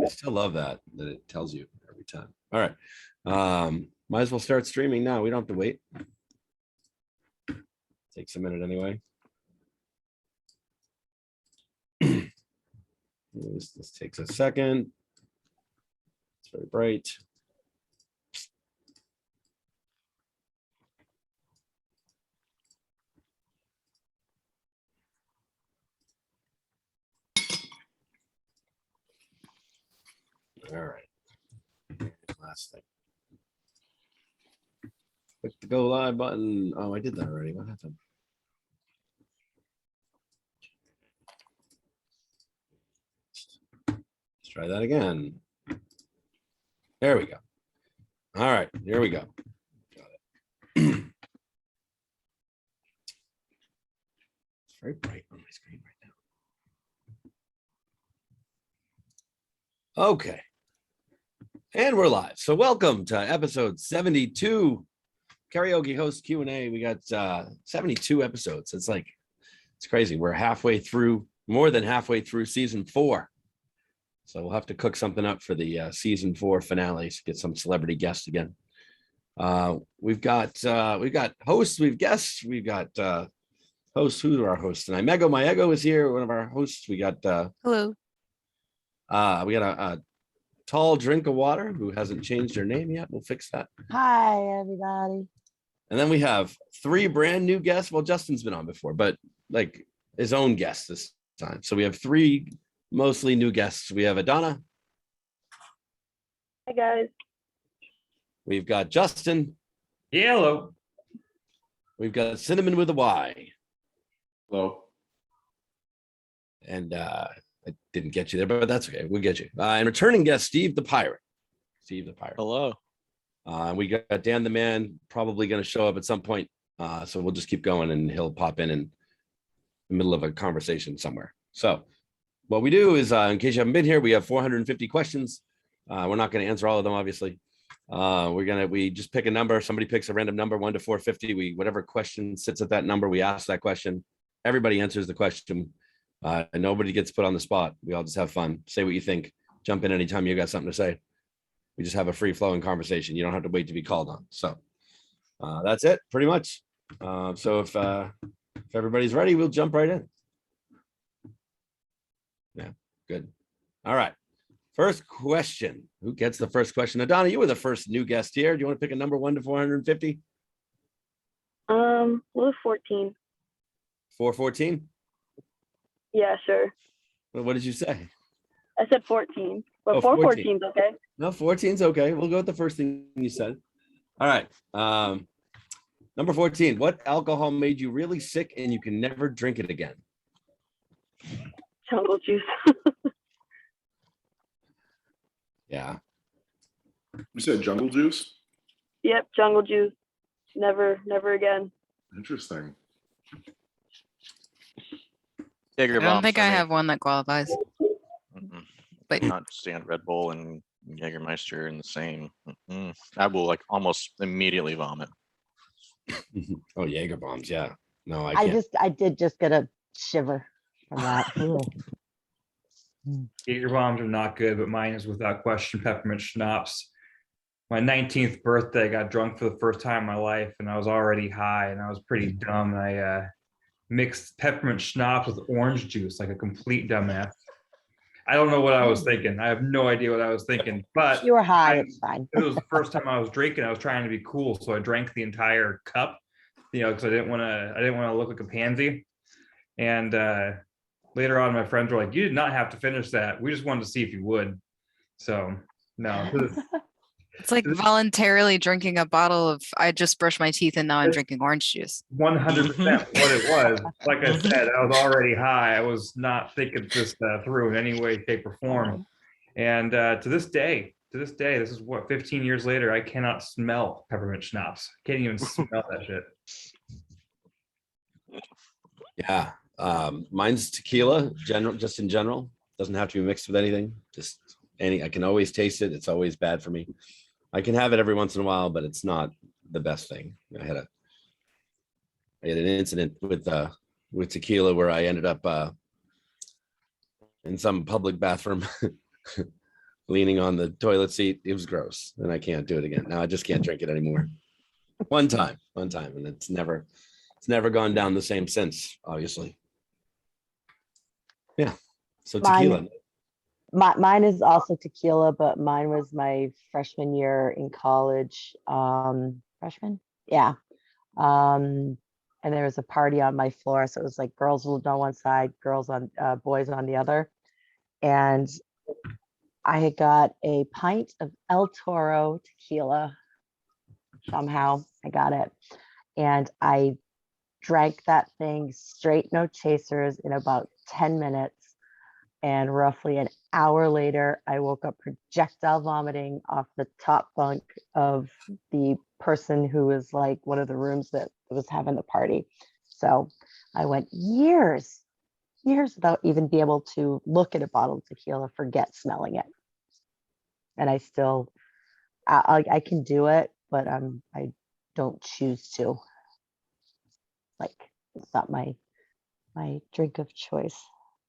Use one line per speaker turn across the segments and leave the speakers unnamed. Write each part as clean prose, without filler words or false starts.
I still love that it tells you every time. All right. Might as well start streaming now. We don't have to wait. Takes a minute anyway. This takes a second. It's very bright. All right. Last thing. Click the go live button. Oh, I did that already. What happened? Let's try that again. There we go. All right, here we go. Got it. It's very bright on my screen right now. Okay. And we're live. So welcome to episode 72. Karaoke host Q&A. We got 72 episodes. It's crazy. We're halfway through, more than halfway through season 4. So we'll have to cook something up for the season 4 finales, get some celebrity guests again. We've got hosts, we've guests, we've got hosts. Who are our hosts tonight? Mego, my ego is here, one of our hosts. We got
hello.
We got a tall drink of water who hasn't changed her name yet. We'll fix that.
Hi, everybody.
And then we have 3 brand new guests. Well, Justin's been on before, but like his own guests this time. So we have 3 mostly new guests. We have Adanna.
Hi, guys.
We've got Justin.
Yeah, hello.
We've got Cinnamon with a Y.
Hello.
And I didn't get you there, but that's okay. We'll get you. And returning guest, Steve the Pirate. Steve the Pirate.
Hello.
We got Dan the Man, probably going to show up at some point. So we'll just keep going and he'll pop in the middle of a conversation somewhere. So what we do is, in case you haven't been here, we have 450 questions. We're not going to answer all of them, obviously. We just pick a number. Somebody picks a random number, 1 to 450. Whatever question sits at that number, we ask that question. Everybody answers the question. And nobody gets put on the spot. We all just have fun. Say what you think. Jump in anytime you got something to say. We just have a free flowing conversation. You don't have to wait to be called on. So that's it, pretty much. So if everybody's ready, we'll jump right in. Yeah, good. All right. First question. Who gets the first question? Adanna, you were the first new guest here. Do you want to pick a number 1 to 450?
We'll do 14.
414?
Yeah, sure.
What did you say?
I said 14, but
Oh,
414's okay.
No, 14's okay. We'll go with the first thing you said. All right. Number 14. What alcohol made you really sick and you can never drink it again?
Jungle juice.
Yeah.
You said jungle juice?
Yep, jungle juice. Never again.
Interesting.
Jaeger
I don't
bombs
think
for
I
me.
have one that qualifies. But
Not stand Red Bull and Jägermeister in the same. I will almost immediately vomit.
Oh, Jaeger bombs. Yeah. No, I can't.
I did just get a shiver from that.
Jaeger bombs are not good, but mine is without question peppermint schnapps. My 19th birthday, I got drunk for the first time in my life, and I was already high, and I was pretty dumb. And I mixed peppermint schnapps with orange juice like a complete dumbass. I don't know what I was thinking. I have no idea what I was thinking, but
You were high, it's fine.
it was the first time I was drinking. I was trying to be cool, so I drank the entire cup, because I didn't want to look like a pansy. And later on, my friends were like, "You did not have to finish that. We just wanted to see if you would." So no,
it's like voluntarily drinking a bottle of, I just brushed my teeth and now I'm drinking orange juice.
100% what it was. Like I said, I was already high. I was not thinking this through in any way, shape, or form. And to this day, this is what, 15 years later, I cannot smell peppermint schnapps. Can't even smell that shit.
Yeah. Mine's tequila, just in general. Doesn't have to be mixed with anything. Just I can always taste it. It's always bad for me. I can have it every once in a while, but it's not the best thing. I had an incident with tequila where I ended up in some public bathroom leaning on the toilet seat. It was gross, and I can't do it again. Now I just can't drink it anymore. One time, and it's never gone down the same since, obviously. Yeah. So tequila.
Mine is also tequila, but mine was my freshman year in college. Freshman? Yeah. And there was a party on my floor. So it was like girls on one side, boys on the other. And I had got a pint of El Toro tequila. Somehow I got it. And I drank that thing straight, no chasers, in about 10 minutes. And roughly an hour later, I woke up projectile vomiting off the top bunk of the person who was like one of the rooms that was having the party. So I went years without even be able to look at a bottle of tequila, forget smelling it. And I still, I can do it, but I don't choose to. Like, it's not my drink of choice.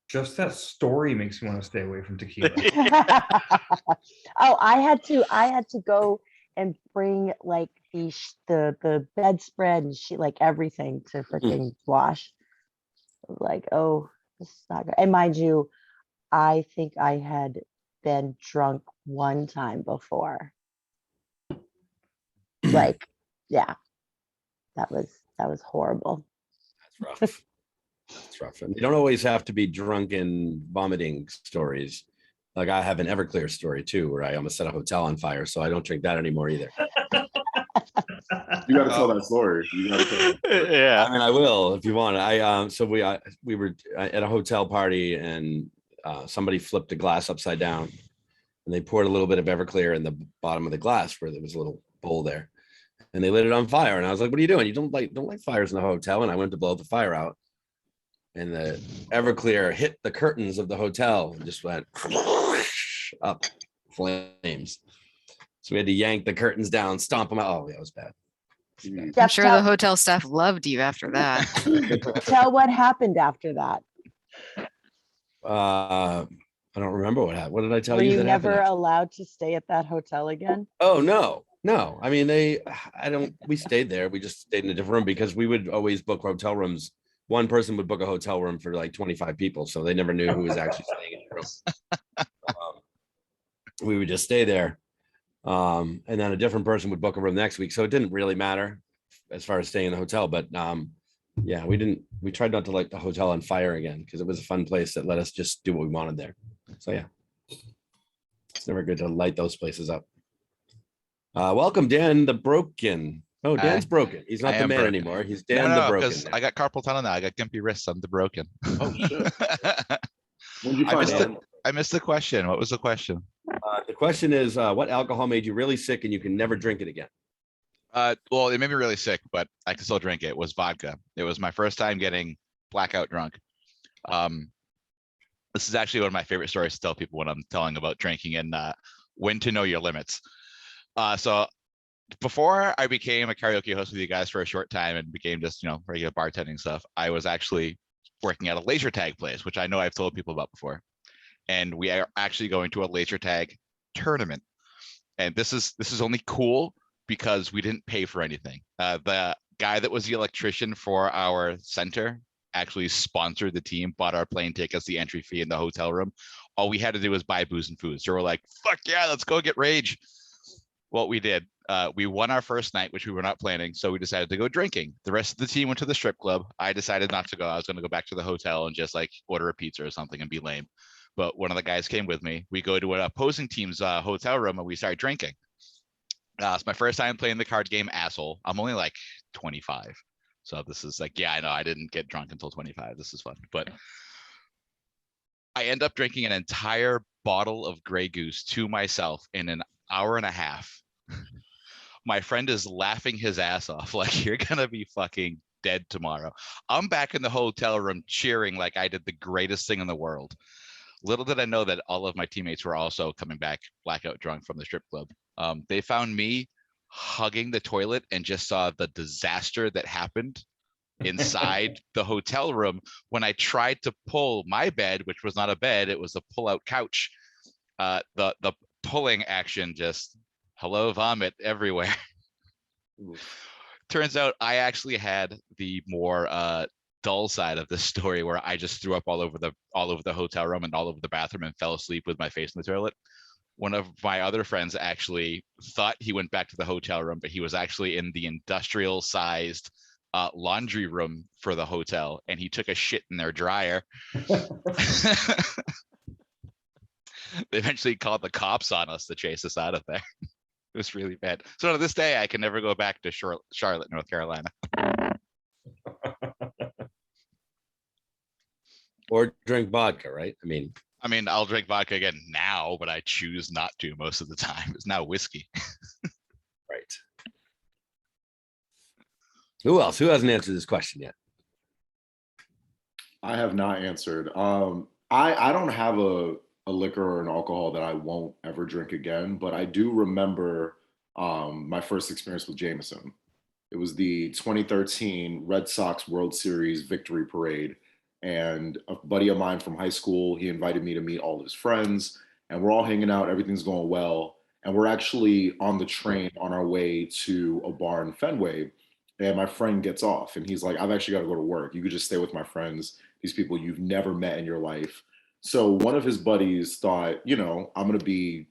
Just that story makes me want to stay away from tequila.
Oh, I had to go and bring like the bedspread and shit, like everything to freaking wash. Like, oh, this is not good. And mind you, I think I had been drunk one time before. Like, yeah, that was horrible.
That's rough. It's rough. And they don't always have to be drunken vomiting stories. Like I have an Everclear story too, where I almost set a hotel on fire. So I don't drink that anymore either.
You got to tell that story. You got to tell that story.
Yeah.
I mean, I will if you want. So we were at a hotel party and somebody flipped a glass upside down and they poured a little bit of Everclear in the bottom of the glass where there was a little bowl there, and they lit it on fire. And I was like, "What are you doing? You don't light fires in the hotel." And I went to blow the fire out, and the Everclear hit the curtains of the hotel and just went up flames. So we had to yank the curtains down, stomp them out. Oh, that was bad.
I'm
Jeff,
sure the hotel staff loved you after that.
tell what happened after that.
I don't remember what happened. What did I tell
Were
you?
you
That
never
happened?
allowed to stay at that hotel again?
Oh no. I mean, we stayed there. We just stayed in a different room because we would always book hotel rooms. One person would book a hotel room for like 25 people. So they never knew who was actually staying in the room. We would just stay there. And then a different person would book a room next week. So it didn't really matter as far as staying in the hotel. But yeah, we tried not to light the hotel on fire again because it was a fun place that let us just do what we wanted there. So yeah, it's never good to light those places up. Welcome, Dan the Broken. Oh, Dan's broken. He's not
I
the
am
man
broken.
anymore. He's Dan the Broken.
Because I got carpal tunnel now. I got gimpy wrists. I'm the broken.
Oh shit! When did you
I
find
missed
out?
I missed the question. What was the question?
The question is, what alcohol made you really sick and you can never drink it again?
Well, it made me really sick, but I can still drink it. It was vodka. It was my first time getting blackout drunk. This is actually one of my favorite stories to tell people when I'm telling about drinking and when to know your limits. So before I became a karaoke host with you guys for a short time and became just, regular bartending stuff, I was actually working at a laser tag place, which I know I've told people about before. And we are actually going to a laser tag tournament. And this is only cool because we didn't pay for anything. The guy that was the electrician for our center actually sponsored the team, bought our plane tickets, the entry fee, in the hotel room. All we had to do was buy booze and food. So we're like, fuck yeah, let's go get rage. What we did, we won our first night, which we were not planning. So we decided to go drinking. The rest of the team went to the strip club. I decided not to go. I was going to go back to the hotel and just like order a pizza or something and be lame. But one of the guys came with me. We go to an opposing team's hotel room and we start drinking. It's my first time playing the card game Asshole. I'm only like 25. So this is like, yeah, I know I didn't get drunk until 25. This is fun. But I end up drinking an entire bottle of Grey Goose to myself in an hour and a half. My friend is laughing his ass off like, you're going to be fucking dead tomorrow. I'm back in the hotel room cheering like I did the greatest thing in the world. Little did I know that all of my teammates were also coming back blackout drunk from the strip club. They found me hugging the toilet and just saw the disaster that happened inside the hotel room when I tried to pull my bed, which was not a bed, it was a pull-out couch. The pulling action, just hello vomit everywhere. Turns out I actually had the more dull side of the story, where I just threw up all over the hotel room and all over the bathroom and fell asleep with my face in the toilet. One of my other friends actually thought he went back to the hotel room, but he was actually in the industrial sized laundry room for the hotel, and he took a shit in their dryer. They eventually called the cops on us to chase us out of there. It was really bad. So to this day, I can never go back to Charlotte, North Carolina.
Or drink vodka, right?
I mean, I'll drink vodka again now, but I choose not to most of the time. It's now whiskey.
Right. Who else? Who hasn't answered this question yet?
I have not answered. I don't have a liquor or an alcohol that I won't ever drink again, but I do remember my first experience with Jameson. It was the 2013 Red Sox World Series victory parade. And a buddy of mine from high school, he invited me to meet all his friends, and we're all hanging out. Everything's going well. And we're actually on the train on our way to a bar in Fenway. And my friend gets off and he's like, I've actually got to go to work. You could just stay with my friends, these people you've never met in your life. So one of his buddies thought, I'm going to be,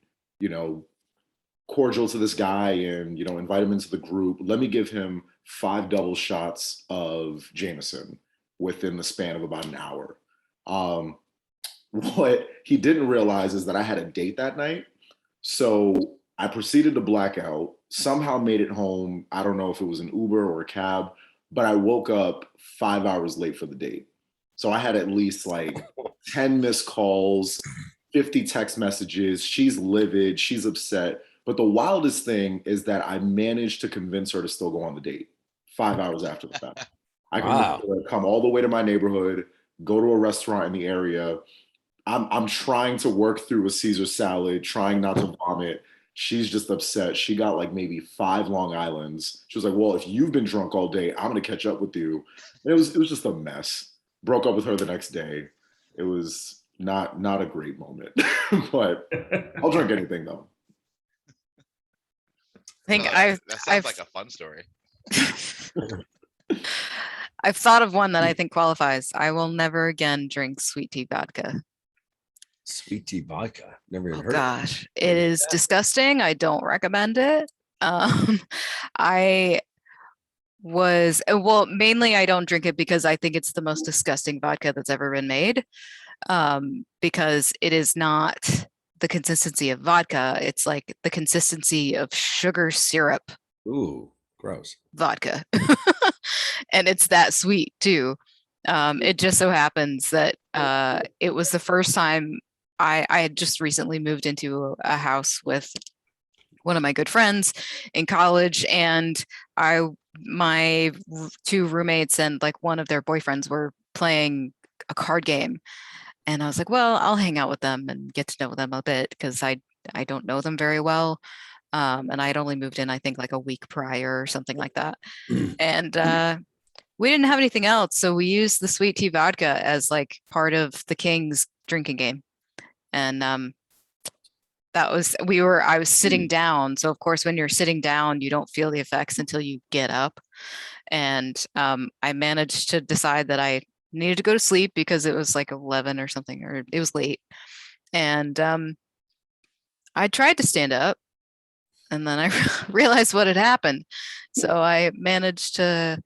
cordial to this guy and, invite him into the group. Let me give him 5 double shots of Jameson within the span of about an hour. What he didn't realize is that I had a date that night. So I proceeded to black out, somehow made it home. I don't know if it was an Uber or a cab, but I woke up 5 hours late for the date. So I had at least like 10 missed calls, 50 text messages. She's livid, she's upset. But the wildest thing is that I managed to convince her to still go on the date 5 hours after the fact. I can come all the way to my neighborhood, go to a restaurant in the area. I'm trying to work through a Caesar salad, trying not to vomit. She's just upset. She got like maybe 5 Long Islands. She was like, well, if you've been drunk all day, I'm gonna catch up with you. And it was just a mess. Broke up with her the next day. It was not a great moment, but I'll drink anything though.
I think
that sounds like a fun story.
I've thought of one that I think qualifies. I will never again drink sweet tea vodka.
Sweet tea vodka. Never even
Oh
heard
gosh, it is disgusting. I don't recommend it. I was, well, mainly I don't drink it because I think it's the most disgusting vodka that's ever been made. Because it is not the consistency of vodka. It's like the consistency of sugar syrup.
Ooh, gross.
Vodka. And it's that sweet too. It just so happens that it was the first time I had just recently moved into a house with one of my good friends in college, and my 2 roommates and like one of their boyfriends were playing a card game. And I was like, well, I'll hang out with them and get to know them a bit because I don't know them very well. And I had only moved in, I think, like a week prior or something like that. And we didn't have anything else. So we used the sweet tea vodka as like part of the King's drinking game. And I was sitting down. So of course, when you're sitting down, you don't feel the effects until you get up. And I managed to decide that I needed to go to sleep because it was like 11 or something, or it was late. And I tried to stand up and then I realized what had happened. So I managed to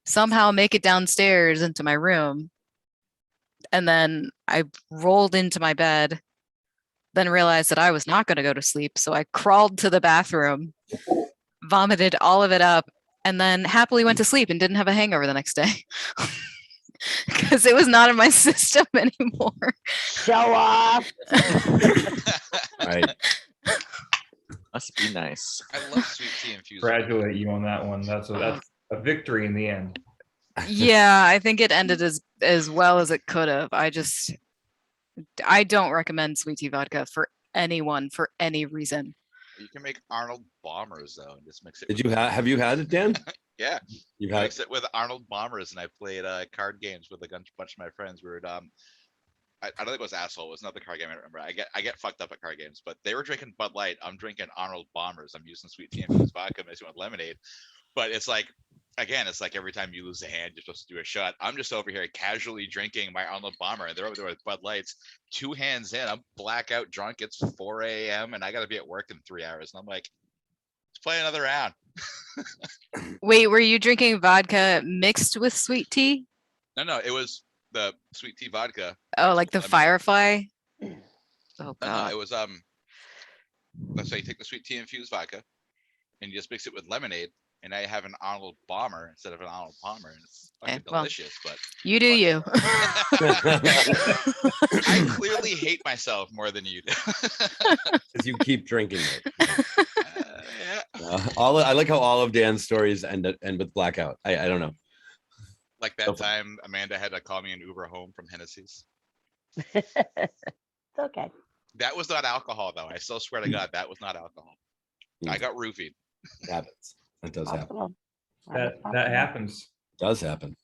somehow make it downstairs into my room. And then I rolled into my bed, then realized that I was not going to go to sleep. So I crawled to the bathroom, vomited all of it up, and then happily went to sleep and didn't have a hangover the next day. Because it was not in my system anymore.
Show off.
Right.
Must be nice.
I love sweet tea infused.
Congratulate you on that one. That's a victory in the end.
Yeah, I think it ended as well as it could have. I don't recommend sweet tea vodka for anyone for any reason.
You can make Arnold Bombers though, and just mix it.
Did you have you had it, Dan?
Yeah,
You've had
mix it with Arnold Bombers, and I played card games with a bunch of my friends. We would I don't think it was asshole. It was another card game. I don't remember. I get fucked up at card games, but they were drinking Bud Light. I'm drinking Arnold Bombers. I'm using sweet tea infused vodka mixed with lemonade. But it's like, again, it's like every time you lose a hand, you're supposed to do a shot. I'm just over here casually drinking my Arnold Bomber, and they're over there with Bud Lights. 2 hands in, I'm blackout drunk. It's 4 a.m. and I got to be at work in 3 hours. And I'm like, let's play another round.
Wait, were you drinking vodka mixed with sweet tea?
No, it was the sweet tea vodka.
Oh,
mixed
like
with
the
lemonade.
Firefly? Oh
No,
god.
it was let's say you take the sweet tea infused vodka and you just mix it with lemonade, and now you have an Arnold Bomber instead of an Arnold Palmer, and it's fucking
well,
delicious. But
You do you.
I clearly hate myself more than you do.
Because you keep drinking it.
Yeah.
I like how all of Dan's stories end with blackout. I don't know.
Like that
Okay.
time Amanda had to call me an Uber home from Hennessy's.
It's okay.
That was not alcohol, though. I still swear to God, that was not alcohol. I got roofied.
It happens. That does happen.
Possible.
That
Possible.
happens.
It does happen.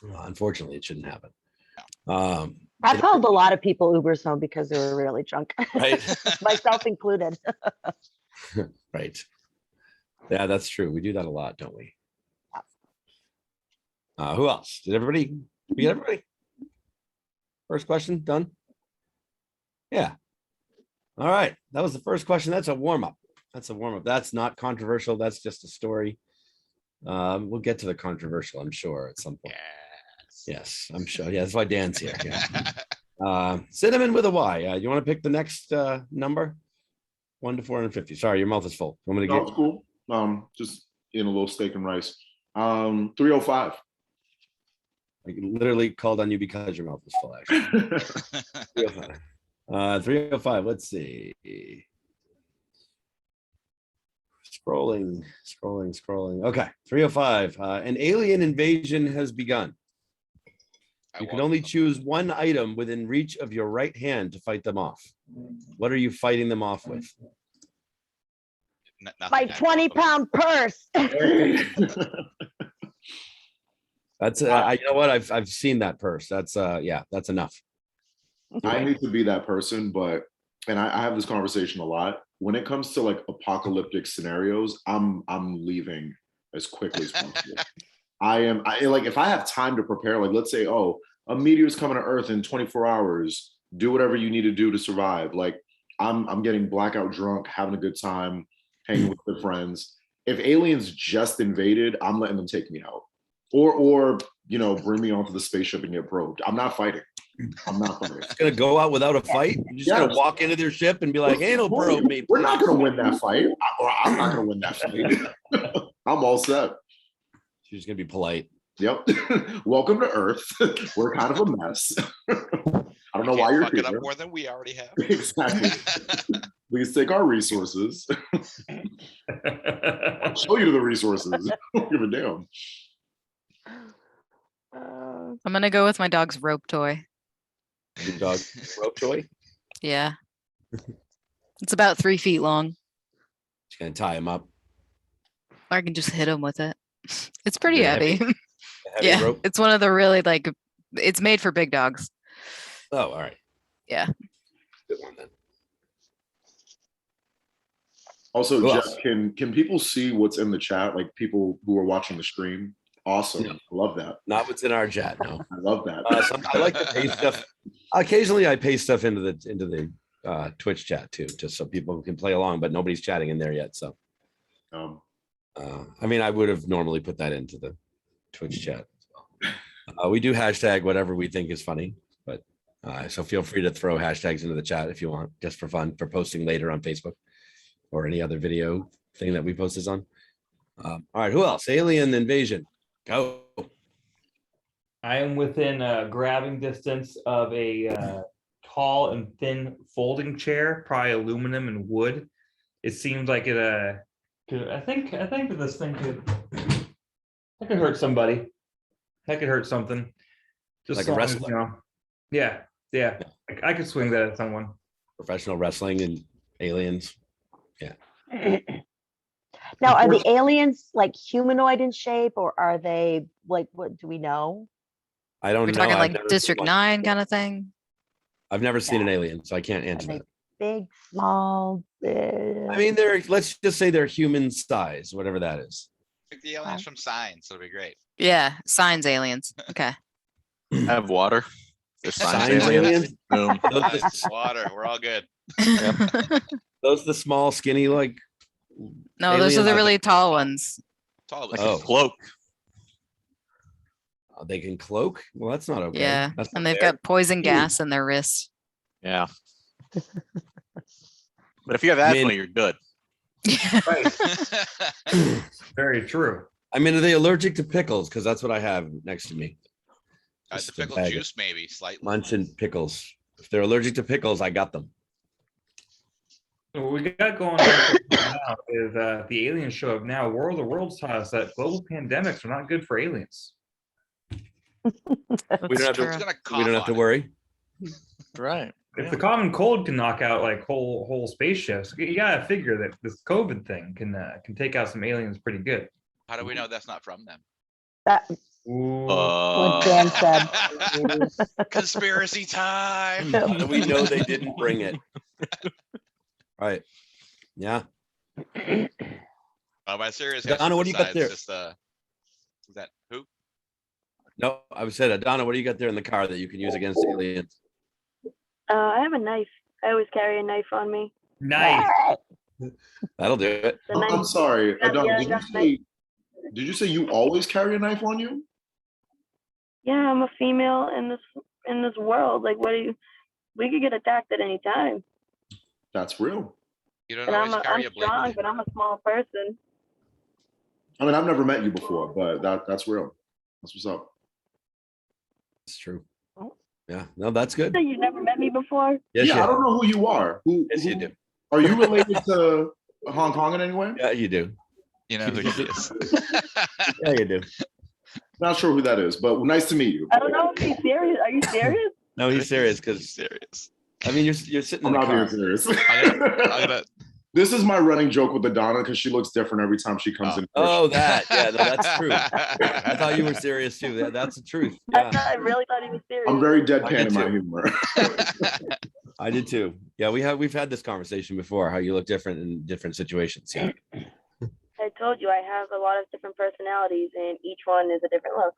Well, unfortunately, it shouldn't happen.
I've called a lot of people Ubers home because they were really drunk,
Right.
myself included.
Right. Yeah, that's true. We do that a lot, don't we? Who else? Did we get everybody? First question done? Yeah. All right. That was the first question. That's a warm-up. That's not controversial. That's just a story. We'll get to the controversial, I'm sure, at some point. Yes, I'm sure. Yeah, that's why Dan's here. Yeah. Cinnamon with a Y. You want to pick the next number? 1 to 450. Sorry, your mouth is full. I'm gonna
No,
get
it's cool. Just eating a little steak and rice. 305.
I literally called on you because your mouth was full, actually. 305. 305. Let's see. Scrolling. Okay, 305. An alien invasion has begun. You can only choose one item within reach of your right hand to fight them off. What are you fighting them off with?
My 20-pound purse.
That's you know what? I've seen that purse. That's yeah, that's enough.
I hate to be that person, but I have this conversation a lot. When it comes to like apocalyptic scenarios, I'm leaving as quickly as possible. I like, if I have time to prepare, like let's say, oh, a meteor's coming to Earth in 24 hours. Do whatever you need to do to survive. Like I'm getting blackout drunk, having a good time, hanging with good friends. If aliens just invaded, I'm letting them take me out. Or you know, bring me onto the spaceship and get probed. I'm not fighting.
It's gonna go out without a fight. You're just gonna walk into their ship and be like, "Hey, no probe me."
We're not gonna win that fight. I'm not gonna win that fight. I'm all set.
She's just gonna be polite.
Yep. Welcome to Earth. We're kind of a mess. I don't know why you're
fuck it
here.
up more than we already have.
Exactly. Please take our resources. I'll show you the resources. I don't give a damn.
I'm gonna go with my dog's rope toy.
Your dog rope toy.
Yeah. It's about 3 feet long.
She's gonna tie him up.
Or I can just hit him with it. It's pretty
it
heavy.
heavy? Heavy
Yeah.
rope?
It's one of the really it's made for big dogs.
Oh, all right.
Yeah.
Good one then.
Also,
Who
Jeff,
else?
can people see what's in the chat? Like people who are watching the stream. Awesome.
No.
I love that.
Not what's in our chat. No.
I love that.
I like to paste stuff. Occasionally, I paste stuff into the Twitch chat too, just so people can play along. But nobody's chatting in there yet. So, I mean, I would have normally put that into the Twitch chat. We do hashtag whatever we think is funny, but so feel free to throw hashtags into the chat if you want, just for fun, for posting later on Facebook or any other video thing that we post this on. All right, who else? Alien invasion. Go.
I am within grabbing distance of a tall and thin folding chair, probably aluminum and wood. It seems like it. I think that this thing could hurt somebody. That could hurt something. Just
Like a
as long as,
wrestler.
you know, yeah. I could swing that at someone.
Professional wrestling and aliens. Yeah.
Now, are the aliens like humanoid in shape, or are they like, what do we know?
I don't
We're
know.
talking
I've
like
never seen
District
one.
9 kind of thing.
I've never seen an alien, so I can't
Are
answer
they
that.
big, small?
I mean, let's just say they're human size, whatever that is.
Pick the aliens from Signs, it'll be great.
Yeah, signs aliens. Okay.
Have water. There's signs
Signs aliens?
Boom.
Those
Nice, water, we're all good.
those the small, skinny, like.
No, those are the
aliens?
really tall ones.
Tall,
Like
Oh.
a cloak.
They can cloak? Well, that's not okay.
Yeah,
That's
and
not
they've
fair.
got poison gas in their wrists.
Yeah. But if you have
I mean-
asthma, you're good.
Very true.
I mean, are they allergic to pickles? Because that's what I have next to me.
The
Just a
pickle
bag of
juice, maybe slightly.
Munching pickles. If they're allergic to pickles, I got them.
So what we got going on now is the aliens show up now. World of Worlds taught us that global pandemics are not good for aliens.
We don't have
true.
It's
to.
gonna
We don't
cough
have to
on it.
worry.
Right.
If the common cold can knock out like whole spaceships, you gotta figure that this COVID thing can take out some aliens pretty good.
How do we know that's not from them?
That,
Ooh.
what Dan said.
Conspiracy time.
How do we know they didn't bring it? Right. Yeah.
My serious
Donna, what do you got there?
Just, is that who?
No, I said, Adanna, what do you got there in the car that you can use against aliens?
I have a knife. I always carry a knife on me.
Nice.
That'll do it.
The knife.
I'm sorry,
Yeah,
Adanna,
yeah,
did you
that's
say? Did you say you always carry a knife on you?
Yeah, I'm a female in this world. Like, what do you? We could get attacked at any time.
That's real.
You don't
And
always
I'm
carry a blade.
strong, but I'm a small person.
I mean, I've never met you before, but that's real. That's what's up.
It's true. Yeah. No, that's good.
So you never met me before?
Yes,
yeah, I
you,
don't know who you are.
yes, you do.
Are you related to Hong Kong in any way?
Yeah, you do.
You know who he is.
Yeah, you do.
Not sure who that is, but nice to meet you.
I don't know if he's serious. Are you serious?
No, he's serious
He's
because
serious.
I mean you're sitting
I'm
in the
not being
car.
serious.
I'm gonna,
This is my running joke with Adanna because she looks different every time she comes in.
Oh, that. Yeah, no, that's true. I thought you were serious too. That's the truth. Yeah,
I really thought he was serious.
I'm very
I
deadpan
did
in my
too.
humor.
I did too. Yeah, we've had this conversation before. How you look different in different situations. Yeah.
I told you I have a lot of different personalities, and each one is a different look.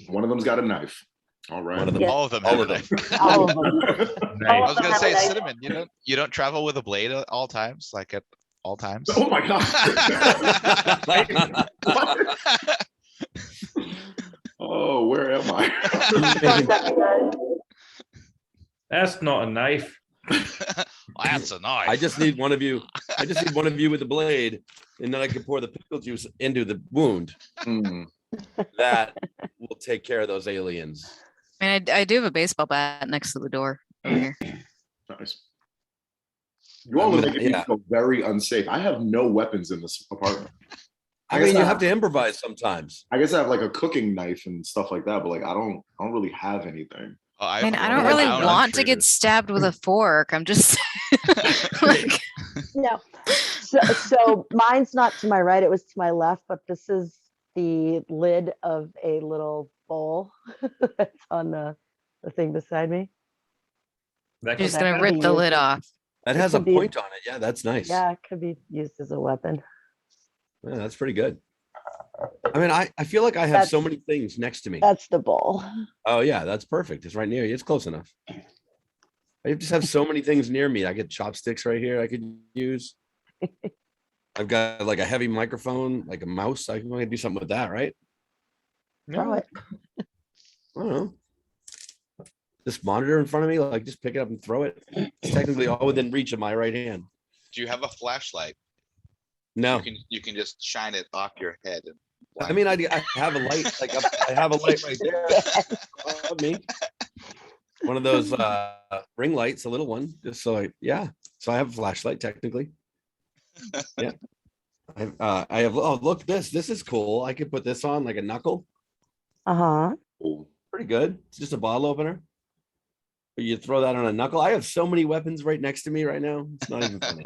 One of them's got a knife. All right.
One of them.
Yeah.
all of them.
All
have
of
a
them.
knife.
All of them.
I
Nice.
was gonna
Have a
say,
knife.
Cinnamon. You don't travel with a blade at all times, like at all times.
Oh my god. What? Oh, where am I?
That's not a knife.
That's a knife.
I just need one of you. I just need one of you with a blade, and then I can pour the pickle juice into the wound.
Hmm.
That will take care of those aliens.
I mean, I do have a baseball bat next to the door over here.
Nice. You all are making me
Yeah.
feel very unsafe. I have no weapons in this apartment.
I
guess
mean, you
I-
have to improvise sometimes.
I guess I have like a cooking knife and stuff like that, but like I don't really have anything.
Oh,
I mean, I
have
don't
a
really
down
want to
trigger.
get stabbed with a fork. I'm just like,
No. So mine's not to my right, it was to my left, but this is the lid of a little bowl that's on the thing beside me.
That
just
that
gonna
could
rip
be
the
used
lid
as-
off.
That
It
has a
could be-
point on it. Yeah, that's nice.
Yeah, it could be used as a weapon.
Yeah, that's pretty good. I mean, I feel like I have so
That's-
many things next to me.
That's the bowl.
Oh yeah, that's perfect. It's right near you. It's close enough. I just have so many things near me. I get chopsticks right here I could use. I've got like a heavy microphone, like a mouse. I can do something with that, right?
Throw it.
I don't know. This monitor in front of me, like just pick it up and throw it. It's technically all within reach of my right hand.
Do you have a flashlight?
No,
You can just shine it off your head. And
I mean, I have a light, like I have a light right there above me. One of those ring lights, a little one, just so so I have a flashlight technically. Yeah. I have, oh, look, this is cool. I could put this on like a knuckle.
Uh-huh.
Oh,
Pretty good. It's just a bottle opener. But you throw that on a knuckle. I have so many weapons right next to me right now. It's not even funny.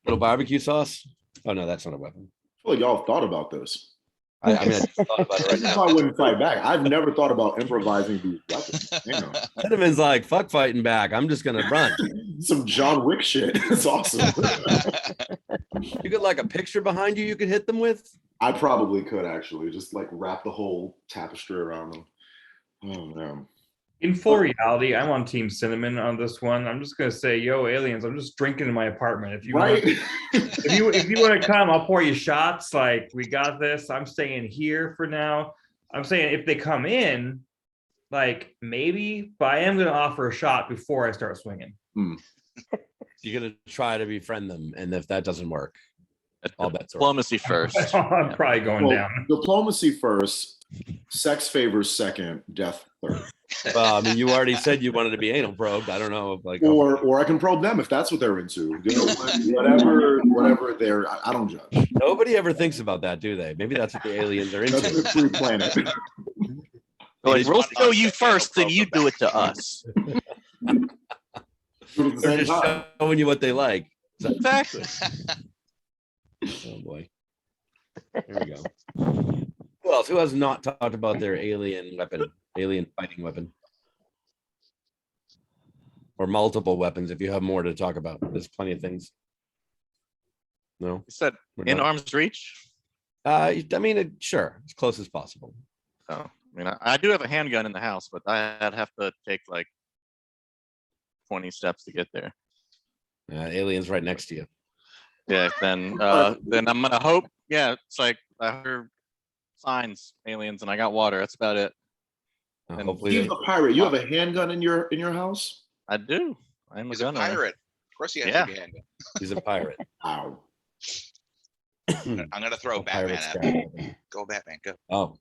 Little barbecue sauce. Oh no, that's not a weapon.
I feel like y'all have thought about this.
I mean, I just thought about it right
This is
now.
why I wouldn't fight back. I've never thought about improvising these weapons. Hang on.
Cinnamon's like, fuck fighting back. I'm just gonna run.
Some John Wick shit. It's awesome.
You get like a picture behind you could hit them with.
I probably could actually just like wrap the whole tapestry around them. Oh man.
In full reality, I'm on Team Cinnamon on this one. I'm just gonna say, yo, aliens, I'm just drinking in my apartment. If you
Right?
want, if you want to come, I'll pour you shots. Like, we got this. I'm staying here for now. I'm saying if they come in, like maybe, but I am gonna offer a shot before I start swinging.
You're gonna try to befriend them, and if that doesn't work, all bets are off.
Diplomacy first.
I'm probably going
Well,
down.
diplomacy first, sex favors second, death third.
Well, I mean, you already said you wanted to be anal probed. I don't know if like
Or I can probe them if that's what they're into. You know, whatever they're. I don't judge.
nobody ever thinks about that, do they? Maybe that's what the aliens are
That's
into.
the free planet.
Like,
just
we'll
want
show
us
you
to
first, then
probe
you
them
do it to us.
But at the
They're
same
just
time,
showing you what they like.
Exactly.
Oh boy. Here we go. Who else? Who has not talked about their alien weapon, alien fighting weapon? Or multiple weapons if you have more to talk about. There's plenty of things. No?
You said
We're
in
not?
arm's reach.
I mean, sure, as close as possible.
Oh, I mean, I do have a handgun in the house, but I'd have to take like 20 steps to get there.
Aliens right next to you.
Yeah, then I'm gonna hope. Yeah, it's like I heard signs, aliens, and I got water. That's about it. And
Hopefully,
he's
they-
a pirate. You have a handgun in your house?
I do. I'm
He's a
gunner.
pirate. Of course he has
Yeah.
to be handgun.
he's a pirate.
Wow.
I'm gonna throw
A
Batman
pirate's
at
got
him.
it.
Go Batman, go.
Oh,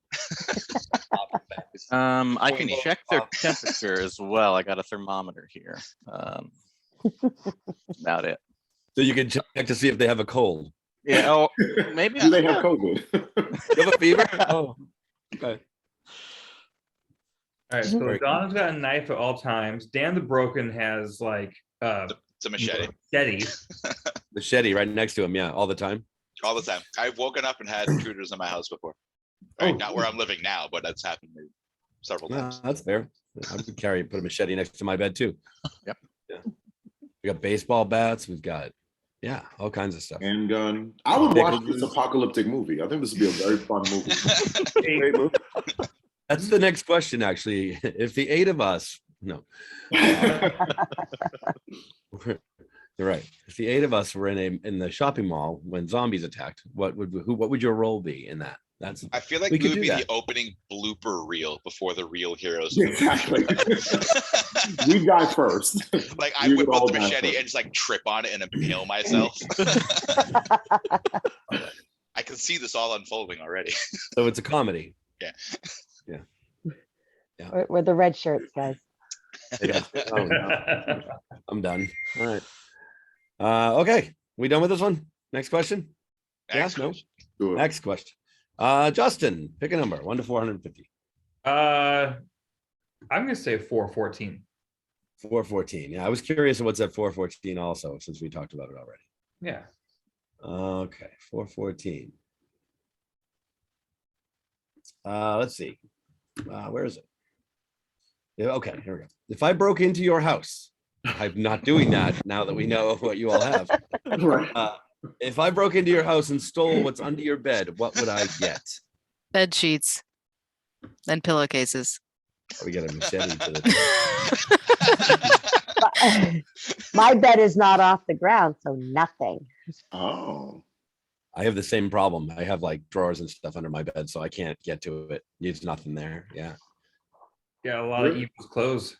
I can
Wait,
check their temperature as well. I got a thermometer here. About it.
so you can check to see if they have a cold.
Yeah. Oh, maybe.
Do they have COVID?
You have a fever? Oh, okay.
All right, so
Very cool.
Donna's got a knife at all times. Dan the Broken has like
It's a machete
machete.
Machete right next to him. Yeah, all the time.
all the time. I've woken up and had intruders in my house before. Right,
Oh.
not where I'm living now, but that's happened to me several
No,
times.
that's fair. I would put a machete next to my bed too.
Yep.
Yeah. We got baseball bats. We've got, yeah, all kinds of stuff.
Handgun. I would watch this apocalyptic movie. I think this would be a very fun movie.
Great movie. That's the next question, actually. If the 8 of us, no, you're right. If the 8 of us were in the shopping mall when zombies attacked, what would your role be in that? That's
I feel like
We
it
could
would
do
be
that.
the opening blooper reel before the real heroes.
Exactly. We die first.
Like I
We
whip
would
out
all
the
die
machete
first.
and just like trip on it and impale myself. I can see this all unfolding already.
so it's a comedy.
We're the red shirts, guys.
Oh, no. I'm done. All right. Okay. We done with this one? Next question?
Next
no.
question.
Do it.
Next question. Justin, pick a number, 1 to 450.
I'm gonna say 414.
414. Yeah, I was curious what's at 414 also, since we talked about it already.
Yeah.
Okay, 414. Let's see. Where is it? Yeah, okay, here we go. If I broke into your house, I'm not doing that now that we know what you all have.
Right.
If I broke into your house and stole what's under your bed, what would I get?
Bed sheets and pillowcases.
We get a machete to the
My bed is not off the ground, so nothing.
Oh.
I have the same problem. I have like drawers and stuff under my bed, so I can't get to it. There's nothing there. Yeah.
Yeah, a lot of
Really?
Eva's clothes.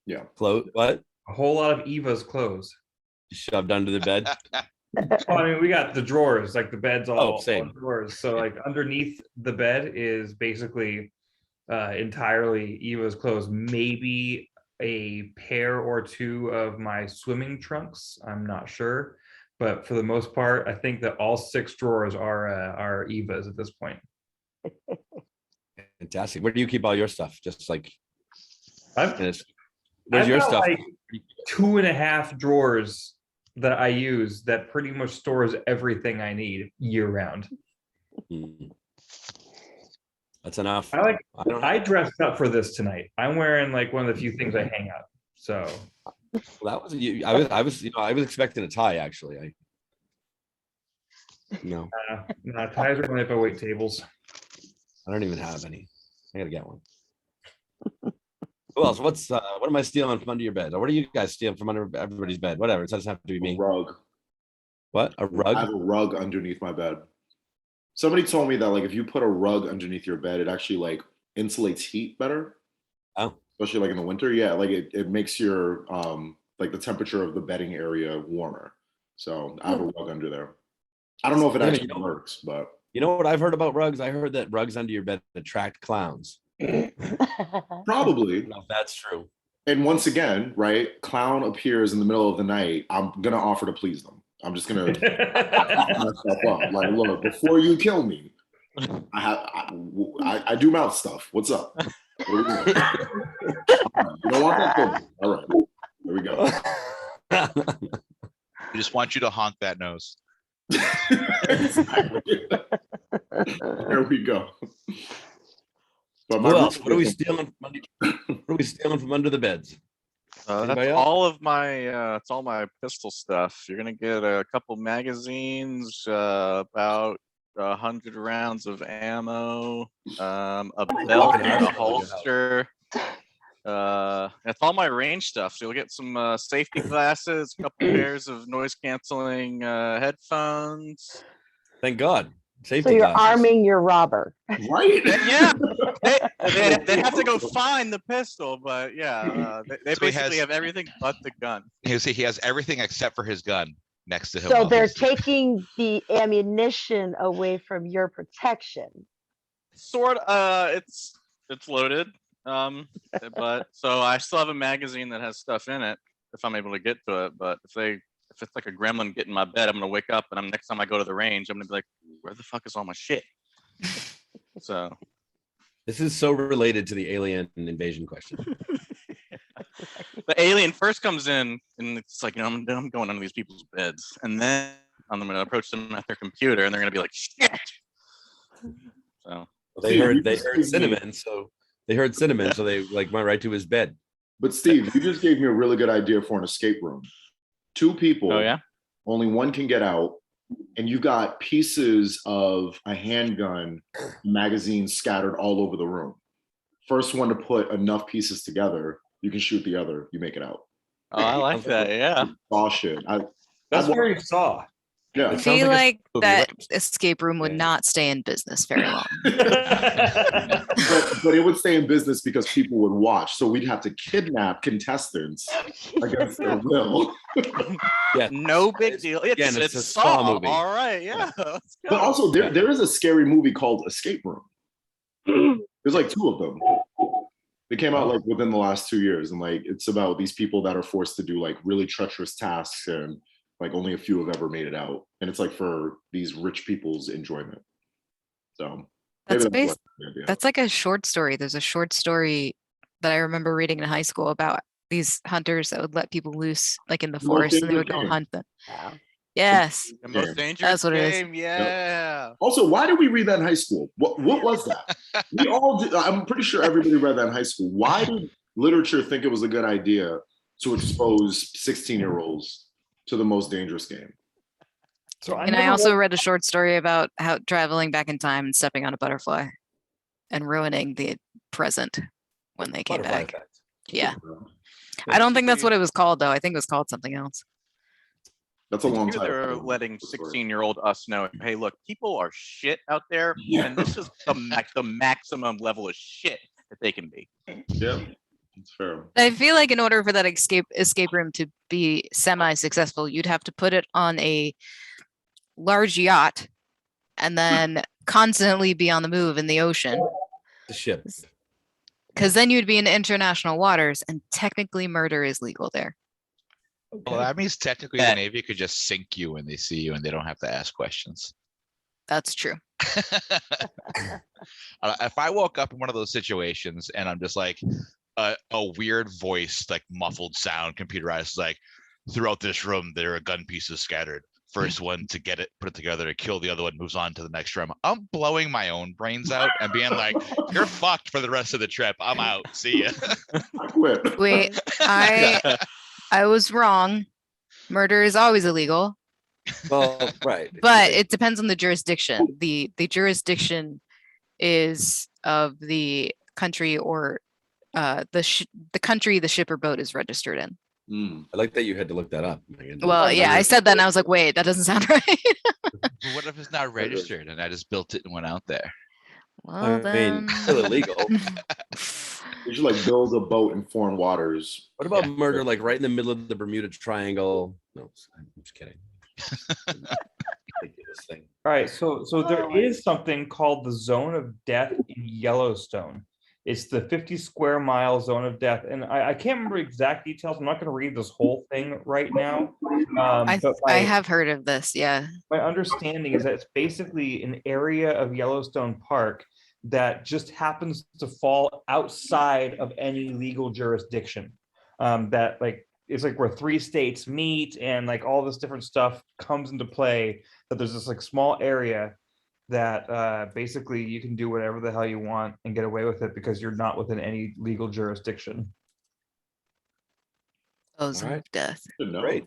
Yeah.
Clothes, what?
A whole lot of Eva's clothes.
Shoved under the bed.
Well, I mean, we got the drawers, like the bed's all
same.
drawers. So like underneath the bed is basically entirely Eva's clothes. Maybe a pair or two of my swimming trunks. I'm not sure, but for the most part, I think that all 6 drawers are Eva's at this point.
Fantastic. Where do you keep all your stuff? Just like,
I've,
where's
I've
your
got
stuff?
like 2.5 drawers that I use that pretty much stores everything I need year round.
Hmm. That's enough.
I dressed up for this tonight. I'm wearing like one of the few things I hang up. So
That was you. I was expecting a tie actually. No,
no, ties are only up by weight tables.
I don't even have any. I gotta get one. Who else? What am I stealing from under your bed? Or what are you guys stealing from under everybody's bed? Whatever. It doesn't have to be me.
A rug.
What? A
I
rug?
have a rug underneath my bed. Somebody told me that like if you put a rug underneath your bed, it actually like insulates heat better.
Oh.
Especially like in the winter. Yeah, like it makes your like the temperature of the bedding area warmer. So I have a rug under there. I don't know if it actually works, but
You know what I've heard about rugs? I heard that rugs under your bed attract clowns. I
probably.
don't know if that's true.
And once again, right, clown appears in the middle of the night. I'm gonna offer to please them. I'm just gonna mess myself up. Like, look, before you kill me, I do mouth stuff. What's up? What are we doing? You don't want that thing. All right, there we go.
We just want you to honk that nose.
Exactly. There we go. But
Who else? What are we stealing? What are we stealing from under the beds?
That's
Anybody else?
all of my it's all my pistol stuff. You're gonna get a couple magazines, about 100 rounds of ammo, a belt and a holster. That's all my range stuff. So you'll get some safety glasses, a couple pairs of noise canceling headphones.
Thank God.
So
Safety
you're
glasses.
arming your robber.
Right?
Yeah, they have to go find the pistol, but yeah, they
So he
basically
has-
have everything but the gun.
He has everything except for his gun next to him.
So
while
they're
he's-
taking the ammunition away from your protection.
Sort it's loaded. But so I still have a magazine that has stuff in it if I'm able to get to it. But if it's like a gremlin getting my bed, I'm gonna wake up and next time I go to the range, I'm gonna be like, where the fuck is all my shit? So
This is so related to the alien invasion question.
the alien first comes in and it's like, I'm going under these people's beds, and then I'm gonna approach them at their computer and they're gonna be like, shit. So
They heard cinnamon, so they like went right to his bed.
But Steve, you just gave me a really good idea for an escape room. 2 people.
oh yeah.
Only one can get out, and you got pieces of a handgun magazine scattered all over the room. First one to put enough pieces together, you can shoot the other. You make it out.
Oh, I like that. Yeah.
Oh shit!
That's where you saw.
Yeah.
I
It sounds
feel
like a
like
movie,
that
right?
escape room would
Yeah.
not stay in business very long.
but it would stay in business because people would watch. So we'd have to kidnap contestants against their will.
Yeah.
No big deal.
Again,
It's
it's a
a
Saw
Saw
movie.
All right. Yeah. Let's go.
But also, there is a scary movie called Escape Room. There's like 2 of them. They came out like within the last 2 years, and like it's about these people that are forced to do like really treacherous tasks, and like only a few have ever made it out. And it's like for these rich people's enjoyment. So maybe
That's
what
based.
the idea.
That's like a short story. There's a short story that I remember reading in high school about these hunters that would let people loose, like in the
Most
forest, and they would
Dangerous
go
Game.
hunt them.
Wow.
Yes,
The most
Yeah.
dangerous
That's what it is.
game. Yeah.
Also, why did we read that in high school? What was that? We all did. I'm pretty sure everybody read that in high school. Why did literature think it was a good idea to expose 16-year-olds to the most dangerous game?
So
and I also read a short story about how traveling back in time and stepping on a butterfly and ruining the present when they came
Butterfly
back.
effect.
Yeah, I don't think that's what it was called though. I think it was called something else.
That's a long time.
They're letting 16-year-old us know, hey, look, people are shit out there, and this is the maximum level of shit that they can be.
Yeah, it's fair.
I feel like in order for that escape room to be semi-successful, you'd have to put it on a large yacht and then constantly be on the move in the ocean,
The ship.
because then you'd be in international waters and technically murder is legal there.
Well, that means technically the
Yeah.
Navy could just sink you when they see you and they don't have to ask questions.
That's true.
If I woke up in one of those situations and I'm just like a weird voice, like muffled sound, computerized, like throughout this room, there are gun pieces scattered. first one to get it, put it together, to kill the other one, moves on to the next room. I'm blowing my own brains out and being like, "You're fucked for the rest of the trip. I'm out. See ya."
I quit.
Wait, I was wrong. Murder is always illegal,
Well, right.
but it depends on the jurisdiction. The jurisdiction is of the country or the country the ship or boat is registered in.
I like that you had to look that up, Megan.
Well, yeah, I said that and I was like, wait, that doesn't sound right.
But what if it's not registered and I just built it and went out there?
Well,
I mean,
then.
still illegal.
You should like build a boat in foreign waters.
What about
Yeah.
murder, like right in the middle of the Bermuda Triangle? No, I'm just kidding. Ridiculous thing.
All right, so there is something called the Zone of Death in Yellowstone. It's the 50 square mile zone of death, and I can't remember exact details. I'm not going to read this whole thing right now. But
I have heard of this, yeah.
my understanding is that it's basically an area of Yellowstone Park that just happens to fall outside of any legal jurisdiction. That like it's like where 3 states meet and like all this different stuff comes into play. That there's this like small area that basically you can do whatever the hell you want and get away with it because you're not within any legal jurisdiction.
Zone
right.
of death.
Good to know.
Great.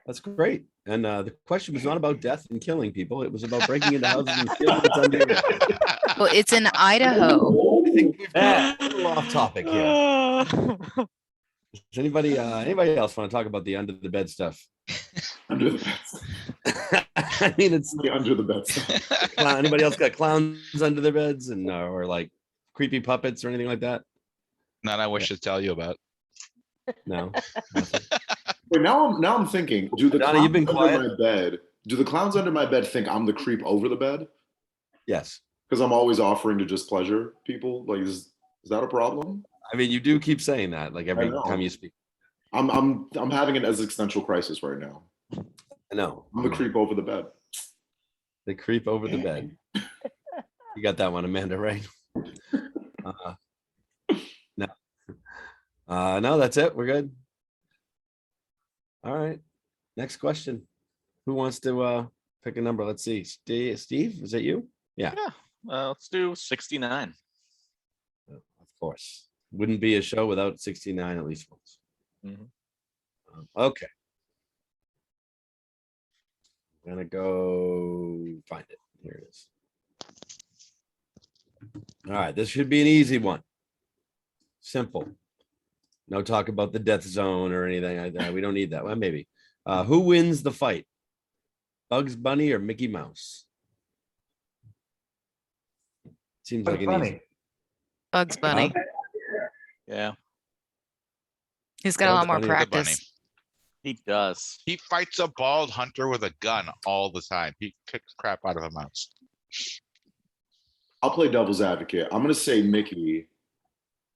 That's great. And the question was not about death and killing people. It was about breaking into houses and stealing what's under your bed.
Well, it's in Idaho.
I think we've got a little off topic here. Does anybody else want to talk about the under the bed stuff?
Under the bed.
I mean, it's
Under the bed stuff.
anybody else got clowns under their beds and or like creepy puppets or anything like that?
None I wish to tell you about.
No.
Wait, now I'm thinking, do the
Donna,
clowns
you've been
under my bed? Do the clowns under my bed think I'm the creep over the bed?
Yes.
Because I'm always offering to just pleasure people. Like, is that a problem?
I mean, you do keep saying that like every
know.
time you speak.
I'm having an existential crisis right now.
I know.
I'm the creep over the bed.
They creep over the bed. You got that one, Amanda, right? No. No, that's it. We're good. All right. Next question. Who wants to pick a number? Let's see. Steve, is that you? Yeah.
Let's do 69.
Of course. Wouldn't be a show without 69 at least once.
Mhm.
Okay. I'm gonna go find it. Here it is. All right, this should be an easy one. Simple. No talk about the death zone or anything like that. We don't need that. Well, maybe. Who wins the fight? Bugs Bunny or Mickey Mouse? Seems like an easy.
Bugs Bunny.
Yeah,
He's got a lot
Bugs
more
Bunny.
The bunny.
practice.
he does.
He fights a bald hunter with a gun all the time. He kicks crap out of a mouse.
I'll play devil's advocate. I'm going to say Mickey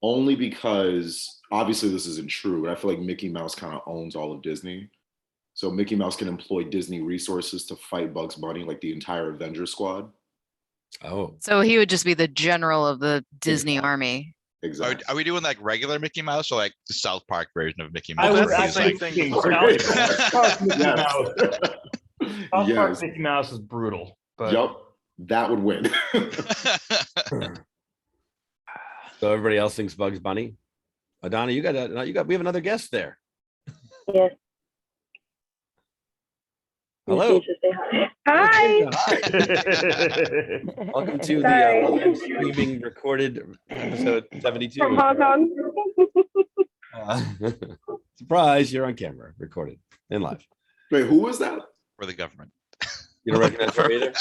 only because obviously this isn't true, but I feel like Mickey Mouse kind of owns all of Disney. So Mickey Mouse can employ Disney resources to fight Bugs Bunny, like the entire Avengers squad.
Oh,
So he would just be the general of the Disney army.
Exactly.
Are we doing like regular Mickey Mouse or like the South Park version of Mickey
I
Mouse?
was
where he's
actually
like-
thinking
Okay.
South Park Mickey
Yes.
Mouse. South
Yes.
Park Mickey Mouse is brutal. But
Yup, that would win.
so everybody else thinks Bugs Bunny. Adanna, we have another guest there.
Yes.
Hello.
Just say hi. Hi.
Welcome to
Sorry.
the live streaming recorded episode 72.
From Hong Kong.
Surprise, you're on camera, recorded and live.
Wait, who was that?
For the government.
You don't recognize her either?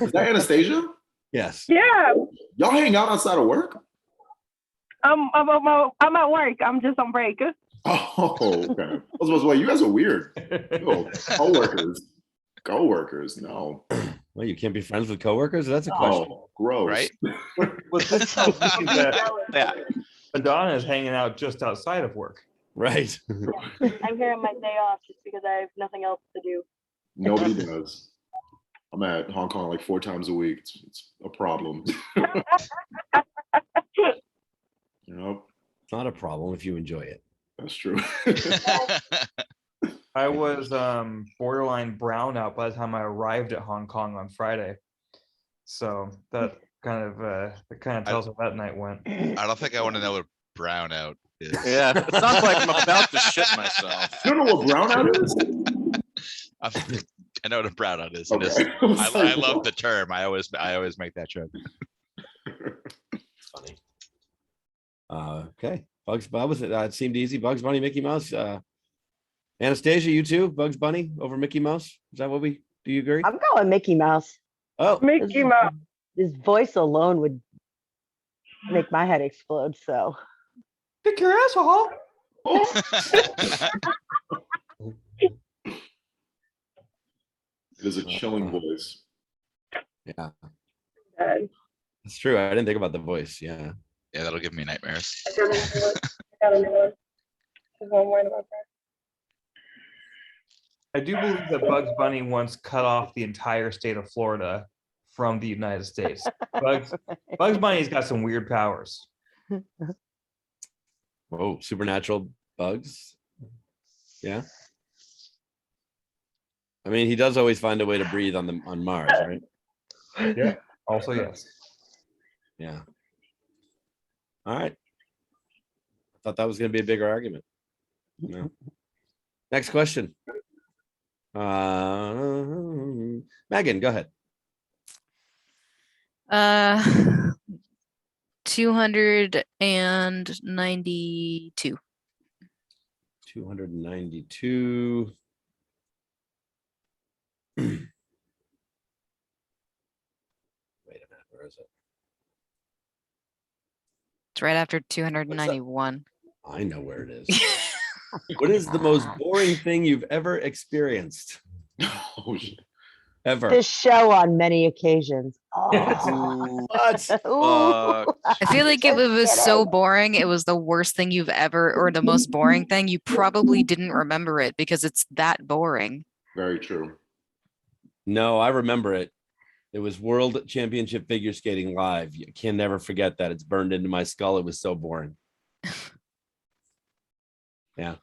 Is that Anastasia?
Yes.
Yeah.
Y'all hang out outside of work?
I'm at work. I'm just on break.
Oh, okay. I was supposed to say, you guys are weird. Yo, coworkers, no.
Well, you can't be friends with coworkers? That's a question.
Oh, gross.
Right?
What's this tells me that
Yeah.
Madonna is hanging out just outside of work.
Right.
I'm here on my day off just because I have nothing else to do.
Nobody does. I'm at Hong Kong like 4 times a week. It's a problem.
It's not a problem if you enjoy it.
That's true.
I was borderline brownout by the time I arrived at Hong Kong on Friday. So that kind of tells how that night went.
I don't think I want to know what brownout is.
Yeah, it sounds like I'm about to shit myself.
You don't know what brownout is?
I know what a brownout is. I just-
Okay. was
I
like,
love
what?
the term. I always make that joke.
Funny. Okay. Bugs Bunny. It seemed easy. Bugs Bunny, Mickey Mouse. Anastasia, you too? Bugs Bunny over Mickey Mouse? Is that what do you agree?
I'm going Mickey Mouse.
Oh,
Mickey Mouse.
His voice alone would make my head explode. So
Kick your asshole.
It is a chilling voice.
yeah.
God.
That's true. I didn't think about the voice. Yeah.
Yeah, that'll give me nightmares.
I got a new one. There's one more about that.
I do believe that Bugs Bunny once cut off the entire state of Florida from the United States. Bugs Bunny's got some weird powers.
Whoa, supernatural bugs. Yeah. I mean, he does always find a way to breathe on Mars, right?
Yeah. Also, yes.
Yeah. All right. I thought that was going to be a bigger argument. No. Next question. Megan, go ahead.
292.
292. Wait a minute, where is it?
It's right after 291.
I know where it is. What is the most boring thing you've ever experienced?
Oh, shit.
Ever?
this show on many occasions. Oh.
What?
Ooh.
I feel like it
Just
was so
kidding.
boring. It was the worst thing you've ever, or the most boring thing. You probably didn't remember it because it's that boring.
Very true.
No, I remember it. It was World Championship Figure Skating Live. You can never forget that. It's burned into my skull. It was so boring. Yeah.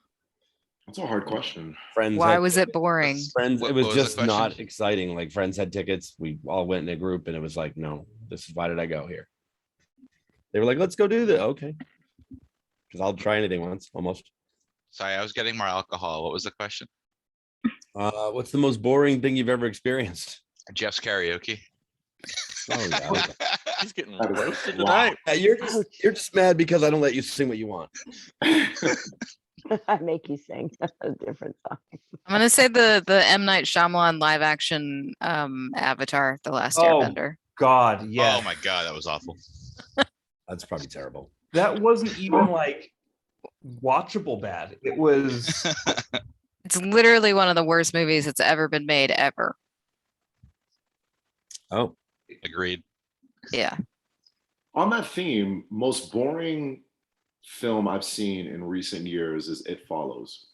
That's a hard question.
Friends.
Why
had
was it boring?
Friends.
What
It was
was the
just
question?
not exciting. Like friends had tickets. We all went in a group, and it was like, no, this is why did I go here? They were like, let's go do that. Okay. Because I'll try anything once, almost.
Sorry, I was getting more alcohol. What was the question?
What's the most boring thing you've ever experienced?
Jeff's karaoke.
Oh yeah.
He's getting
That is-
roasted
wow.
tonight.
Yeah, you're just mad because I don't let you sing what you want.
I make you sing a different song.
I'm gonna say the M. Night Shyamalan live action Avatar, The Last
Oh.
Airbender.
God, yeah.
Oh my god, that was awful.
That's probably terrible.
That wasn't even like watchable bad. It was
It's literally one of the worst movies that's ever been made ever.
Oh,
Agreed.
Yeah.
On that theme, most boring film I've seen in recent years is It Follows.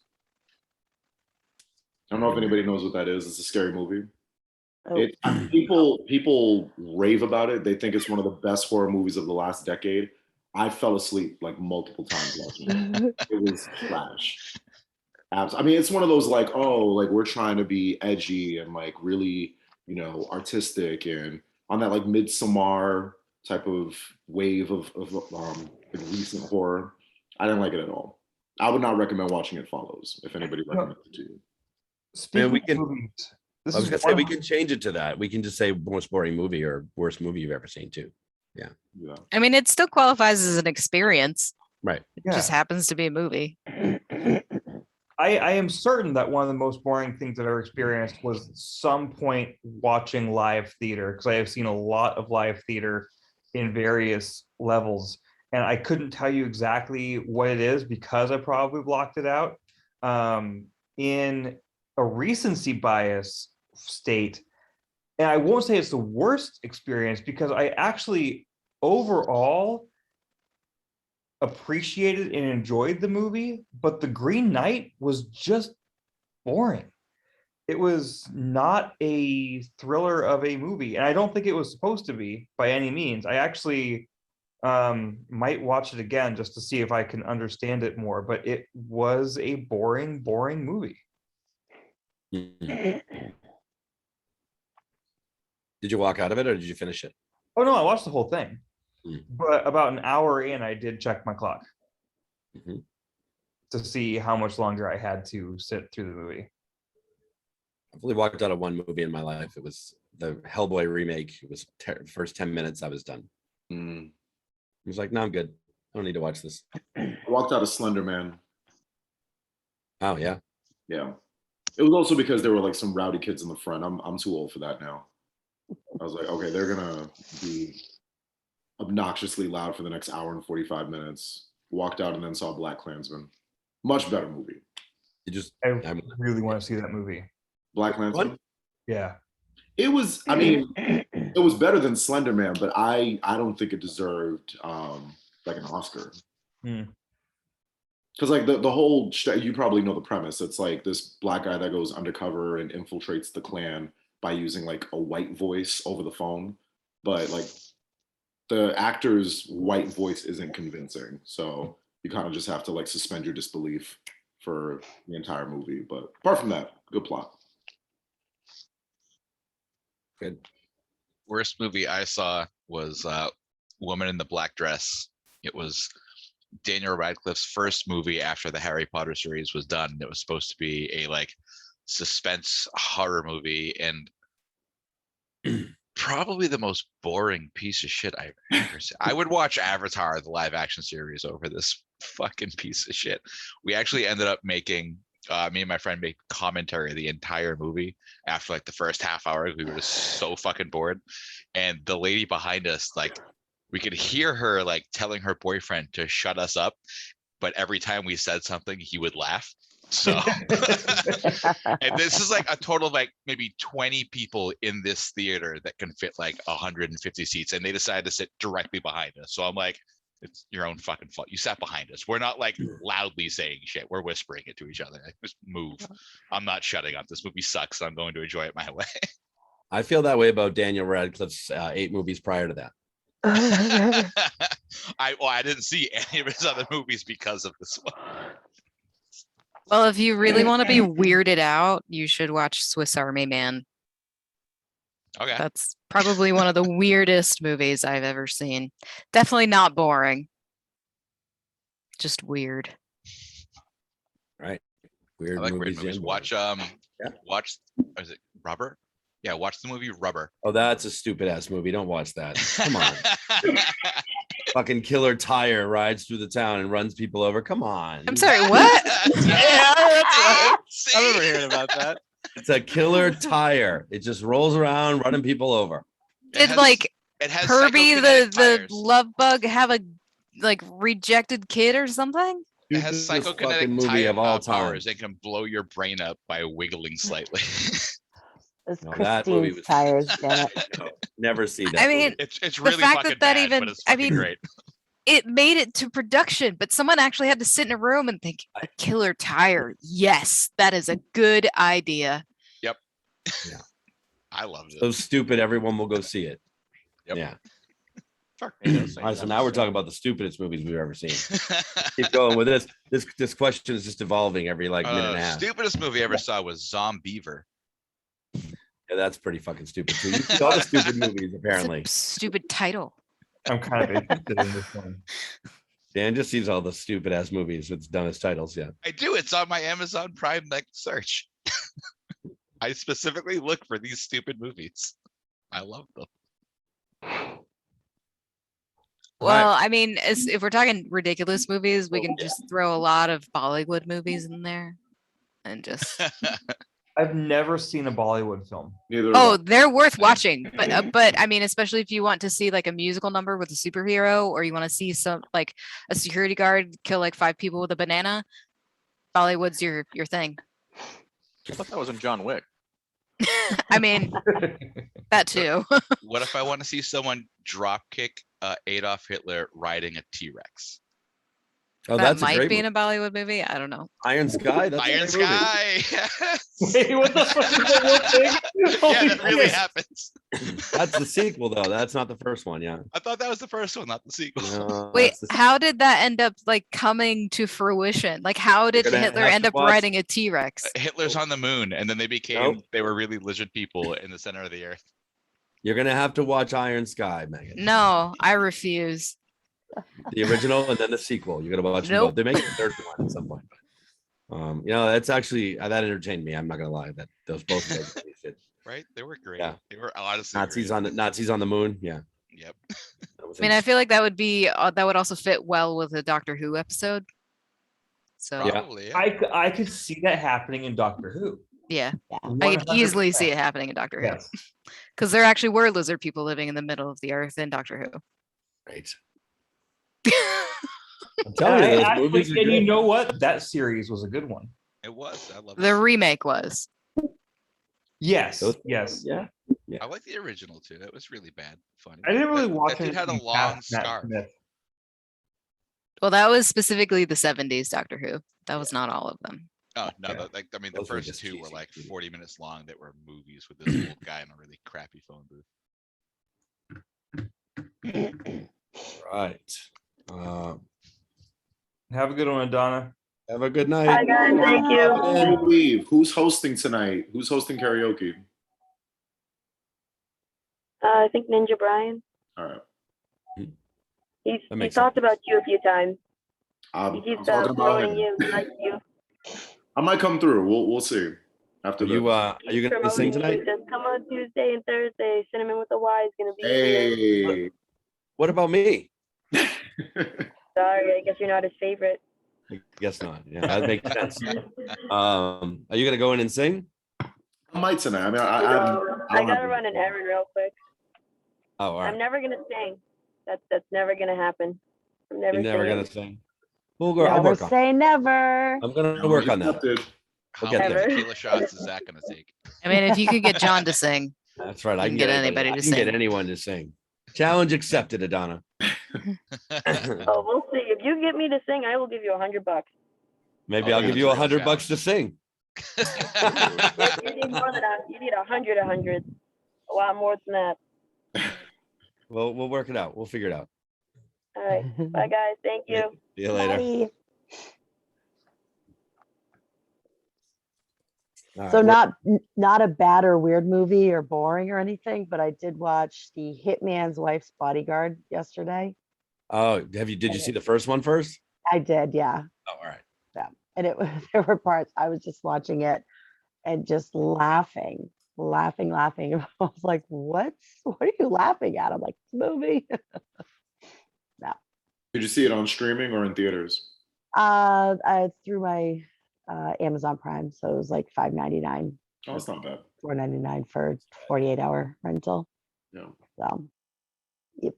I don't know if anybody knows what that is. It's a scary movie.
Oh,
People rave about it. They think it's one of the best horror movies of the last decade. I fell asleep like multiple times watching it. It was trash. I mean, it's one of those like, oh, like we're trying to be edgy and like really, artistic and on that like Midsommar type of wave of like recent horror. I didn't like it at all. I would not recommend watching It Follows if anybody recommends it to you.
speaking
we
of
can-
movies. This
I was
is
gonna say
one
we
of-
can change it to that. We can just say most boring movie or worst movie you've ever seen too.
Yeah.
I mean, it still qualifies as an experience.
Right.
It just
Yeah.
happens to be a movie.
I am certain that one of the most boring things I've ever experienced was some point watching live theater because I have seen a lot of live theater in various levels, and I couldn't tell you exactly what it is because I probably blocked it out. In a recency bias state, and I won't say it's the worst experience because I actually overall appreciated and enjoyed the movie, but The Green Knight was just boring. It was not a thriller of a movie, and I don't think it was supposed to be by any means. I actually might watch it again just to see if I can understand it more, but it was a boring movie.
Mhm. Did you walk out of it or did you finish it?
Oh no, I watched the whole thing.
Mm.
But about an hour in, I did check my clock
Mhm.
to see how much longer I had to sit through the movie.
I've only walked out of one movie in my life. It was the Hellboy remake. It was first 10 minutes I was done.
Mm.
I was like, no, I'm good. I don't need to watch this.
I walked out of Slender Man.
Oh yeah.
Yeah. It was also because there were like some rowdy kids in the front. I'm too old for that now. I was like, okay, they're gonna be obnoxiously loud for the next hour and 45 minutes. Walked out and then saw Black Klansman. Much better movie.
You just
I really want to see that movie.
Black Klansman.
What?
Yeah.
It was, I mean, it was better than Slender Man, but I don't think it deserved like an Oscar.
Hmm.
Because like the whole, you probably know the premise. It's like this black guy that goes undercover and infiltrates the Klan by using like a white voice over the phone. But like the actor's white voice isn't convincing. So you kind of just have to like suspend your disbelief for the entire movie. But apart from that, good plot.
Good.
Worst movie I saw was Woman in the Black Dress. It was Daniel Radcliffe's first movie after the Harry Potter series was done. It was supposed to be a like suspense horror movie, and probably the most boring piece of shit I've ever seen. I would watch Avatar, the live action series, over this fucking piece of shit. We actually ended up making me and my friend made commentary of the entire movie after like the first half hour. We were just so fucking bored. And the lady behind us, like, we could hear her like telling her boyfriend to shut us up, but every time we said something, he would laugh. So, and this is like a total of like maybe 20 people in this theater that can fit like 150 seats, and they decided to sit directly behind us. So I'm like, it's your own fucking fault. You sat behind us. We're not like loudly saying shit. We're whispering it to each other. Like, just move. I'm not shutting up. This movie sucks. I'm going to enjoy it my way.
I feel that way about Daniel Radcliffe's 8 movies prior to that.
I didn't see any of his other movies because of this one.
Well, if you really want to be weirded out, you should watch Swiss Army Man.
Okay.
That's probably one of the weirdest movies I've ever seen. Definitely not boring. Just weird.
Right. Weird
I like
movies.
weird movies.
and
Watch
Yeah.
watch, is it Rubber? Yeah, watch the movie Rubber.
Oh, that's a stupid ass movie. Don't watch that. Come on. Fucking killer tire rides through the town and runs people over. Come on.
I'm sorry, what?
Yeah, that's right.
See?
I remember hearing about that.
It's a killer tire. It just rolls around running people over.
Did like
it has
Herbie
psychokinetic
the
tires.
love bug have a like rejected kid or something?
It has
Stupidest fucking
psychokinetic
movie
tire
of all time.
powers that can blow your brain up by wiggling slightly.
It's
No, that movie
Christine's
was
tires, damn it.
No, never see that.
I mean,
movie.
It's
The
really
fact
fucking
that that
bad,
even-
but it's
I
fucking
mean,
great.
It made it to production, but someone actually had to sit in a room and think, a killer tire. Yes, that is a good idea.
I loved it.
So stupid, everyone will go see it.
Yep.
Yeah.
Sharknado's
All right, so now we're talking about the stupidest movies we've ever seen. Keep going with this. This question is just evolving every like minute and a half.
Stupidest movie I ever saw was Zombeaver.
Yeah, that's pretty fucking stupid too. You see all the stupid movies
It's
apparently.
a stupid title.
I'm kind of interested in this one.
Dan just sees all the stupid ass movies with dumbest titles. Yeah.
I do. It's on my Amazon Prime next search. I specifically look for these stupid movies. I love them.
Well, I mean, if we're talking ridiculous movies, we can just throw a lot of Bollywood movies in there and just.
I've never seen a Bollywood film.
Neither.
Oh, they're worth watching, but I mean, especially if you want to see like a musical number with a superhero, or you want to see some like a security guard kill like 5 people with a banana. Bollywood's your thing.
I thought that was in John Wick.
I mean, that too.
What if I want to see someone drop kick Adolf Hitler riding a T-Rex?
Oh,
That
that's a
might
great
be in
movie.
a Bollywood movie. I don't know.
Iron Sky. That's a
Iron
great movie.
Sky. Yes.
Wait, what the fuck is that real thing?
Yeah,
Holy
that really
shit.
happens.
That's the sequel, though. That's not the first one. Yeah.
I thought that was the first one, not the sequel.
No,
Wait,
that's the
how did that end up like coming to fruition? Like, how did
gonna
Hitler
have
end
to
up
watch-
riding a T-Rex?
Hitler's on the moon, and then they became
Nope.
they were really lizard people in the center of the earth.
You're gonna have to watch Iron Sky, Megan.
No, I refuse.
The original and then the sequel. You're gonna watch them
Nope.
both. They make a third one at some point. That's actually that entertained me. I'm not gonna lie. That those both of those movies did.
Right? They were great.
Yeah.
They were honestly
Nazis
great.
on the moon. Yeah.
Yep.
That was
I mean, I feel like that would be that would also fit well with a Doctor Who episode. So
Yeah.
Probably. Yeah.
I could see that happening in Doctor Who.
yeah, I could easily see it happening in Doctor Who
Yes.
because there actually were lizard people living in the middle of the earth in Doctor Who.
great. I'm telling you, those
Actually,
movies are
and you
great.
know what? That series was a good one.
It was. I love
The
it.
remake was.
Yes.
Those-
Yes.
Yeah.
I like the original too. That was really bad. Funny.
I didn't really
That-
watch
that dude
it.
had a long scarf.
Well, that was specifically the 70s Doctor Who. That was not all of them.
Oh no!
Yeah.
Like I mean, the
Those were
first
just
two were
cheesy
like
movies.
40 minutes long. That were movies with this old guy in a really crappy phone booth.
Right.
Have a good one, Adanna.
Have a good
Bye,
night.
guys. Thank you.
Before you leave, who's hosting tonight? Who's hosting karaoke?
I think Ninja Brian.
All right.
He's
makes
talked
sense.
about you a few times.
I'm
He keeps
talking about
promoting
him.
you. He likes you.
I might come through. We'll see. After
Are you
this.
are you
He's
gonna sing
promoting you.
tonight?
Just come on Tuesday and Thursday. Cinnamon with a Y is gonna be here.
Hey.
What about me?
Sorry, I guess you're not his favorite.
I guess not. Yeah, that makes sense. Are you gonna go in and sing?
I might tonight. I mean,
I
don't have
gotta
to-
run an errand real quick.
Oh, all
I'm
right.
never gonna sing. That's never gonna happen. I'm never
You're never
singing.
gonna sing. We'll go. I'll
Never
work on it.
say never.
I'm gonna work on that.
Accepted.
How
get
many
there.
tequila shots is that gonna take?
I mean, if you could get John to sing,
That's right. I
You
can
can
get
get anybody
I
to
can get
sing.
anyone to sing. Challenge accepted, Adanna.
Oh, we'll see. If you get me to sing, I will give you $100.
Maybe
Oh,
I'll give
that's
you
a real
$100 to sing.
You need more than that. You need 100. A lot more than that.
Well, we'll work it out. We'll figure it out.
All right. Bye, guys. Thank you.
See you later.
Bye.
All right,
So
we're-
not a bad or weird movie or boring or anything, but I did watch The Hitman's Wife's Bodyguard yesterday.
Oh, did you see the first one first?
I did, yeah.
Oh, all right.
And it was there were parts I was just watching it and just laughing. I was like, what are you laughing at? I'm like, movie.
Did you see it on streaming or in theaters?
I threw my Amazon Prime, so it was like $5.99,
Oh, it's not bad.
$4.99 for 48-hour rental.
Yeah.
So, yep.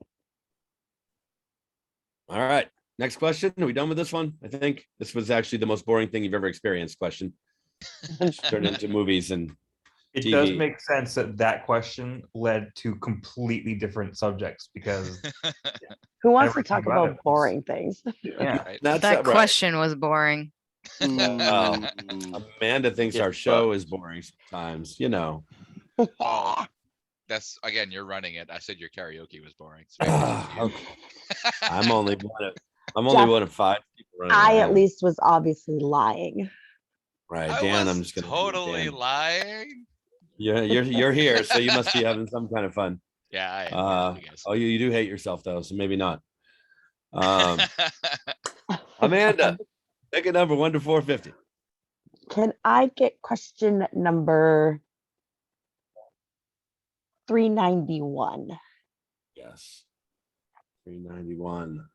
All right. Next question. Are we done with this one? I think this was actually the most boring thing you've ever experienced. Question. Turned into movies and
It does
TV.
make sense that that question led to completely different subjects because
Who wants to
Everything
talk
about
about
it was-
boring things?
yeah,
Right?
that's
that
right.
question was boring.
Amanda thinks our show is boring sometimes. You know.
Oh, that's again. You're running it. I said your karaoke was boring. So
Okay. I'm only
Jeff,
one of 5 people running
I at
around.
least was obviously lying.
Right,
I
Dan.
was
I'm just gonna
totally
Dan.
lying.
You're here, so you must be having some kind of fun.
Yeah, I am. I guess.
Oh, you do hate yourself though, so maybe not. Amanda, pick a number 1 to 450.
Can I get question number 391?
Yes. 391.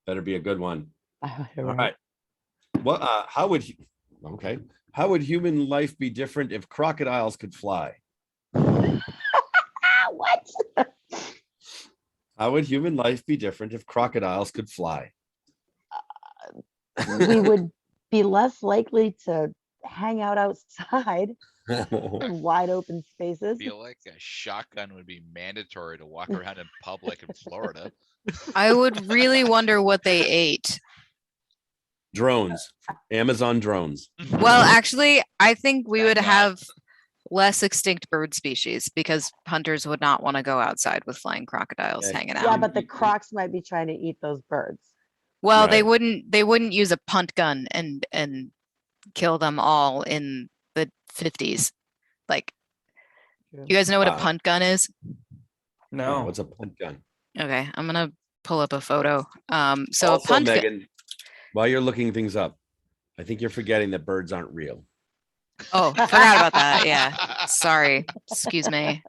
Better be a good one.
All
All right. What? How would? Okay. How would human life be different if crocodiles could fly?
What?
How would human life be different if crocodiles could fly?
We would be less likely to hang out outside in wide open spaces.
Feel like a shotgun would be mandatory to walk around in public in Florida.
I would really wonder what they ate.
Drones, Amazon drones.
Well, actually, I think we
Why
would
not?
have less extinct bird species because hunters would not want to go outside with flying crocodiles
Okay.
hanging
Yeah,
out.
but the crocs might be trying to eat those birds.
Well, they
Right.
wouldn't use a punt gun and kill them all in the 50s. Like, you guys know what a
Wow.
punt gun is?
No,
No.
what's a punt gun?
Okay, I'm gonna pull up a photo. So a
Also,
punt gun.
Megan, while you're looking things up, I think you're forgetting that birds aren't real.
Oh, forgot about that. Yeah, sorry. Excuse me.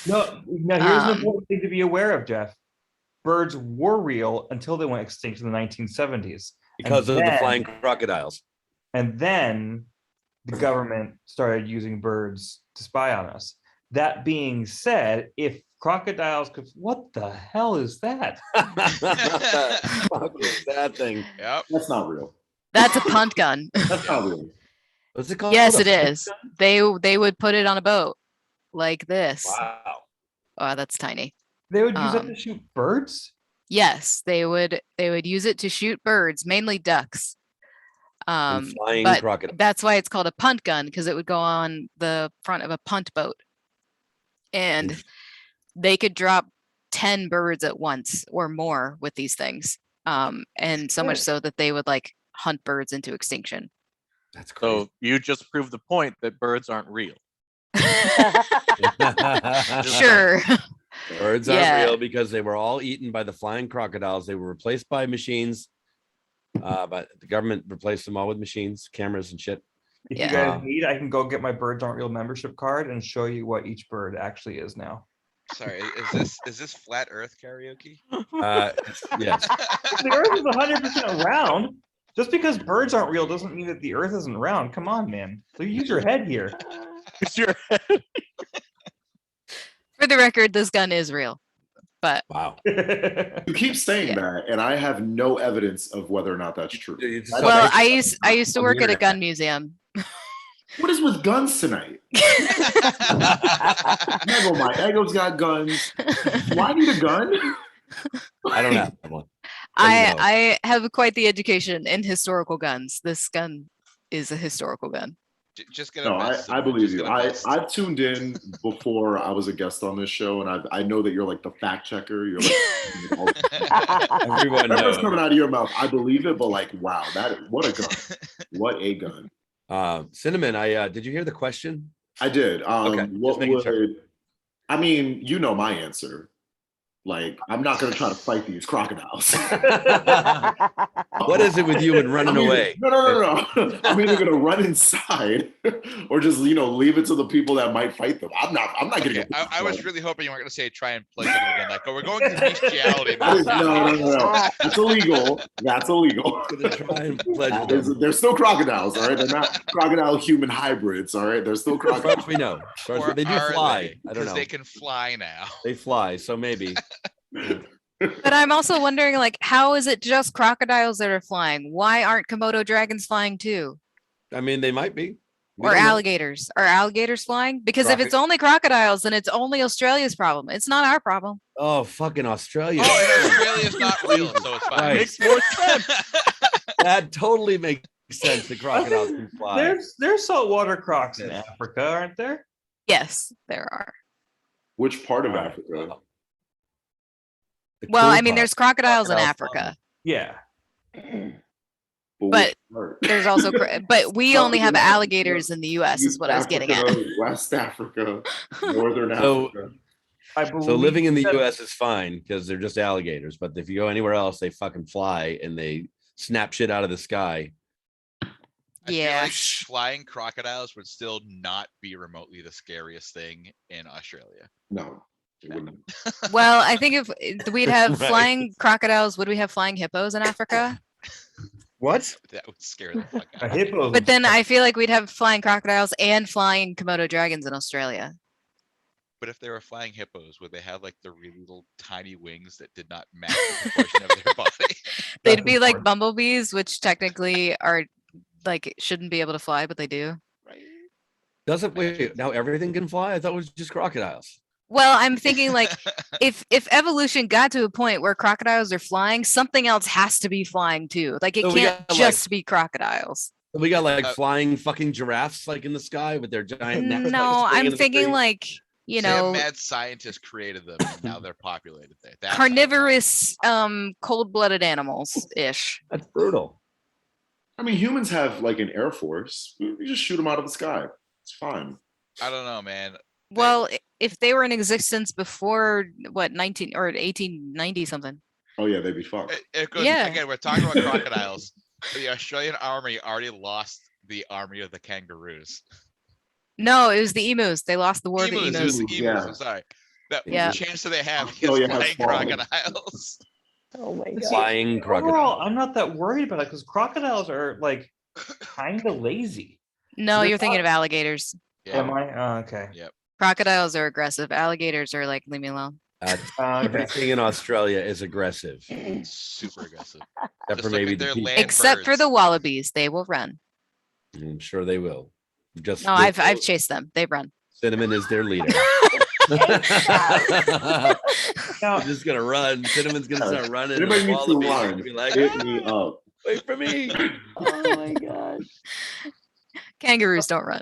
No, now here's an
Um,
important thing to be aware of, Jeff. Birds were real until they went extinct in the 1970s.
Because of the
then-
flying crocodiles.
And then the government started using birds to spy on us. That being said, if crocodiles could, what the hell is that?
Fuck is that thing?
Yep.
That's not real.
That's a punt gun.
That's not real.
What's it called?
Yes,
A
it
punt
is.
gun?
They would put it on a boat like this.
Wow.
Oh, that's tiny.
They would use it
Um,
to shoot birds?
Yes, they would use it to shoot birds, mainly ducks.
And flying
But
crocodile.
that's why it's called a punt gun, because it would go on the front of a punt boat. And
Interesting.
they could drop 10 birds at once or more with these things. And so much so that they would like hunt birds into extinction.
That's crazy.
So you just proved the point that birds aren't real.
Sure.
Birds aren't
Yeah.
real because they were all eaten by the flying crocodiles. They were replaced by machines. But the government replaced them all with machines, cameras, and shit.
If
Yeah.
you guys need, I can go get my Birds Aren't Real membership card and show you what each bird actually is now.
Sorry, is this flat Earth karaoke?
Yes.
The Earth is 100% round. Just because birds aren't real doesn't mean that the Earth isn't round. Come on, man. So use your head here.
For the record, this gun is real. But
Wow.
You keep saying
Yeah.
that, and I have no evidence of whether or not that's true.
It's
That's
well,
like-
I used to
on the
work at a
internet.
gun museum.
What is with guns tonight? Nego, my Ego's got guns. Do I need a gun?
I don't have one. But, you know.
I have quite the education in historical guns. This gun is a historical gun.
Just get a
No,
vest,
I
Simon,
believe
just
you.
get a vest.
I've tuned in before I was a guest on this show, and I know that you're like the fact checker. You're like,
Everyone
whatever's
knows.
coming out of your mouth, I believe it. But like, wow, what a gun! What a gun!
Cinnamon, I did you hear the question?
I did.
Okay, just
What
making
would?
sure.
I mean, you know my answer. Like, I'm not gonna try to fight these crocodiles.
What is it with you and running
I'm either-
away?
No. I'm either gonna run inside or just leave it to the people that might fight them. I'm not getting.
Okay, I was really hoping you weren't going to say try and play something again. Like, oh, we're going to bestiality.
That is, no. That's illegal. That's illegal.
Gonna try and pledge with them.
They're still crocodiles, all right? They're not crocodile human hybrids, all right? They're still
As far
crocodiles.
as we know. As far as
Or
they do
are
fly.
they?
I don't
'Cause
know.
they can fly now.
They fly, so maybe.
But I'm also wondering, like, how is it just crocodiles that are flying? Why aren't Komodo dragons flying too?
I mean, they might be. We
Or
don't know.
alligators? Are alligators flying? Because if it's only crocodiles, then it's only Australia's problem. It's not our problem.
Oh, fucking Australia.
Oh, and Australia's not real, so it's fine.
Right.
Makes more sense.
That totally makes sense. The crocodiles can fly.
There's saltwater crocs in
Yes.
Africa, aren't there?
Yes, there are.
Which part of Africa?
The
Well,
cool
I mean,
part.
there's crocodiles in
Crocodiles
Africa,
Yeah.
But
which part?
there's also, but we only have
Africa,
alligators in the U.S. is
East
what I was getting at.
Africa, West Africa, Northern
So-
Africa.
I
So
believe
living in the
that-
U.S. is fine because they're just alligators. But if you go anywhere else, they fucking fly and they snap shit out of the sky.
I feel
Yeah.
like flying crocodiles would still not be remotely the scariest thing in Australia.
No. it wouldn't.
Well, I think if we'd have
Right.
flying crocodiles, would we have flying hippos in Africa?
What?
That would scare the fuck
A
out of me.
hippo.
But then I feel like we'd have flying crocodiles and flying Komodo dragons in Australia.
But if they were flying hippos, would they have like the really little tiny wings that did not match the proportion of their body?
They'd be like
important.
bumblebees, which technically are like shouldn't be able to fly, but they do.
Right?
Doesn't wait? Now everything can fly. I thought it was just crocodiles.
Well, I'm thinking like if evolution got to a point where crocodiles are flying, something else has to be flying too. Like it
So we
can't
got, like-
just be crocodiles.
We got like
Uh,
flying fucking giraffes like in the sky with their giant necks. like,
No,
swinging
I'm
in the
thinking
breeze.
like, you
Say a
know,
mad scientist created them and now they're populated there. That's how it's
carnivorous, cold-blooded animals ish.
That's brutal.
I mean, humans have like an air force. We just shoot them out of the sky. It's fine.
I don't know, man.
Well, if they were in existence before what 19 or 1890 something.
Oh yeah, they'd be fucked.
It goes,
Yeah.
again, we're talking about crocodiles. The Australian army already lost the army of the kangaroos.
No, it was the emus. They lost the war of the
Emus, it was
emus.
the
Emus,
emus,
yeah.
I'm sorry. That
Yeah.
chance do they have
Oh,
against
yeah,
flying
falling.
crocodiles?
Oh my god.
Flying
Overall,
crocodile.
I'm not that worried about it because crocodiles are like kind of lazy.
No,
They're
you're thinking
not-
of alligators.
Am
Yeah,
I? Oh, okay.
Crocodiles are aggressive. Alligators are like, leave me alone.
Okay.
Everything in Australia is aggressive,
super aggressive.
except
Just
for
look
maybe
at
the
their
people.
land
Except for
birds.
the wallabies, they will run.
I'm sure they will. Just
No, I've chased them. They run.
Cinnamon is their leader.
Now,
I'm just gonna run. Cinnamon's gonna start running. and
Anybody
the
needs to
wallabies are
run.
gonna be like,
Hit
"Ah,
me up.
wait for me.
Oh my gosh.
Kangaroos don't run.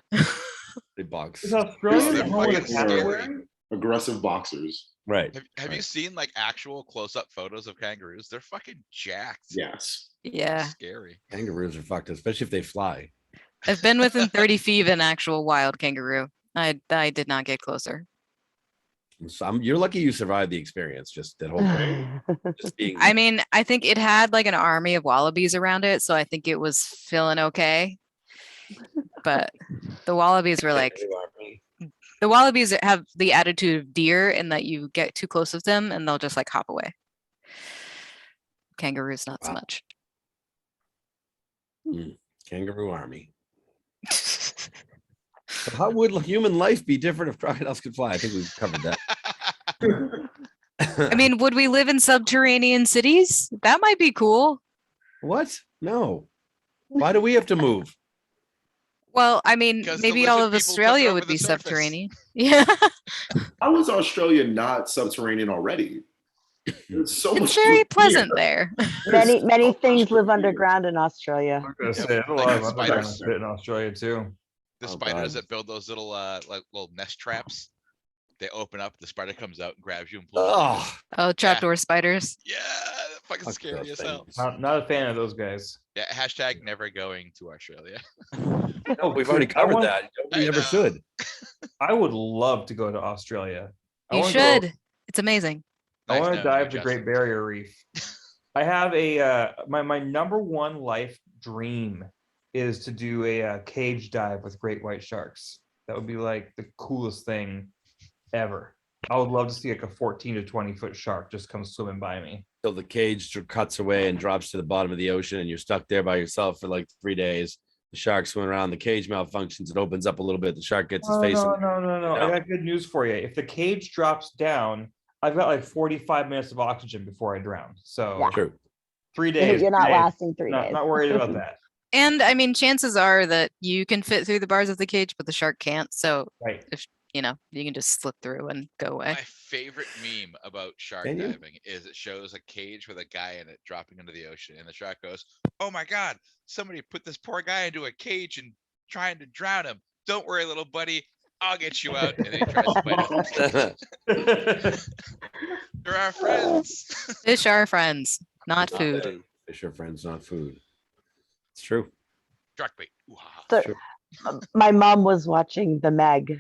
They box.
is Australia
They're
the home of the
fucking scary.
cassowary?
Aggressive boxers.
Right.
Have you seen like actual close-up photos of kangaroos? They're fucking jacked.
Yes.
Yeah.
Scary.
Kangaroos are fucked, especially if they fly.
I've been within 30 feet of an actual wild kangaroo. I did not get closer.
So you're lucky you survived the experience. Just that whole thing. Just being.
I mean, I think it had like an army of wallabies around it, so I think it was feeling okay. But the wallabies were like, the wallabies have the attitude of deer in that you get too close with them and they'll just like hop away. Kangaroos, not so
Wow.
much.
Kangaroo army. So how would human life be different if crocodiles could fly? I think we've covered that.
I mean, would we live in subterranean cities? That might be cool.
what? No. Why do we have to move?
Well, I mean,
'Cause the
maybe all
lizard
of
people took
Australia
over
would
the
be
surface.
subterranean. Yeah.
How is Australia not subterranean already? There's so
It's
much
very
here.
pleasant there.
Many things live underground in Australia.
I'm gonna
Yep,
say, there's a
like
lot of
the
underground
spiders.
shit in Australia too.
The
Oh,
spiders
God.
that build those little like little nest traps. They open up, the spider comes out and grabs you and pulls you.
Oh,
Oh, trapdoor spiders.
Yeah, fucking
fuck
scary
those
as hell.
things.
Not a fan of those guys.
Yeah, hashtag never going to Australia.
No, we've already covered
want-
that.
I
We never
know.
should.
I would love to go to Australia. I
You
wanna go-
should. It's amazing.
I
Nice
want to
knowing you,
dive the
Justin.
Great Barrier Reef. I have a my number one life dream is to do a cage dive with great white sharks. That would be like the coolest thing ever. I would love to see like a 14 to 20 foot shark just come swimming by me.
Till the cage cuts away and drops to the bottom of the ocean, and you're stuck there by yourself for like 3 days. The shark swimming around, the cage malfunctions, it opens up a little bit. The shark gets his
Oh,
face
no,
in.
no. I
No.
got good news for you. If the cage drops down, I've got like 45 minutes of oxygen before I drown. So
Yeah.
True.
3 days.
You're not
3 days,
lasting 3 days.
not worried about that.
And I mean, chances are that you can fit through the bars of the cage, but the shark can't. So,
Right.
you know, you can just slip through and go away.
My favorite meme about shark
Can you?
diving is it shows a cage with a guy in it dropping into the ocean, and the shark goes, "Oh my god, somebody put this poor guy into a cage and trying to drown him. Don't worry, little buddy, I'll get you out." And then he tries to bite him. They're our friends.
Fish are friends, not food.
Fish are friends, not food. It's true.
Shark bait. Ooh, ha, ha.
So,
Sure.
my mom was watching The Meg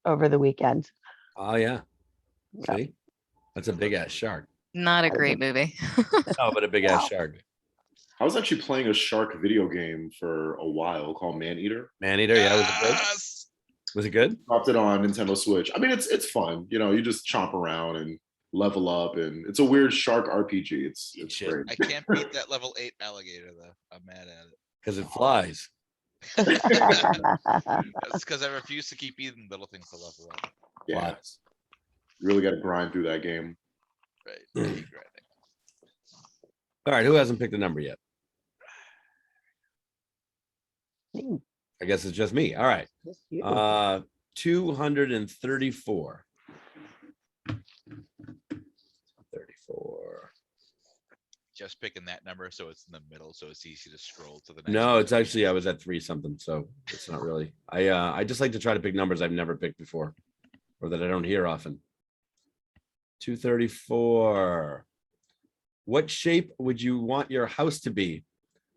over the weekend.
Oh yeah.
Yeah.
See, that's a big ass shark.
Not a great movie.
No, but a big ass shark.
I was actually playing a shark video game for a while called Maneater.
Maneater. Yeah, was it good?
Yes!
Was it good?
Dropped it on Nintendo Switch. I mean, it's fun. You know, you just chomp around and level up, and it's a weird shark RPG. It's
Shit.
great.
I can't beat that level 8 alligator though. I'm mad at
Because it flies.
it. That's because I refuse to keep eating little things to level up.
Yeah,
Flies.
you really got to grind through that game.
Right. Keep grinding.
All right. Who hasn't picked a number yet? I guess it's just me. All right. 234.
just picking that number so it's in the middle, so it's easy to scroll to the next
No,
one?
it's actually I was at 3 something, so it's not really. I just like to try to pick numbers I've never picked before, or that I don't hear often. 234. What shape would you want your house to be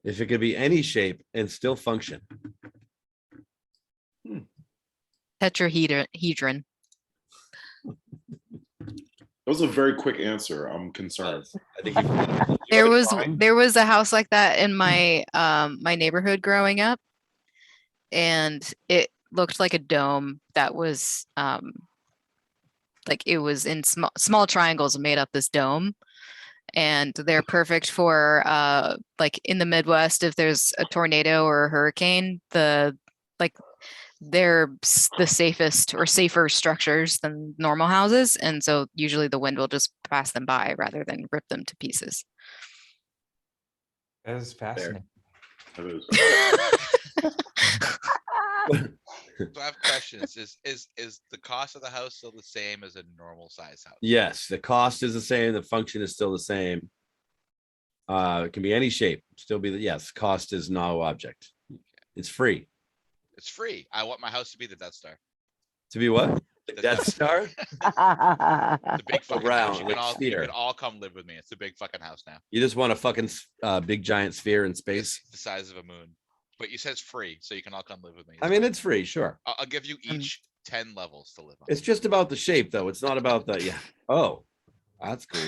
if it could be any shape and still function?
Tetrahedron.
That was a very quick answer. I'm concerned.
I think you
There was a house like that in my my neighborhood growing up, and it looked like a dome that was like it was in small triangles made up this dome, and they're perfect for like in the Midwest if there's a tornado or a hurricane, they're the safest or safer structures than normal houses, and so usually the wind will just pass them by rather than rip them to pieces.
That is fascinating.
That is-
So I have questions. Is the cost of the house still the same as a normal size house?
Yes, the cost is the same. The function is still the same. It can be any shape. Still be yes. Cost is no object. It's free.
It's free. I want my house to be the Death Star.
To be what? The
The
Death
Death
Star?
The big fucking house.
Round,
You
like
can, all, you
sphere.
can all come live with me. It's a big fucking house now.
You just want a fucking big giant sphere in space.
It's the size of a moon. But you said it's free, so you can all come live with me.
I mean, it's free, sure.
I'll give you each 10 levels to live on.
It's just about the shape, though. It's not about the yeah. Oh, that's cool.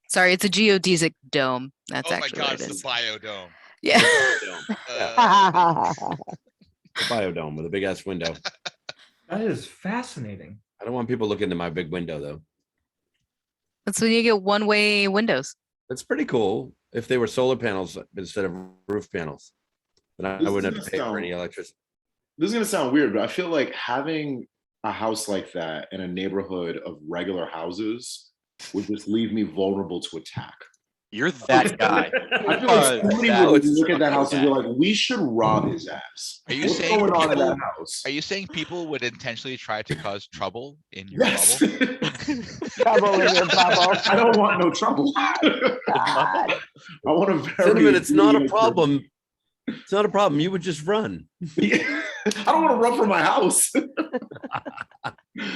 Sorry, it's a geodesic dome. That's
Oh my
actually
god,
what it
it's
is.
the biodome.
Yeah.
The biodome with a big ass window.
That is fascinating.
I don't want people looking into my big window though.
That's when you get one-way windows.
It's pretty cool if they were solar panels instead of roof panels. Then I
This is
wouldn't have to
gonna
pay for any
sound-
electricity.
This is gonna sound weird, but I feel like having a house like that in a neighborhood of regular houses would just leave me vulnerable to attack.
You're that guy.
I feel like somebody
no,
would
it's
look at that house and be
that.
like, "We should rob his ass."
Are you
What's
saying
going on in
people-
that house?
Are you saying people would intentionally try to cause trouble in your
Yes.
bubble?
Trouble in your bubble.
I don't want no trouble.
God.
I want a very.
Cinnamon, it's not a
obedient
problem. It's not a problem. You would just run.
person. I don't want to run from my house.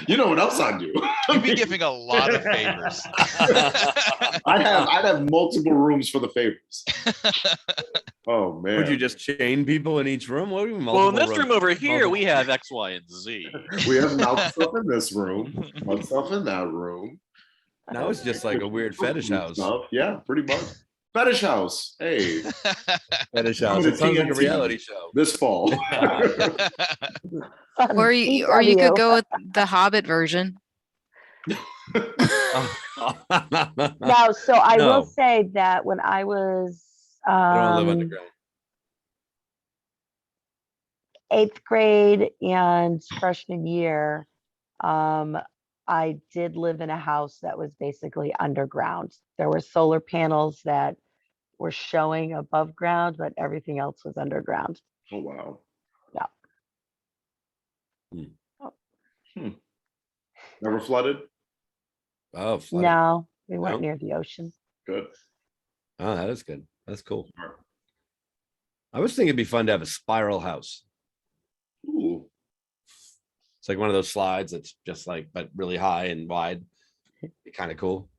You know what else I do?
You'd be giving a lot of favors.
I'd have multiple rooms for the favors. Oh man.
Would you just chain people in each room? What do you mean
Well, in
multiple
this room
rooms?
over here,
Multiple-
we have X, Y, and Z.
We have mouth stuff in this room, mouth stuff in that room.
Now it's just like a weird fetish house.
Stuff. Yeah, pretty much. Fetish house. Hey,
Fetish
Come
house.
to
It sounds like a
TNT.
reality show.
this fall.
Or you could go with the Hobbit version.
No, so I
No.
will say that when I was
I don't live underground.
8th grade and freshman year, I did live in a house that was basically underground. There were solar panels that were showing above ground, but everything else was underground.
Oh wow. Never flooded.
Oh, flooded.
No, we weren't
No?
near the ocean.
Good.
Oh, that is good. That's cool.
Smart.
I was thinking it'd be fun to have a spiral house.
Ooh.
It's like one of those slides that's just like, but really high and wide. Be kind of cool.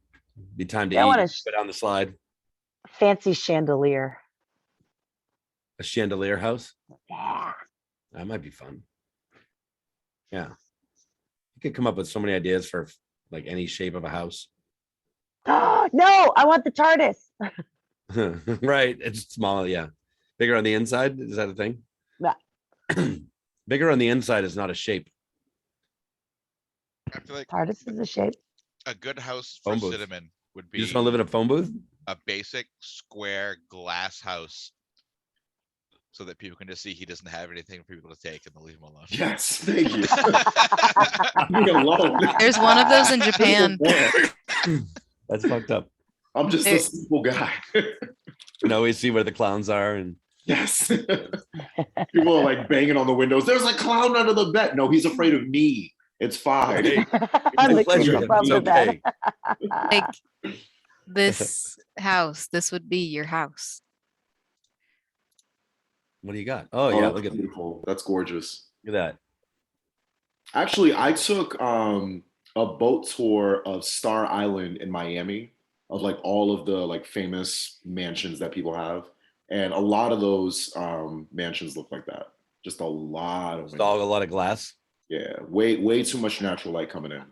Be time to
Yeah, I
eat.
wanna
Go down the slide.
Fancy chandelier.
A chandelier house.
Yeah.
That might be fun. Yeah. You could come up with so many ideas for like any shape of a house.
No, I want the TARDIS.
Right. It's small. Yeah. Bigger on the inside. Is that a thing?
Yeah.
Bigger on the inside is not a shape.
I feel like
TARDIS is a shape.
a good house for
Phone booth.
Cinnamon would
You
be
just want to live in a phone booth?
a basic square glass house so that people can just see he doesn't have anything for people to take and they'll leave him alone.
Yes, thank you. Leave me alone.
There's one of those in Japan.
That's fucked up.
I'm just a
There-
simple guy.
You can always see where the clowns are and
Yes. People are like banging on the windows. There's a clown under the bed. No, he's afraid of me. It's fine.
Hey,
I'm
it's
the
a pleasure.
king above
It's
the bed.
okay.
Like This house, this would be your house.
What do you got? Oh yeah,
that's
look at
beautiful. That's gorgeous.
that.
Actually, I took a boat tour of Star Island in Miami, of like all of the like famous mansions that people have, and a lot of those mansions look like that. Just a lot of
It's all a
windows.
lot of glass.
Yeah, way too much natural light coming in.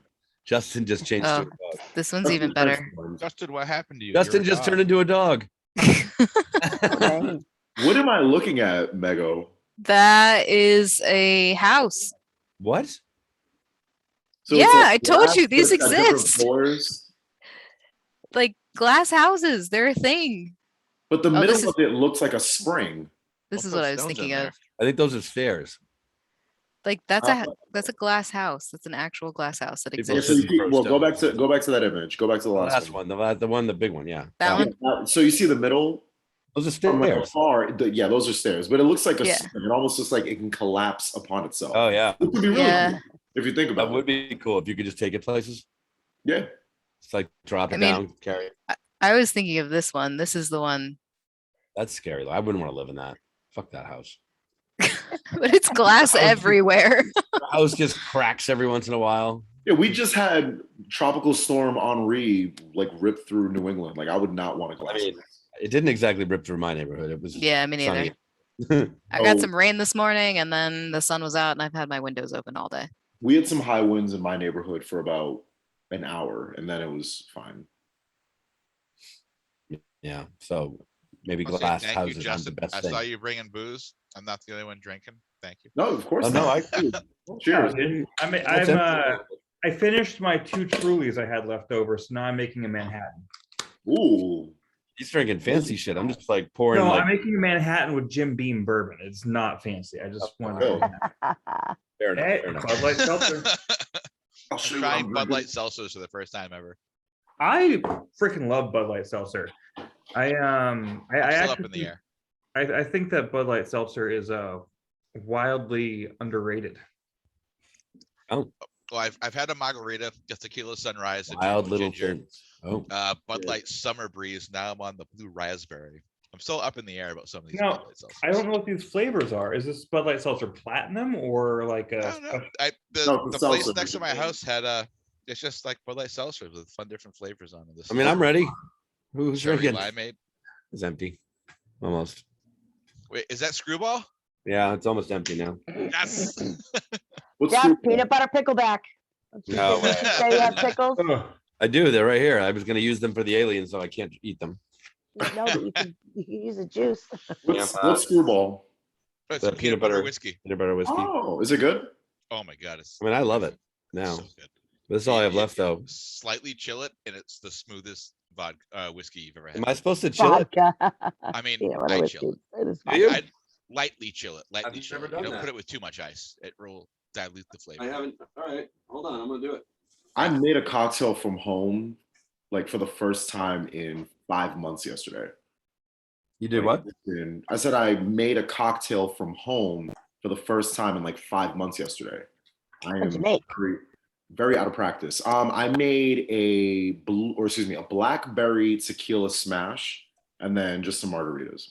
Justin just changed to a
Oh,
dog.
this one's even better.
Justin, what happened to you?
Justin just turned into a dog.
Dang.
What am I looking at, Mego?
That is a house.
What?
So
Yeah,
it's like
I told
glass,
you,
but
these
it's got different
exist.
floors.
Like glass houses, they're a thing.
But the
Oh,
middle
this is-
of it looks like a spring.
This
We'll
is
put
what I was
stones in
thinking of.
there.
I think those are stairs.
Like that's a glass house. That's an actual glass house that
People
Yeah,
exists.
so you see, well, go back to that image. Go back to the
The
last
last
one.
one, the big one, yeah.
That
Yeah.
one?
So you see the middle
Those are
from like
stairs.
afar. Yeah, those are stairs, but it looks like a
Yeah.
spring. It almost looks like it can collapse upon itself.
Oh yeah,
It would be really
Yeah.
cool if you think
that
about
would
it.
be cool if you could just take it places.
Yeah.
It's like drop it
I mean-
down, carry it.
I was thinking of this one. This is the one.
That's scary though. I wouldn't want to live in that. Fuck that house.
But it's glass everywhere.
The house just cracks every once in a while.
Yeah, we just had Tropical Storm Henri like rip through New England. Like I would not want to glass.
I mean, it didn't exactly rip through my neighborhood. It was
Yeah, me
sunny.
neither. I got
Oh.
some rain this morning and then the sun was out and I've had my windows open all day.
We had some high winds in my neighborhood for about an hour, and then it was fine.
Yeah. So maybe
I'll say
glass
thank you,
houses aren't the
Justin.
best
I
thing.
saw you bringing booze. I'm not the only one drinking. Thank you.
No, of course
Oh, no,
not. Cheers.
dude.
That's empty.
I finished my 2 Trulies I had left over, so now I'm making a Manhattan.
Ooh.
He's drinking fancy shit. I'm just like pouring
No,
like
I'm making a Manhattan with Jim Beam bourbon. It's not fancy. I just wanted to.
fair enough.
Hey,
Fair enough.
Bud Light Seltzer.
I'll
I'm
show you what
trying
I'm
Bud
drinking.
Light seltzers for the first time ever.
I freaking love Bud Light Seltzer. I
Still up in the
actually,
air.
I think that Bud Light Seltzer is wildly underrated.
Oh,
Well, I've had a margarita, a tequila sunrise, and
wild
mango
little
ginger.
things. Oh,
Bud
Yeah.
Light Summer Breeze. Now I'm on the blue raspberry. I'm still up in the air about some of these
No,
Bud Light seltzers.
I don't know what these flavors are. Is this Bud Light Seltzer Platinum or like
I
a?
don't know.
special-
No,
The
the
place
seltzer
next to
version.
my house had it's just like Bud Light seltzers with fun different flavors on it. This
I mean, I'm ready. Who's
cherry
drinking?
limeade.
It's empty. Almost.
Wait, is that Screwball?
Yeah, it's almost empty now.
Yes.
What's
Yeah,
Screwball?
peanut butter pickleback. Don't you
No
say-
way.
say you have pickles?
Ugh.
I do. They're right here. I was going to use them for the aliens, so I can't eat them.
No, but you can use a juice.
What's Screwball?
It's
The
peanut butter whiskey.
Peanut butter whiskey.
Oh, is it good?
Oh my god, it's
I mean, I love it now.
so good.
This is all I have
You-
left, though.
Slightly chill it, and it's the smoothest vodka whiskey you've ever had.
Am I supposed to chill it?
Vodka.
I mean,
Peanut butter
I
whiskey.
chill it.
It is
Do you?
vodka.
I'd lightly chill it. Lightly
I've
chill
never
it. You
done
don't
that.
put it with too much ice. It will dilute the flavor.
I haven't. All right. Hold on. I'm going to do it.
I made a cocktail from home, like for the first time in 5 months yesterday.
You did what?
I said I made a cocktail from home for the first time in like 5 months yesterday. I
What'd you
am
make?
very out of practice. I made a blackberry tequila smash, and then just some margaritas.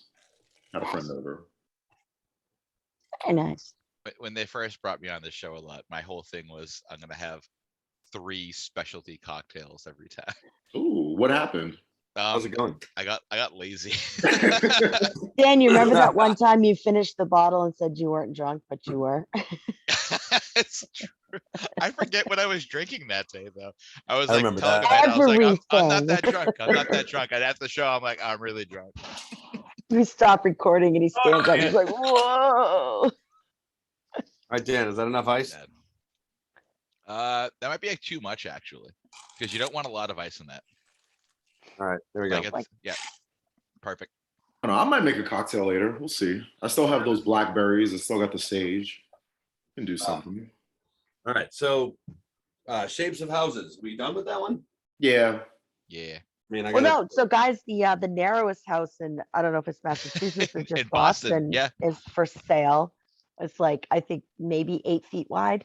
Had a friend over.
Very nice.
When they first brought me on this show a lot, my whole thing was I'm gonna have 3 specialty cocktails every time.
Ooh, what happened?
How's it going?
I got lazy.
Dan, you remember that one time you finished the bottle and said you weren't drunk, but you were?
It's true. I forget what I was drinking that day though. I was
I
like
remember
telling
that.
Amanda, I was like, I'm not
Everything.
that drunk. I'm not that drunk. And after the show, I'm like, I'm really drunk.
We stop recording and he stands up.
yeah.
He's like, whoa.
All right, Dan, is that enough ice?
That might be like too much actually, because you don't want a lot of ice in that.
All right, there we go.
Like it's, yeah, perfect.
I don't know. I might make a cocktail later. We'll see. I still have those blackberries. I still got the sage. Can do something.
All right, so shapes of houses. We done with that one?
Yeah.
Yeah.
I mean, I
Well,
got
no. So, guys, the narrowest house in, I don't know if it's Massachusetts or just
In Boston,
Boston,
yeah.
is for sale. It's like, I think maybe 8 feet wide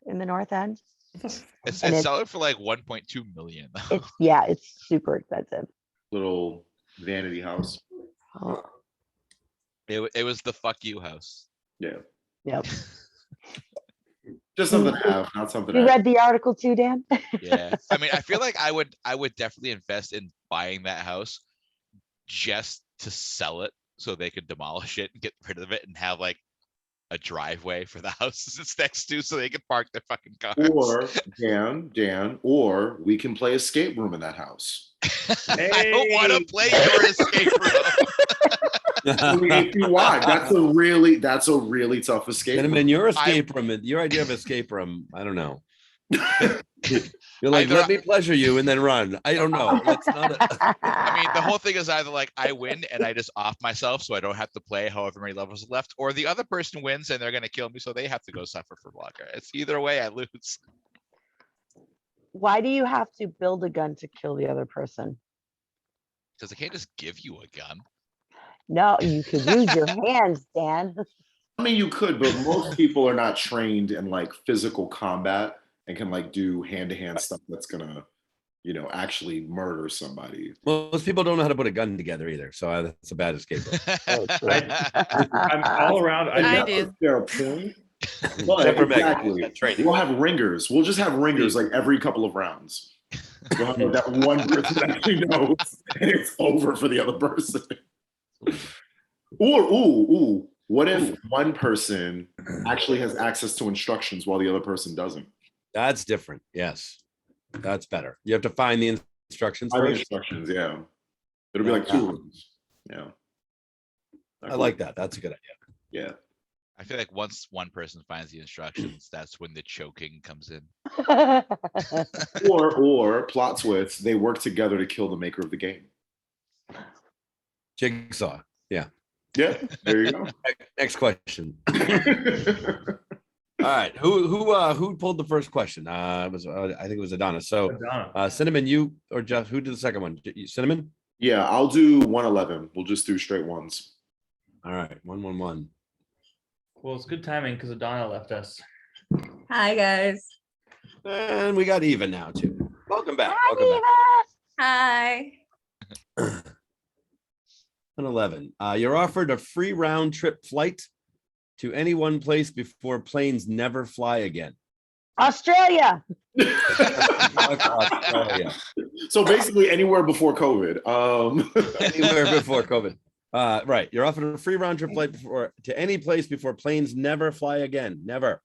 in the north end.
It's
And it's-
selling for like 1.2 million.
It's, yeah, it's super expensive.
little vanity house.
Oh,
It was the fuck you house.
Yeah,
yep.
just something to have, not something.
You
to
read the article too, Dan?
Yeah. I mean, I feel like I would definitely invest in buying that house just to sell it so they could demolish it and get rid of it and have like a driveway for the houses it's next to so they can park their fucking cars.
Or Dan, or we can play escape room in that house.
I don't want to play your escape room.
I mean, if you want, that's a really tough escape
Cinnamon,
room.
your escape room, your idea of escape room, I don't know. You're like,
Either
let me pleasure you and then run. I don't know. It's not
I mean, the whole thing is either like I win and I just off myself so I don't have to play however many levels are left, or the other person wins and they're going to kill me so they have to go suffer for blocker. It's either way I lose.
Why do you have to build a gun to kill the other person?
Because I can't just give you a gun.
No, you could use your hands, Dan.
I mean, you could, but most people are not trained in like physical combat and can like do hand-to-hand stuff that's gonna, actually murder somebody.
most people don't know how to put a gun together either. So that's a bad escape room.
I'm all around.
I
That's
do.
a fair point. But
Except for Megan,
exactly,
who's got training.
we'll have ringers. We'll just have ringers like every couple of rounds. We'll have that one person that actually knows, and it's over for the other person. Or, what if one person actually has access to instructions while the other person doesn't?
That's different. Yes. That's better. You have to find the instructions
Find the
first.
instructions, yeah. It'll be like two rooms. Yeah.
I like that. That's a good idea.
Yeah.
I feel like once one person finds the instructions, that's when the choking comes in.
Or plot twist, they work together to kill the maker of the game.
Jigsaw. Yeah.
Yeah, there you go.
Next question. All right. Who pulled the first question? I think it was Adanna. So
Adanna.
Cinnamon, you or Jeff, who did the second one? Cinnamon?
Yeah, I'll do 111. We'll just do straight ones.
All right. 111.
Well, it's good timing because Adanna left us.
Hi guys.
And we got Eva now too. Welcome back.
Hi,
Welcome back.
Hi.
111. You're offered a free round trip flight to any one place before planes never fly again.
Australia.
Australia.
So basically anywhere before COVID.
Anywhere before COVID. Right. You're offered a free round trip flight to any place before planes never fly again. Never.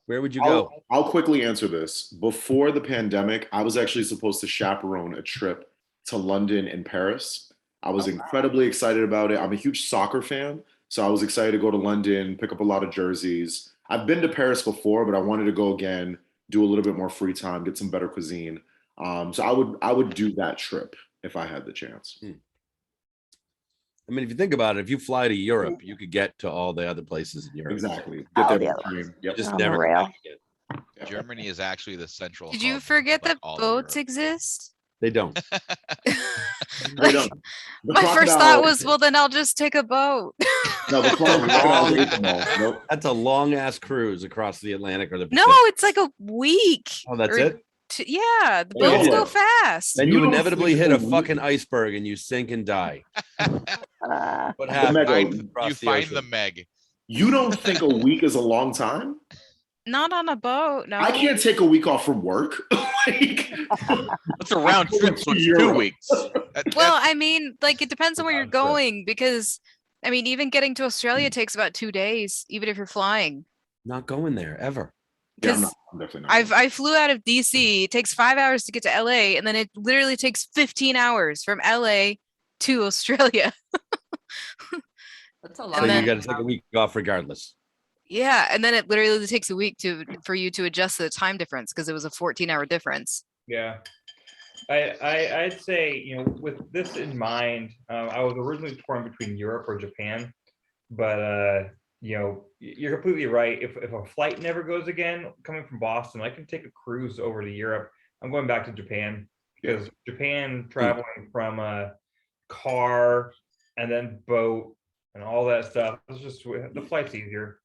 Where would you go?
I'll quickly answer this. Before the pandemic, I was actually supposed to chaperone a trip to London and Paris. I was incredibly excited about it. I'm a huge soccer fan, so I was excited to go to London, pick up a lot of jerseys. I've been to Paris before, but I wanted to go again, do a little bit more free time, get some better cuisine. So I would do that trip if I had the chance.
I mean, if you think about it, if you fly to Europe, you could get to all the other places in Europe.
Exactly.
Oh,
Get there
yeah.
by train.
You
Yep.
just
On the
never
rail.
come back again.
Germany is actually the central.
Did you
hub
forget
of, like,
that
all of
boats
Europe.
exist?
They don't.
They
Like,
don't. The
my first
crocodile-
thought was, well, then I'll just take a boat.
no, the crocodile ate them all. Nope.
That's a long ass cruise across the Atlantic or the
No,
Pacific.
it's like a week.
Oh, that's
or
it?
Yeah, the
Oh,
boats
yeah.
go fast.
Then
You
you
don't
inevitably
think
hit
a
a
week-
fucking iceberg and you sink and die.
Uh,
What
The
happens?
Meg-
You
across the
find
ocean?
the Meg.
You don't think a week is a long time?
Not on a boat, no.
I can't take a week off from work. Like,
That's a round trip, so it's 2
Europe.
weeks.
Well, I mean, like it depends on where you're
Round trip.
going because I mean, even getting to Australia takes about 2 days, even if you're flying.
Not going there ever.
yeah, I'm,
Because
not, I'm definitely not.
I flew out of DC. It takes 5 hours to get to LA, and then it literally takes 15 hours from LA to Australia.
That's a
So
lot.
And then-
you got to take a week off regardless.
Yeah, and then it literally takes a week for you to adjust to the time difference because it was a 14-hour difference.
Yeah. I'd say, with this in mind, I was originally torn between Europe or Japan, but you're completely right. If a flight never goes again, coming from Boston, I can take a cruise over to Europe. I'm going back to Japan because Japan traveling from a car and then boat and all that stuff, it's just the flight's easier.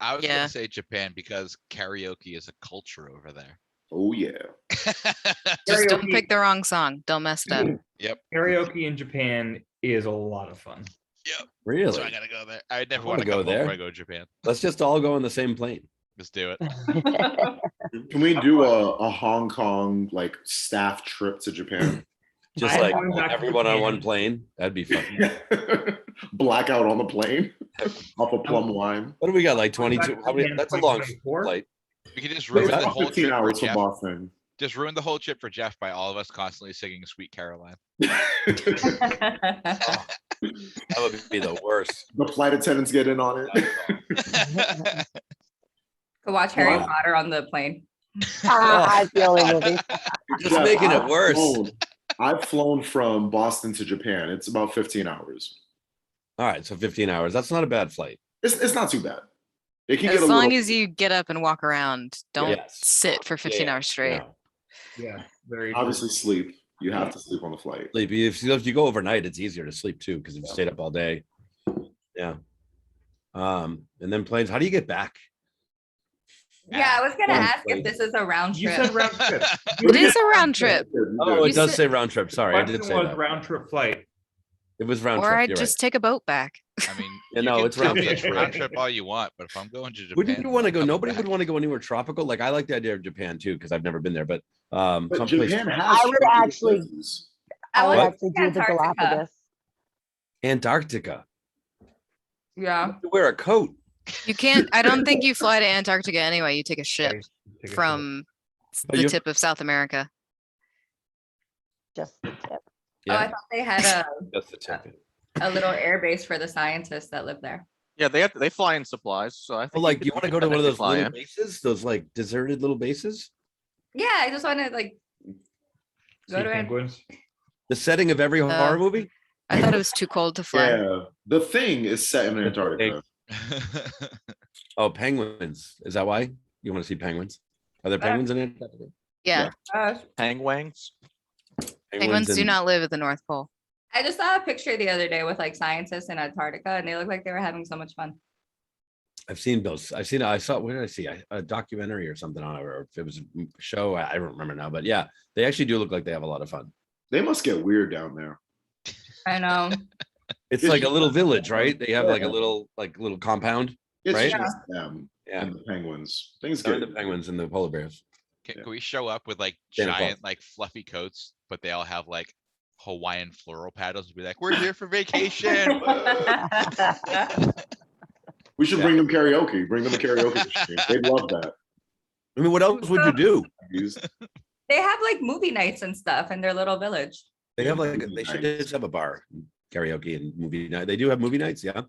I was
Yeah.
gonna say Japan because karaoke is a culture over there.
Oh yeah.
Just don't
Karaoke-
pick the wrong song. Don't mess it up.
Yep.
Karaoke in Japan is a lot of fun.
Yep.
Really?
So I gotta go there. I never
I
want
wanna
to
go
go there
there.
before I go to Japan.
Let's just all go on the same plane.
Let's do it.
Can we do a Hong Kong like staff trip to Japan?
Just
I'm
like
going back to
everyone on one
Japan.
plane. That'd be fun.
Blackout on the plane off a plum wine.
What do we got? Like
Going back
22?
to
How many?
Japan
That's a long
2024?
flight.
We could just
Wait,
ruin
is
the
that
whole
15
trip for
hours from
Jeff.
Boston.
Just ruin the whole trip for Jeff by all of us constantly singing Sweet Caroline.
That would be the worst.
The flight attendants get in on it.
Go watch Harry
Wow.
Potter on the plane.
It's the only movie.
You're just
Jeff,
making it
I've
worse.
I've flown from Boston to Japan. It's about 15 hours.
All right, so 15 hours. That's not a bad flight.
It's not too bad. It can get
As
a
long
little.
as you get up and walk around, don't
Yes.
sit for 15 hours straight.
Yeah.
Yeah, very true.
Obviously, sleep. You have to sleep on the flight.
Sleep. If you go overnight, it's easier to sleep too because if you stayed up all day. Yeah. And then planes. How do you get back?
Yeah, I was gonna
One
ask
plane.
if this is a round
You
trip.
said round trip.
It is a round trip.
Oh, it
You
does
said-
say round trip. Sorry, I did
Question
say
was
that.
round trip flight.
It was round
Or
trip.
I'd
You're
just take a boat back.
I mean,
Yeah,
you
no,
can
it's
tell
round
me it's
trip.
round trip all you want, but if I'm going to Japan,
Wouldn't you
I'm
want to
not
go?
coming
Nobody
back.
would want to go anywhere tropical. Like I like the idea of Japan too because I've never been there. But
But
someplace
Japan has.
I would
tropical
actually-
places.
I would
What?
actually do the
Antarctica.
Galapagos.
Antarctica.
Yeah.
You wear a coat.
You can't, I don't think you fly to Antarctica anyway. You take a ship
Take a ship.
from
But
the
you-
tip of South America.
Just the tip.
Oh,
Yeah,
I thought they had
that's the tip.
a little air base for the scientists that live there.
Yeah, they fly in supplies, so I think.
Well, like you want to go to one of those
fly
little
in.
bases, those like deserted little bases.
Yeah, I just want to like go
See
to it.
penguins.
The setting of every horror movie.
I thought it was too cold to fly.
Yeah, the thing is set in Antarctica.
Oh, penguins. Is that why you want to see penguins? Are there penguins in Antarctica?
Yeah,
Hangwangs.
penguins do
in-
not live at the North Pole.
I just saw a picture the other day with like scientists in Antarctica, and they look like they were having so much fun.
I've seen those. I saw. Where did I see? A documentary or something on it, or if it was a show. I don't remember now. But yeah, they actually do look like they have a lot of fun.
They must get weird down there.
I know.
It's like a little village, right? They have like a little compound.
It's
Right?
just them
Yeah,
and the penguins. Things
the
get.
penguins and the polar bears.
Can we show up with like
Santa Claus.
giant, like fluffy coats, but they all have like Hawaiian floral paddles and be like, we're here for vacation.
We should
Yeah.
bring them karaoke. Bring them a karaoke machine. They'd love that.
I mean, what else would you do?
Use-
They have like movie nights and stuff in their little village.
They have like they should just have a bar, karaoke and movie night. They do have movie nights, yeah.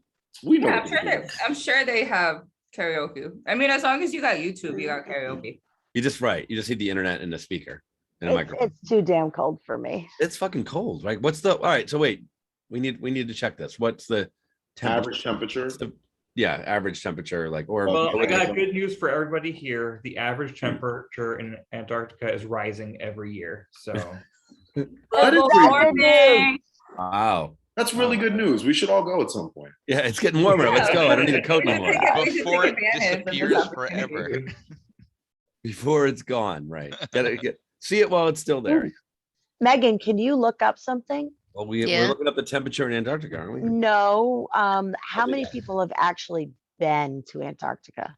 We know.
Yeah,
what to do.
I'm sure they have karaoke. I mean, as long as you got YouTube, you got karaoke.
You just need the internet and a speaker and a microphone.
It's too damn cold for me.
It's fucking cold, right? What's the all right? So wait, we need to check this. What's the
Average temperature.
What's the- yeah, average temperature, like or
Well, I got good news for everybody here. The average temperature in Antarctica is rising every year. So
That is
Global
great.
warming.
wow.
That's really good news. We should all go at some point.
Yeah, it's getting warmer. Let's go. I don't need a coat no more.
We should take
Before it
advantage of this
disappears
opportunity.
forever.
Before it's gone, right? See it while it's still there.
Megan, can you look up something?
Well, we're
Yeah.
looking up the temperature in Antarctica, aren't we?
No. How many people have actually been to Antarctica?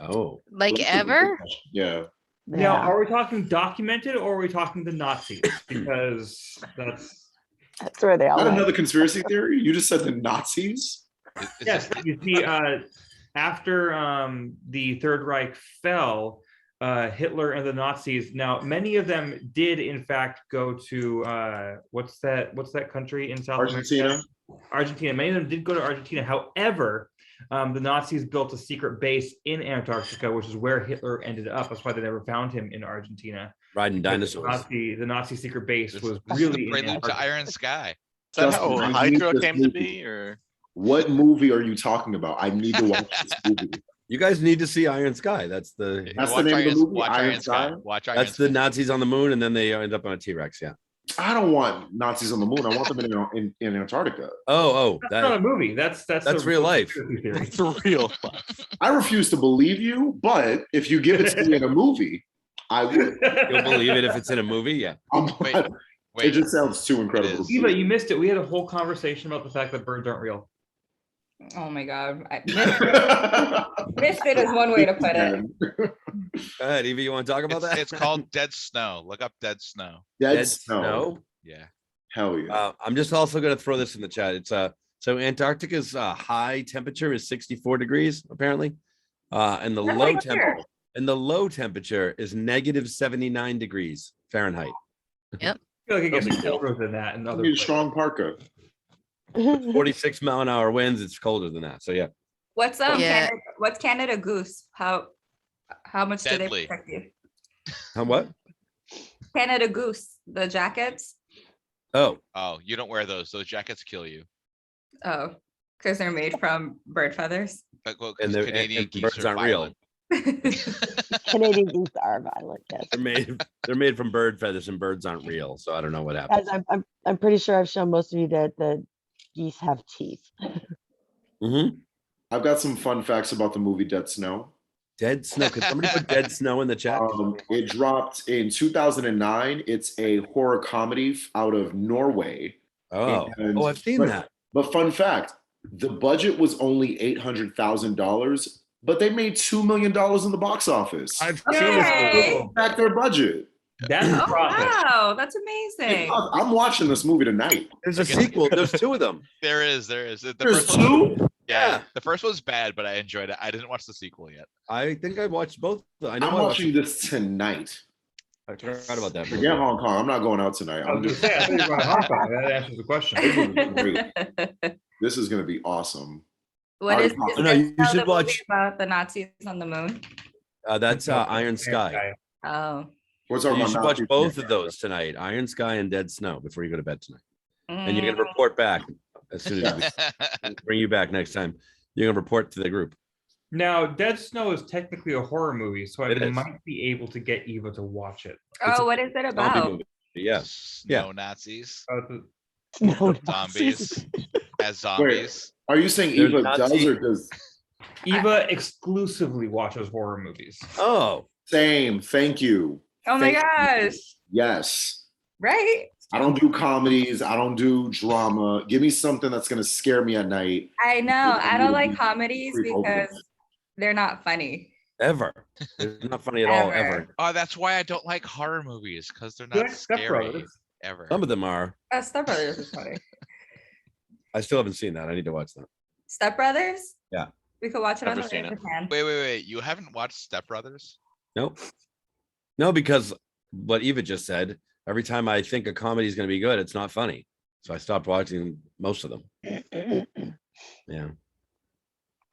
Oh,
Like
That's a good
ever?
question. Yeah.
now, are we talking documented or are we talking the Nazis? Because
That's where they all
Not
went.
another conspiracy theory. You just said the Nazis.
Is
yes,
this-
you see, after the Third Reich fell, Hitler and the Nazis. Now, many of them did, in fact, go to what's that country in South
Argentina.
America? Argentina. Many of them did go to Argentina. However, the Nazis built a secret base in Antarctica, which is where Hitler ended up. That's why they never found him in Argentina.
riding dinosaurs.
The Nazi secret base
this
was
is the
really in
prelude to
Antarctica.
Iron Sky.
Is that
Justin,
how
I need
Hydra
this
came to
movie.
be, or
What movie are you talking about? I need to watch this movie.
You guys need to see Iron Sky. That's the
That's the
Watch
name of the
Iron-
movie,
Watch
Iron
Iron Sky.
Sky?
Watch Iron
that's the
Sky.
Nazis on the moon, and then they end up on a T-Rex. Yeah.
I don't want Nazis on the moon. I want them in Antarctica.
Oh,
That's not a
that
movie. That's
That's
a
real life.
conspiracy theory.
it's real?
I refuse to believe you, but if you give it to me in a movie, I would.
you'll believe it if it's in a movie. Yeah.
I'm,
Wait.
It just sounds too incredible.
is.
Eva, you missed it. We had a whole conversation about the fact that birds aren't real.
Oh my God. Missed it is one way to put it.
Go ahead, Evie, you want to talk about that?
It's called dead snow. Look up dead snow.
Dead snow.
Yeah.
Hell yeah.
I'm just also going to throw this in the chat. It's so Antarctica's high temperature is 64 degrees apparently, and the
That's
low
like here.
low temperature is negative 79 degrees Fahrenheit.
I feel like it gets colder than that in
I
other
need a
places.
strong parka.
46 mile an hour winds. It's colder than that. So yeah.
What's
Yeah.
Canada, what's Canada Goose? How much do
Deadly.
they protect you?
What?
Canada Goose, the jackets.
Oh,
Oh, you don't wear those. Those jackets kill you.
Oh, because they're made from bird feathers.
But, well,
and
'cause
the
Canadian
and
geese
birds
are
aren't real.
violent.
Canadian geese are violent, yes.
They're made from bird feathers, and birds aren't real. So I don't know what happened.
Guys, I'm pretty sure I've shown most of you that the geese have teeth.
Mm-hmm.
I've got some fun facts about the movie Dead Snow.
Dead snow. Could somebody put dead snow in the chat?
It dropped in 2009. It's a horror comedy out of Norway.
Oh,
And-
I've seen
but-
that.
But fun fact, the budget was only $800,000, but they made $2 million in the box office.
I've
Yay!
seen this movie.
Back their budget.
That's
Oh
profit.
wow, that's amazing.
I'm watching this movie tonight.
There's a sequel. There's two of them.
There is. The
There's
first one,
two?
yeah, the first one's bad, but I enjoyed it. I didn't watch the sequel yet.
I think I watched both. I know
I'm
I watched.
watching this tonight.
I forgot about that.
Forget Hong Kong. I'm not going out tonight.
I
I'm
was
just,
gonna say, I thought you were going to Hong Kong. That answers the question.
this is going to be awesome.
What is
Oh, no, you
this
should
the movie
watch-
about the Nazis on the moon?
That's Iron Sky.
Oh.
We're
So
talking
you
about
should watch
Nazis.
both of those tonight, Iron Sky and Dead Snow, before you go to bed tonight. And you're
Mm,
gonna report back as soon as we bring you back next time. You're gonna report to the group.
Now, Dead Snow is technically a horror movie, so I
It is.
might be able to get Eva to watch it.
It's a
oh, what is it
Zombie
about?
movie. Yeah.
Snow Nazis
No,
zombies as zombies.
Are you saying
There's
Eva
Nazi-
does or does?
Eva exclusively watches horror movies.
Oh,
Same. Thank you.
Oh my
Thank you.
gosh.
Yes.
Right?
I don't do comedies. I don't do drama. Give me something that's going to scare me at night.
I know. I don't like
Creep
comedies
over.
because they're not funny.
ever. It's not funny at all,
Ever.
ever.
Oh, that's why I don't like horror movies, because they're
You
not
like Step
scary
Brothers?
ever.
Some of them are.
Step Brothers is funny.
I still haven't seen that. I need to watch that.
Step Brothers?
Yeah.
We could watch it on
Never
the
seen
way
it.
to Japan.
Wait. You haven't watched Step Brothers?
Nope. No, because what Eva just said, every time I think a comedy is going to be good, it's not funny. So I stopped watching most of them. Yeah.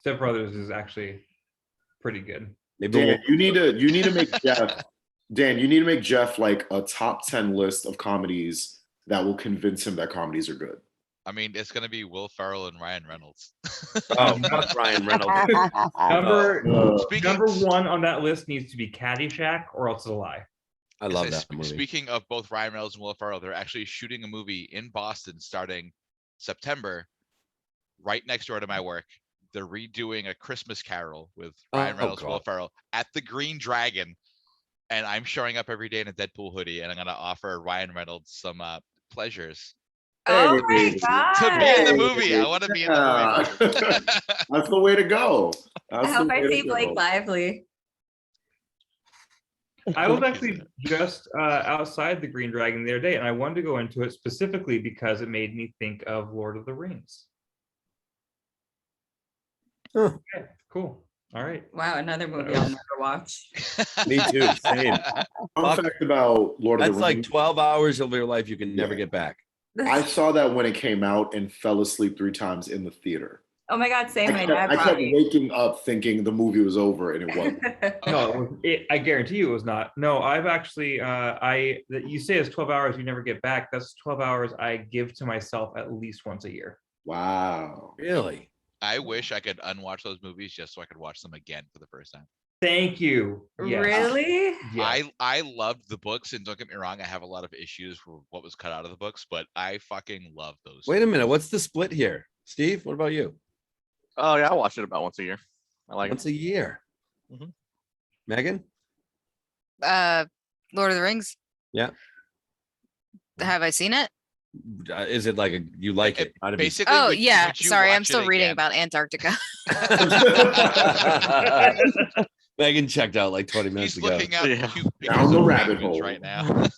Step Brothers is actually pretty good.
Maybe
Dan,
we'll,
you need to make Jeff. Dan, you need to make Jeff like a top 10 list of comedies that will convince him that comedies are good.
I mean, it's gonna be Will Ferrell and Ryan Reynolds.
oh, fuck Ryan Reynolds.
Number
Speaking,
number one on that list needs to be Caddyshack, or else it's a lie.
I love that movie.
Speaking of both Ryan Reynolds and Will Ferrell, they're actually shooting a movie in Boston starting September, right next door to my work. They're redoing A Christmas Carol with Ryan
Oh,
Reynolds, Will
God.
Ferrell at the Green Dragon, and I'm showing up every day in a Deadpool hoodie, and I'm gonna offer Ryan Reynolds some pleasures
Oh my
Hey.
god.
to be in the movie. I want to be in the movie.
Yeah. That's the way to go. That's
I
the
hope I
way to
see Blake
go.
Lively.
I was actually just outside the Green Dragon the other day, and I wanted to go into it specifically because it made me think of Lord of the Rings.
Huh.
Okay, cool. All right.
Wow, another movie I'll never watch.
Me too, same.
Fun fact about Lord of
That's
the
like
Rings.
12 hours of your life you can never
Yeah.
get back.
I saw that when it came out and fell asleep 3 times in the theater.
Oh my god, same. My
I
dad
kept
brought me.
waking up thinking the movie was over and it wasn't.
No, I guarantee you it was not. No, I've actually, that you say it's 12 hours you never get back. That's 12 hours I give to myself at least once a year.
Wow.
Really?
I wish I could unwatch those movies just so I could watch them again for the first time.
Thank you. Yes.
Really?
Yes.
I loved the books, and don't get me wrong, I have a lot of issues with what was cut out of the books, but I fucking love those.
Wait a minute. What's the split here? Steve, what about you?
Oh yeah, I watch it about once a year. I like it.
Once a year.
Mhm.
Megan?
Lord of the Rings.
Yeah.
Have I seen it?
Is it like you like it? Not if you-
Basically,
Oh
would-
yeah.
would you
Sorry, I'm
watch
still
it
reading
again?
about Antarctica.
Megan checked out like 20 minutes
He's
ago.
looking up
Yeah.
cute
Down
pictures
the
of
rabbit
penguins
hole.
right now.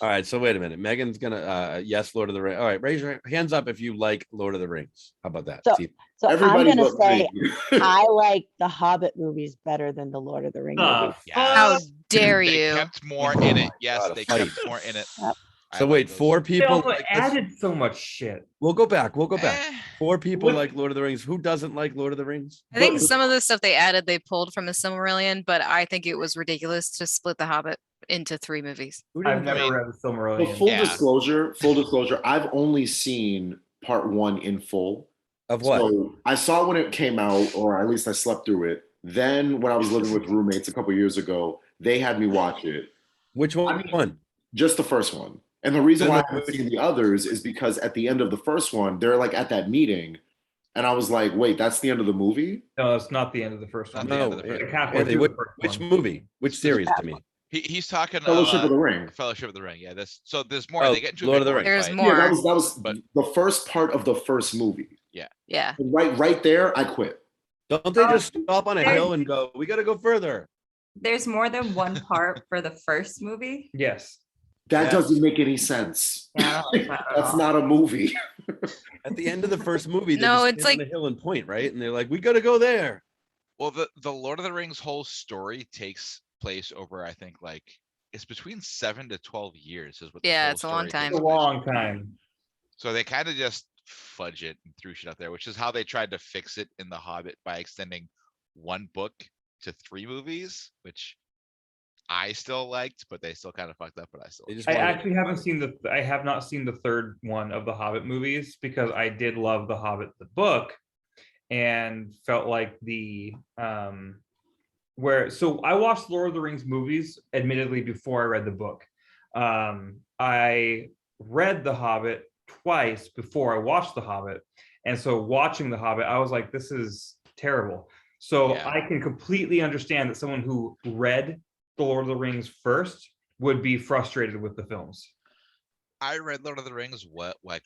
All right, so wait a minute. Megan's gonna yes, Lord of the Rings. All right, raise your hands up if you like Lord of the Rings. How about that?
So-
Team?
So
Everybody
I'm gonna
but
say
me.
I like the Hobbit movies better than the Lord of the Rings movies.
How
Fuck.
dare
They
you?
kept more in it. Yes,
God, a
they
fight.
kept more in it.
Yep.
I
So
like
wait,
those.
4
They
people
also
like this?
added so much shit.
We'll go back. We'll go back.
Eh,
4 people
What-
like Lord of the Rings. Who doesn't like Lord of the Rings?
I think
But-
some of the stuff they added they pulled from the Silmarillion, but I think it was ridiculous to split the Hobbit into 3 movies.
Who
I've
didn't
never
mean-
read the
But
Silmarillion.
full
Yeah.
disclosure, I've only seen part 1 in full.
of what?
So I saw when it came out, or at least I slept through it. Then when I was living with roommates a couple years ago, they had me watch it.
Which one?
I mean- Just the first one. And the reason
Then
why
the-
I haven't seen the others is because at the end of the first one, they're like at that meeting. And I was like, wait, that's the end of the movie?
No, it's not the end of the first
Not
one.
the end
No,
of the first
Like
one.
halfway
Anthony,
through
which,
the first
which
one.
movie? Which series? I mean,
he's talking
Fellowship of the Ring.
Fellowship of the Ring. Yeah, this. So there's more.
Oh,
They get into a
Lord
big
of the
more
Rings.
There's
fight.
more.
Yeah, that was
But-
the first part of the first movie.
Yeah.
And right there, I quit.
don't they just stop on a hill and go, we got to go further?
There's more than one part for the first movie.
Yes.
That
Yes.
doesn't make any sense.
Yeah, I don't like that at
That's
all.
not a movie.
At the end of the first movie, they
No,
just
it's
stand on
like-
the hill and point, right? And they're like, we got to go there.
Well, the Lord of the Rings whole story takes place over, I think, like it's between 7 to 12 years is what.
Yeah,
whole
it's a long
story
time.
takes
It's a
place
long
over.
time.
So they kind of just fudge it and threw shit out there, which is how they tried to fix it in The Hobbit by extending 1 book to 3 movies, which I still liked, but they still kind of fucked up. But I still.
They just
I
wanted-
actually haven't seen I have not seen the third one of the Hobbit movies because I did love the Hobbit the book, and felt like so I watched Lord of the Rings movies admittedly before I read the book. I read the Hobbit twice before I watched the Hobbit, and so watching the Hobbit, I was like, this is terrible. So
Yeah.
I can completely understand that someone who read the Lord of the Rings first would be frustrated with the films.
I read Lord of the Rings like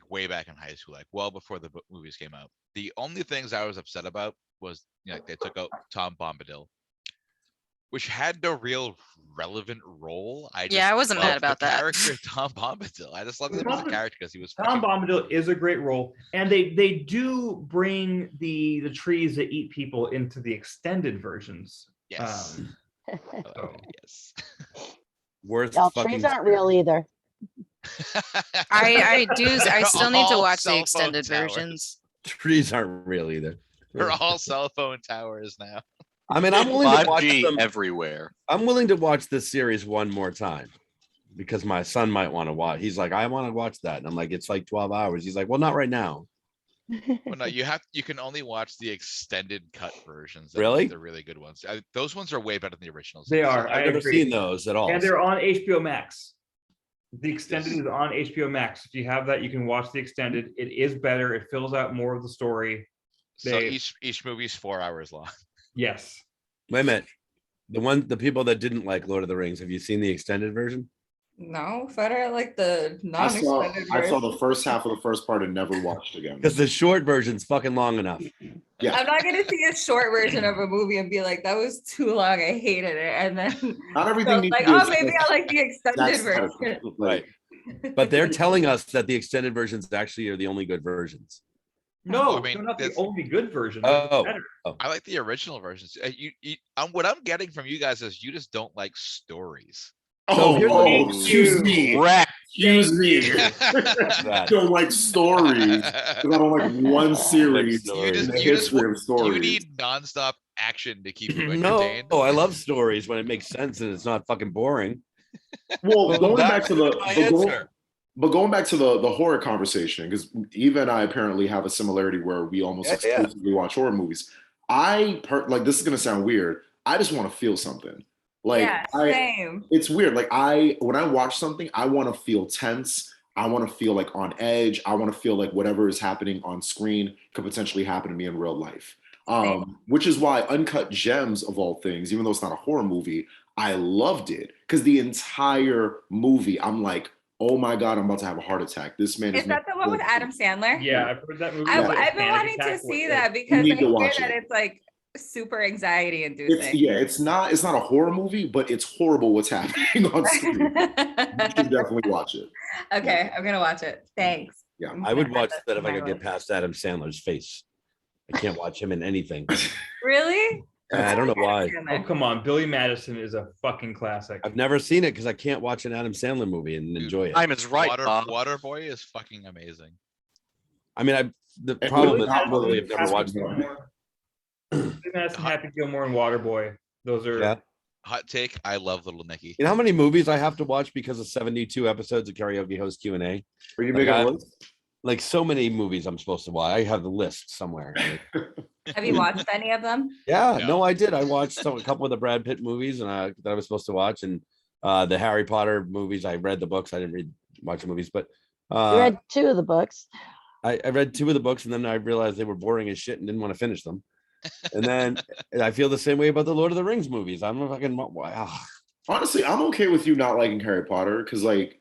way back in high school, like well before the movies came out. The only things I was upset about was like they took out Tom Bombadil, which had no real relevant role.
Yeah, I wasn't mad
loved
about
the
that.
character Tom Bombadil. I just loved him as a character because he was
Tom
fucking-
Bombadil is a great role, and they do bring the trees that eat people into the extended versions.
Yes.
Um,
Oh, yes.
Worst
Y'all,
fucking.
trees aren't real either.
I still need to
All
watch the
cell phone
extended
towers.
versions.
Trees aren't real either.
They're all cell phone towers now.
I mean, I'm willing to watch
5G
them.
everywhere.
I'm willing to watch this series one more time because my son might want to watch. He's like, I want to watch that. And I'm like, it's like 12 hours. He's like, well, not right now.
Well, no, you can only watch the extended cut versions.
Really?
They're really good ones. Those ones are way better than the originals.
They are. I
I've never
agree.
seen those at all.
And they're on HBO Max. The extended is on HBO Max. If you have that, you can watch the extended. It is better. It fills out more of the story.
So
they-
each movie's 4 hours long.
Yes.
Wait a minute. The people that didn't like Lord of the Rings, have you seen the extended version?
No, better like the
I saw
non-extended
I saw
version.
the first half of the first part and never watched again.
Because the short version's fucking long enough.
Yeah.
I'm not gonna see a short version of a movie and be like, that was too long. I hated it. And then
Not
I
everything
was
needs
like,
to be
oh, maybe I like the extended version.
Right. But they're telling us that the extended versions actually are the only good versions.
No,
I mean,
they're not the
that's-
only good version. They're
Oh.
better.
I like the original versions. What I'm getting from you guys is you just don't like stories.
Oh,
here's
oh,
the-
excuse me.
Wreck.
Excuse me.
That.
Don't like stories. 'Cause I don't like one series
stories.
in
just-
the
you just
history of stories.
You need nonstop action to keep you
No,
entertained.
I love stories when it makes sense and it's not fucking boring.
Well, going back to the
my
but going-
answer.
But going back to the horror conversation, because Eva and I apparently have a similarity where we almost
Yeah, yeah.
exclusively watch horror movies. Like this is gonna sound weird. I just want to feel something. Like
Yeah, same.
it's weird. Like when I watch something, I want to feel tense. I want to feel like on edge. I want to feel like whatever is happening on screen could potentially happen to me in real life. Which is why Uncut Gems of all things, even though it's not a horror movie, I loved it because the entire movie, I'm like, oh my God, I'm about to have a heart attack. This man
Is that the one with Adam Sandler?
Yeah, I've heard that movie.
I've,
is like a
I've been
panic
wanting to
attack
see
with-
that because
need
I
to
hear
watch
that
it.
it's like super anxiety
It's
inducing.
it's not a horror movie, but it's horrible what's happening on screen. You should definitely watch it.
Okay, I'm gonna watch it. Thanks.
Yeah.
I'm
I would
gonna add
watch
that
that
to
if I
my
could get
list.
past Adam Sandler's face. I can't watch him in anything.
Really?
I don't know why.
Oh, come on. Billy Madison is a fucking classic.
I've never seen it because I can't watch an Adam Sandler movie and enjoy it.
Time is right, Bob.
Waterboy is fucking amazing.
I mean, the
And
problem
Billy
is I probably have never
Happy
watched it.
Gilmore. Billy Madison, Happy Gilmore, and Waterboy. Those are
Yeah.
Hot take, I love Little Nicky.
You know how many movies I have to watch because of 72 episodes of Karaoke Host Q&A?
Are you
Like,
making a
I-
list?
Like so many movies I'm supposed to watch. I have the list somewhere.
Have you watched any of them?
Yeah,
No.
no, I did. I watched a couple of the Brad Pitt movies and that I was supposed to watch, and the Harry Potter movies. I read the books. I didn't watch the movies, but
I read 2 of the books.
I read 2 of the books, and then I realized they were boring as shit and didn't want to finish them. And then I feel the same way about the Lord of the Rings movies. I'm a fucking wow.
Honestly, I'm okay with you not liking Harry Potter because, like,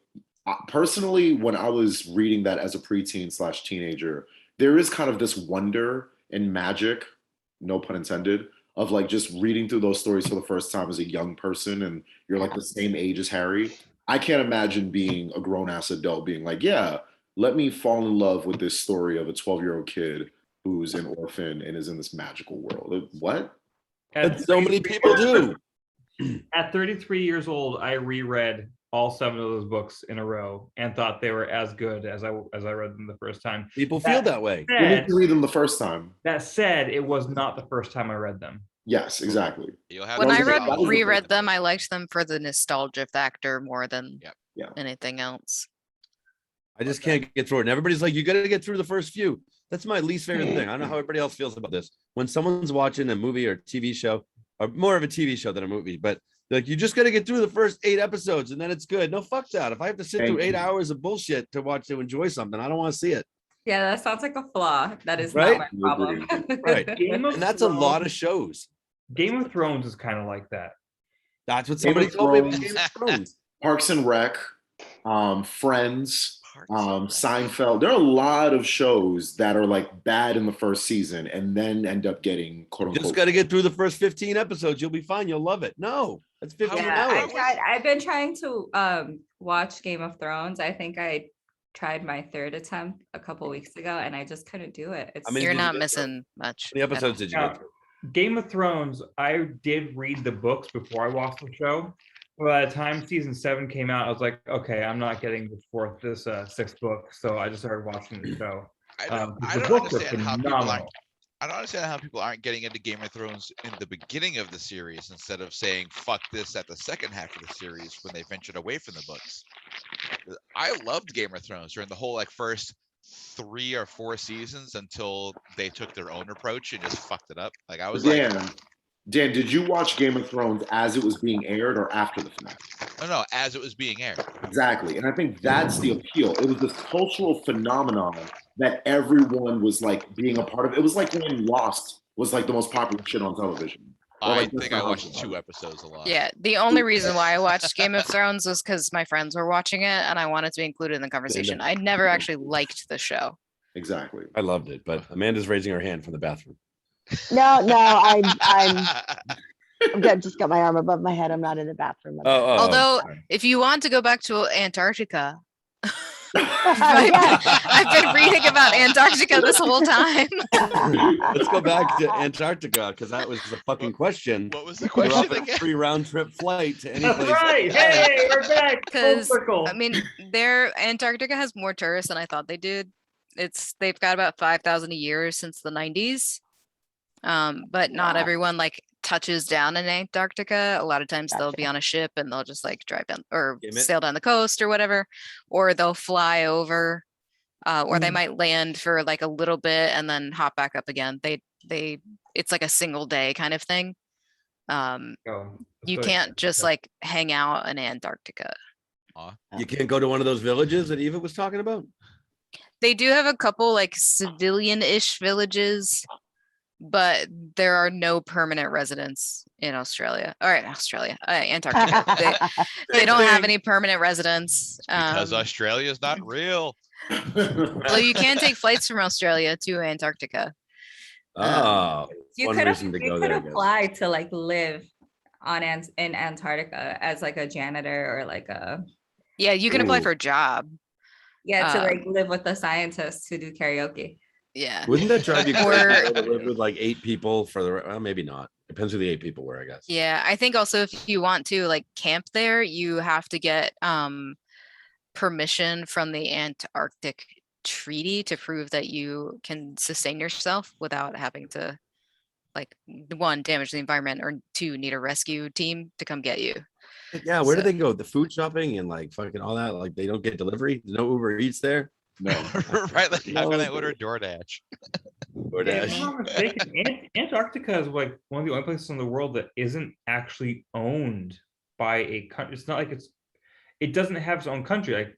personally, when I was reading that as a preteen / teenager, there is kind of this wonder and magic, no pun intended, of like just reading through those stories for the first time as a young person, and you're like the same age as Harry. I can't imagine being a grown ass adult being like, yeah, let me fall in love with this story of a 12-year-old kid who's an orphan and is in this magical world. What?
At
But so many
33
people do.
At 33 years old, I reread all 7 of those books in a row and thought they were as good as I read them the first time.
People feel that way.
You need to read them the first time.
That said, it was not the first time I read them.
Yes, exactly.
You'll have
When
to
I
sit
read
down with
reread
it.
them, I liked them for the nostalgia factor more than
Yep.
Yeah.
anything else.
I just can't get through it. And everybody's like, you got to get through the first few. That's my least favorite thing. I don't know how everybody else feels about this. When someone's watching a movie or TV show, or more of a TV show than a movie, but like, you just got to get through the first 8 episodes and then it's good. No, fuck that. If I have to sit through 8 hours of bullshit to enjoy something, I don't want to see it.
Yeah, that sounds like a flaw. That is
Right?
not my problem.
Right.
Game of
And that's a lot of
Thrones-
shows.
Game of Thrones is kind of like that.
That's what
Game
somebody
of
told me about
Thrones.
Game of Thrones.
Parks and Rec, Friends,
Parks and Rec.
Seinfeld. There are a lot of shows that are like bad in the first season and then end up getting quote unquote.
Just got to get through the first 15 episodes. You'll be fine. You'll love it. No, that's 15
Yeah,
hours.
I've been trying to watch Game of Thrones. I think I tried my 3rd attempt a couple weeks ago and I just couldn't do it. It's
I mean,
You're
did you
not
get
missing much.
How many episodes did you
Yeah.
get through?
Game of Thrones, I did read the books before I watched the show. But by the time season 7 came out, I was like, okay, I'm not getting this 6th book. So I just started watching the show.
I
The
don't
books are
understand how people
phenomenal.
aren't. I don't understand how people aren't getting into Game of Thrones in the beginning of the series instead of saying fuck this at the second half of the series when they ventured away from the books. I loved Game of Thrones during the whole like first 3 or 4 seasons until they took their own approach and just fucked it up. Like I was like,
Dan, did you watch Game of Thrones as it was being aired or after the fact?
no, as it was being aired.
Exactly. And I think that's the appeal. It was this cultural phenomenon that everyone was like being a part of. It was like when Lost was like the most popular shit on television. Or,
I
like,
think I
Mr.
watched
House.
2 episodes a lot.
Yeah, the only reason why I watched Game of Thrones was because my friends were watching it and I wanted to be included in the conversation. I never actually liked the show.
Exactly.
I loved it, but Amanda's raising her hand from the bathroom.
No, I'm good. Just got my arm above my head. I'm not in the bathroom.
Although, if you want to go back to Antarctica, I've been reading about Antarctica this whole time.
Let's go back to Antarctica because that was the fucking question.
What was the
We're
question
off a
again?
free round trip flight to any
That's
place.
right. Hey, we're back. Full
Because
circle.
I mean, Antarctica has more tourists than I thought they did. They've got about 5,000 a year since the 90s. But not everyone like touches down in Antarctica. A lot of times they'll be on a ship and they'll just like drive down or
Damn it.
sail down the coast or whatever, or they'll fly over, or they
Mm.
might land for like a little bit and then hop back up again. It's like a single day kind of thing. You can't just like hang out in Antarctica.
You can't go to one of those villages that Eva was talking about.
They do have a couple like civilian-ish villages. but there are no permanent residents in Australia. All right, Antarctica. They don't have any permanent residents.
Because Australia is not real.
Well, you can take flights from Australia to Antarctica.
Oh,
You
one
could
reason to go there. I guess.
apply to like live in Antarctica as like a janitor or like a
Yeah, you can apply
Ooh.
for a job.
to like live with the scientists who do karaoke.
Yeah.
Wouldn't that drive you
Or-
crazy to live with like 8 people for the? Well, maybe not. Depends who the 8 people were, I guess.
Yeah, I think also if you want to like camp there, you have to get permission from the Antarctic Treaty to prove that you can sustain yourself without having to, like, 1, damage the environment, or 2, need a rescue team to come get you.
Yeah, where do
So-
they go? The food shopping and like fucking all that. Like they don't get delivery. No Uber Eats there.
No.
Right? Like, how can I
No.
order DoorDash?
DoorDash.
If I'm not mistaken, Antarctica is like one of the only places in the world that isn't actually owned by a country. It's not like it doesn't have its own country.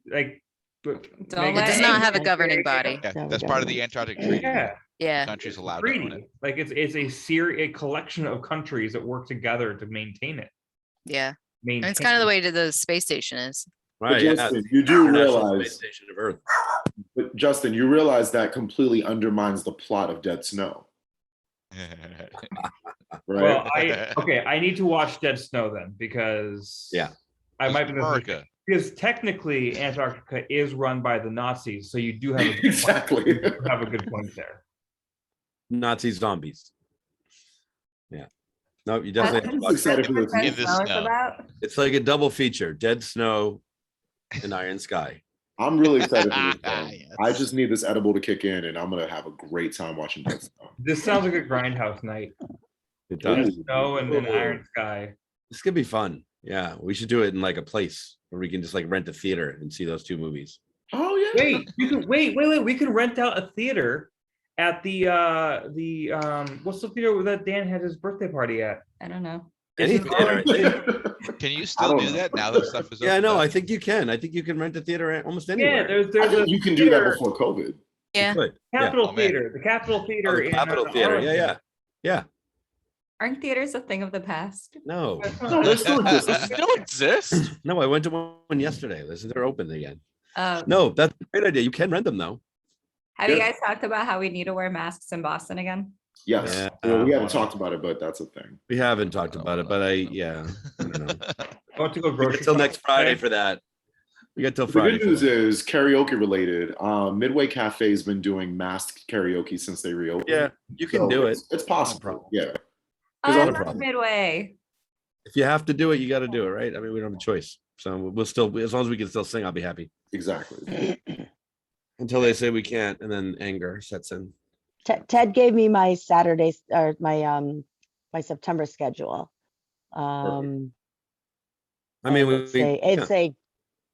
But
Don't
It
let
does not have a governing body.
Yeah,
Yeah, we
that's
got
part of
it.
the Antarctic Treaty.
yeah,
Yeah.
Countries allowed to own
treaty.
it.
Like it's a collection of countries that work together to maintain it.
Yeah.
Maintain
And it's kind of the way to the space station is.
Right.
But
Yeah.
Justin, you do
International
realize,
Space Station of Earth.
but Justin, you realize that completely undermines the plot of Dead Snow, right?
Well, I need to watch Dead Snow then because
Yeah.
I might be
America.
because technically Antarctica is run by the Nazis, so you do have a good
Exactly.
point. You do have a good point there.
Nazi zombies. Yeah. No, you
That's
definitely have to
what
watch
excited
it.
for this.
In the
Snow is
snow.
about.
It's like a double feature: Dead Snow and Iron Sky.
I'm really excited for this. Film.
Yes.
I just need this edible to kick in, and I'm gonna have a great time watching Dead Snow.
This sounds like a grindhouse night.
It
Dead
does.
Snow and then Iron Sky.
This could be fun. Yeah, we should do it in like a place where we can just like rent a theater and see those 2 movies.
Oh yeah.
Wait, you can wait. We can rent out a theater at the what's the theater that Dan had his birthday party at?
I don't know.
Any
Is it
theater.
Can you
I
still
don't
do
know.
that now that stuff is
Yeah,
opened
no,
up?
I think you can. I think you can rent a theater at almost
Yeah,
anywhere.
there's
I
a
think you can do that
theater,
before COVID.
Yeah.
You could. Yeah.
Capitol
Oh, man.
Theater, the Capitol
Oh,
Theater.
the Capitol Theater. Yeah,
Arlington.
yeah.
Aren't theaters a thing of the past?
No,
No, they still exist.
Does it still exist?
no, I went to one yesterday. They're open again.
Um,
No, that's a great idea. You can rent them though.
Have you
Yeah.
guys talked about how we need to wear masks in Boston again?
Yes.
Yeah.
Well, we haven't talked about it, but that's a thing.
We haven't talked about it, but I don't know.
I want to go
We
grocery
got till next
shopping
Friday
today.
for that. We got till
The
Friday.
good
for
news
that.
is karaoke related. Midway Cafe has been doing masked karaoke since they reopened.
Yeah, you can
So
do it.
It's possible. Yeah.
Oh,
There's
I
no
love
problem.
Midway.
If you have to do it, you got to do it, right? I mean, we don't have a choice. So we'll still, as long as we can still sing, I'll be happy.
Exactly.
Until they say we can't, and then anger sets in.
Ted gave me my Saturdays or my September schedule.
I mean,
And
we,
it's a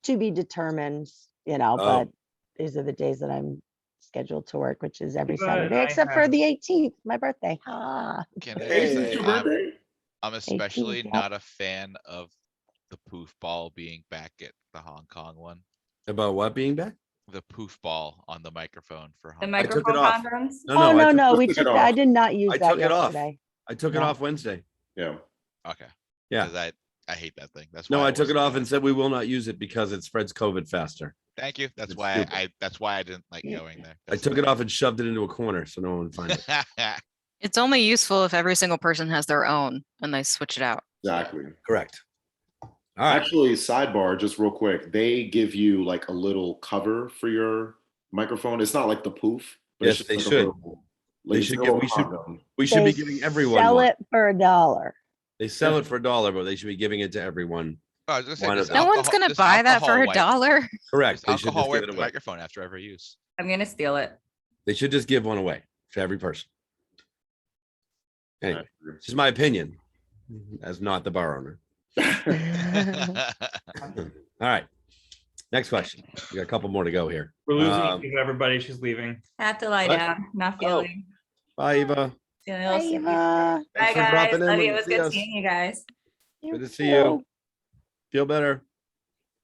to be determined,
Oh.
but these are the days that I'm scheduled to work, which is every
Eva and
Saturday
I
except for
have-
the 18th, my birthday. Ah.
Can I
Hey,
say
it's your
I'm,
birthday?
I'm especially
yep.
not a fan of the poof ball being back at the Hong Kong one.
about what being back?
The poof ball on the microphone for
The
Hong Kong.
I took it
microphone
off.
condoms.
Oh no,
I
no,
took,
we
took
took
it
that. I
off.
did not use
I
that
took it off.
yesterday.
I took it
No.
off Wednesday.
Yeah.
Okay.
Yeah.
'Cause I hate that thing. That's
No,
why
I took it
wasn't
off
going.
and said we will not use it because it spreads COVID faster.
Thank you. That's
It's
why
stupid.
that's why I didn't like going there.
I took it off and shoved it into a corner so no one would find it.
It's only useful if every single person has their own and they switch it out.
Exactly.
Correct. All right.
Actually, sidebar, just real quick, they give you like a little cover for your microphone. It's not like the poof. But
Yes,
it's just
they
like a
should.
little-
They
it's
should
a
get-
little
we should-
condom.
We should be
They
giving everyone
sell
one.
it for $1.
They sell it for $1, but they should be giving it to everyone.
I was gonna say,
One
does
of
No
them.
one's
alcohol-
gonna
does
buy that for
alcohol wipe-
$1.
Correct.
does
They should
alcohol
just
wipe
give
the
it away.
microphone after every use.
I'm gonna steal it.
They should just give one away to every person. Anyway, this is my opinion as not the bar owner. All right. Next question. We got a couple more to go here.
We're losing
Um,
Eva, everybody. She's leaving.
I have to lie
What?
down. Not
Oh.
feeling.
Bye, Eva.
Feeling a little sleepy.
Eva,
Bye
Thanks for
guys.
dropping in.
Love you. It
We'll
was
see
good
us.
seeing you guys.
you
Good to see you.
too.
Feel better.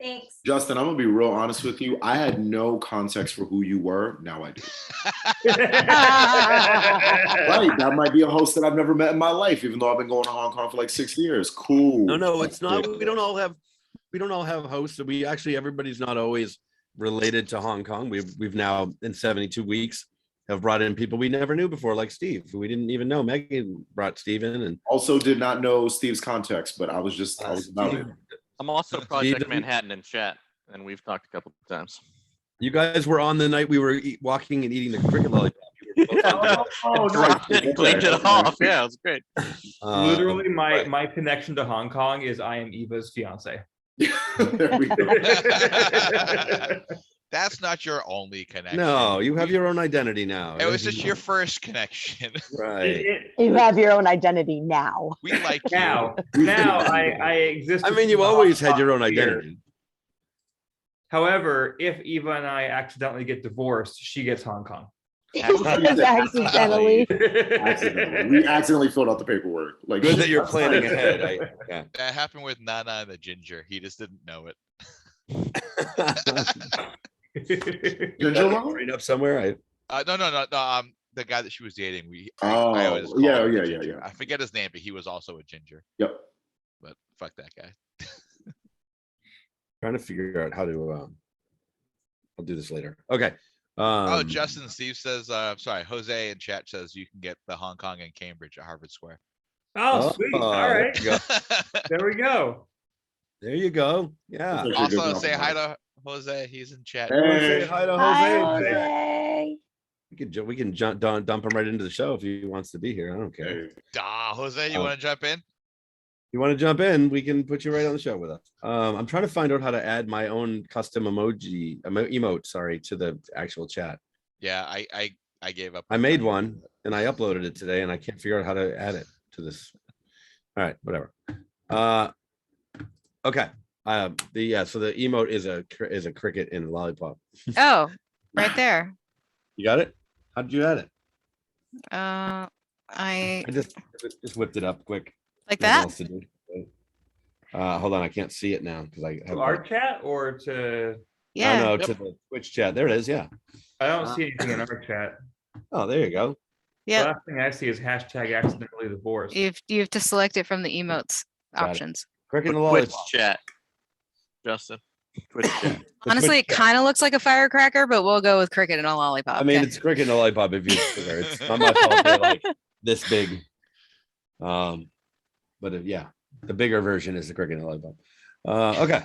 Thanks.
Justin, I'm gonna be real honest with you. I had no context for who you were. Now I do. Right, that might be a host that I've never met in my life, even though I've been going to Hong Kong for like 6 years. Cool.
No, it's not. We don't all have hosts. We actually, everybody's not always related to Hong Kong. We've now in 72 weeks have brought in people we never knew before, like Steve, who we didn't even know. Megan brought Steve in, and
Also did not know Steve's context, but I was about it.
I'm also Project
Steve-
Manhattan in chat, and we've talked a couple of times.
you guys were on the night we were walking and eating the cricket lollipop. You were both on the-
Dropped it and cleaned it off. Yeah, it was great.
Literally, my
right.
my connection to Hong Kong is I am Eva's fiance.
There we go.
That's not your only connection.
No, you have your own identity now.
It was just your first connection.
right.
You have your own identity now.
We like you.
Now I exist.
I mean, you always had your own identity.
However, if Eva and I accidentally get divorced, she gets Hong Kong.
Accidentally.
Accidentally. We accidentally filled out the paperwork. Like,
Good that you're planning ahead. Yeah.
That happened with Nana and the Ginger. He just didn't know it.
Ginger Love?
Right up somewhere.
No. The guy that she was dating. I
Oh,
always call
yeah,
him the
yeah,
Ginger.
yeah.
I forget his name, but he was also a ginger.
Yep.
But fuck that guy.
Trying to figure out how to. I'll do this later. Okay.
Oh, Justin Steve says, sorry, Jose in chat says you can get the Hong Kong and Cambridge at Harvard Square.
Oh, sweet. All right.
There you go.
There we go.
There you go. Yeah.
That's
Also,
good
say
enough.
hi to Jose. He's in chat.
Say hi to Jose.
Hi, Jose.
We can dump him right into the show if he wants to be here. I don't care.
Hey,
Jose, you
Oh.
want to jump in?
You want to jump in? We can put you right on the show with us. I'm trying to find out how to add my own custom emote. Sorry, to the actual chat.
Yeah, I gave up.
I made one and I uploaded it today, and I can't figure out how to add it to this. All right, whatever. Okay. So the emote is a cricket in a lollipop.
Oh, right there.
You got it? How did you add it?
I
I just whipped it up quick.
like
Nothing
that.
else to do. Hold on, I can't see it now because I have
To our chat or to?
Yeah.
no, to the Twitch chat. There it is. Yeah.
I don't see anything in our chat.
Oh, there you go.
The
Yeah.
last thing I see is hashtag accidentally divorced.
You have to select it from the emotes
Got it.
options.
Cricket and a
Twitch
lollipop.
chat. Justin. Twitch chat.
The
Honestly, it
Twitch chat.
kind of looks like a firecracker, but we'll go with cricket and a lollipop.
I mean,
Okay.
it's cricket and a lollipop if you figure. It's not my fault they're like this big. Yeah, the bigger version is the cricket and a lollipop. Okay.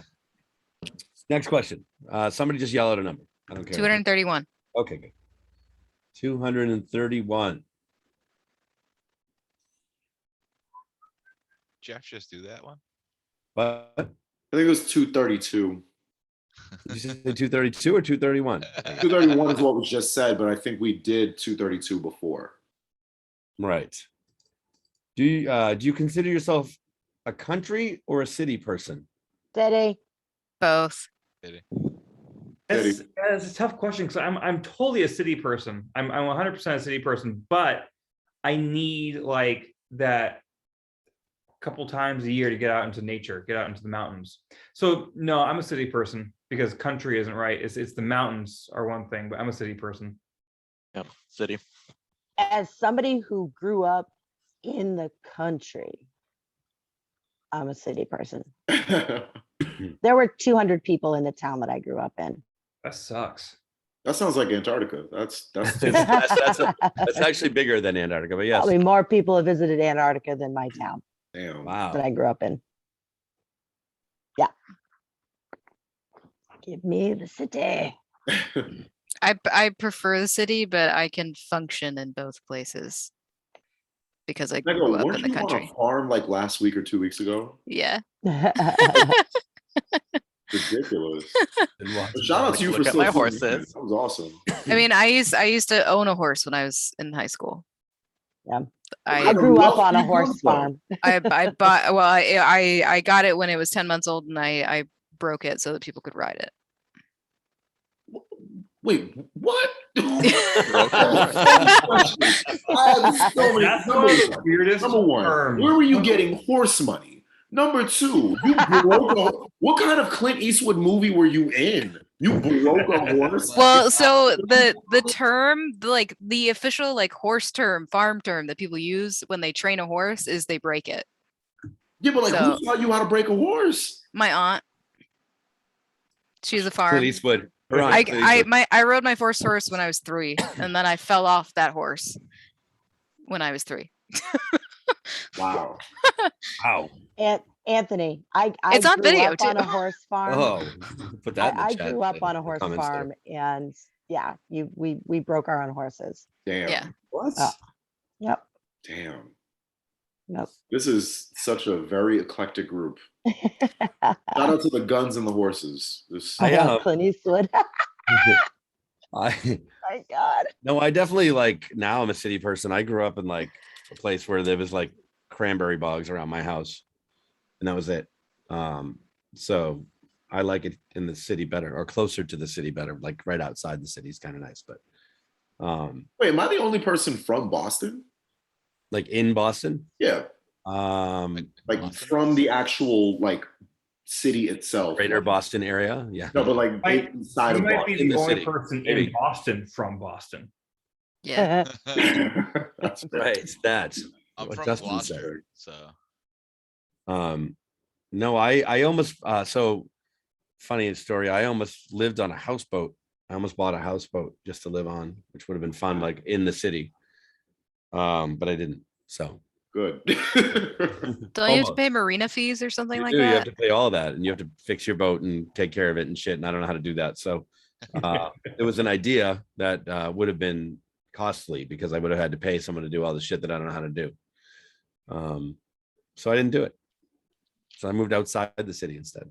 Next question. Somebody just yell out a number. I don't care.
231.
Okay, good. 231.
Jeff just do that one.
What?
I think it was 232.
Did you say 232 or 231?
231 is what was just said, but I think we did 232 before.
Right. Do you consider yourself a country or a city person?
Steady.
Both.
That's a tough question because I'm totally a city person. I'm 100% a city person, but I need like that couple times a year to get out into nature, get out into the mountains. So no, I'm a city person because country isn't right. It's the mountains are one thing, but I'm a city person.
Yep. City.
As somebody who grew up in the country, I'm a city person. There were 200 people in the town that I grew up in.
That sucks.
That sounds like Antarctica. That's
That's actually bigger than Antarctica, but yes.
Probably more people have visited Antarctica than my town
damn.
that
Wow.
I grew up in. Yeah. Give me the city.
I prefer the city, but I can function in both places because I
Nego,
grew up
weren't
in the
you on
country.
a farm like last week or 2 weeks ago?
Yeah.
Ridiculous. But shout out to you
Look
for
at
still
my
doing
horses.
that. That was awesome.
I mean, I used to own a horse when I was in high school.
Yeah.
I
I grew up
Well,
on a
you
horse
come from.
farm.
I bought well I got it when it was 10 months old and I broke it so that people could ride it.
Wait, what?
That's one of the weirdest
Number one,
terms.
where were you getting horse money? Number two, what kind of Clint Eastwood movie were you in? You broke a horse?
Well, so the term, like the official like horse term, farm term that people use when they train a horse is they break it.
Yeah, but like,
So-
who taught you how to break a horse?
My aunt, she's a farm.
Clint Eastwood. Her aunt, Clint Eastwood.
I rode my first horse when I was 3, and then I fell off that horse when I was 3.
Wow.
Wow.
Anthony, I
It's on
grew
video,
up on
too.
a horse farm.
Oh, put that in the
I
chat.
grew up on a
the
horse
comments there.
farm, and yeah, we broke our own horses.
Damn.
Yeah.
What?
Yep.
Damn.
Yep.
This is such a very eclectic group. Shout out to the guns and the horses. This,
Clint Eastwood.
I
My God.
no, I definitely like now I'm a city person. I grew up in like a place where there was like cranberry bogs around my house, and that was it. So I like it in the city better or closer to the city better, like right outside the city is kind of nice. But
wait, am I the only person from Boston?
like in Boston,
Yeah. Like from the actual like city itself.
greater Boston area. Yeah.
No, but like inside
You
of
might
Boston.
be
In
the
the
only
city,
person
maybe.
in Boston from Boston.
Yeah.
That's fair.
Right. It's that.
I'm
what
from
Justin said.
Gloucester, so
No, I almost so funny story. I almost lived on a houseboat. I almost bought a houseboat just to live on, which would have been fun, like in the city. But I didn't. So
Good.
Don't you have to pay marina fees or something
you
like
do, you have
that?
to pay all that, and you have to fix your boat and take care of it and shit. And I don't know how to do that. So it was an idea that would have been costly because I would have had to pay someone to do all the shit that I don't know how to do. So I didn't do it. So I moved outside the city instead.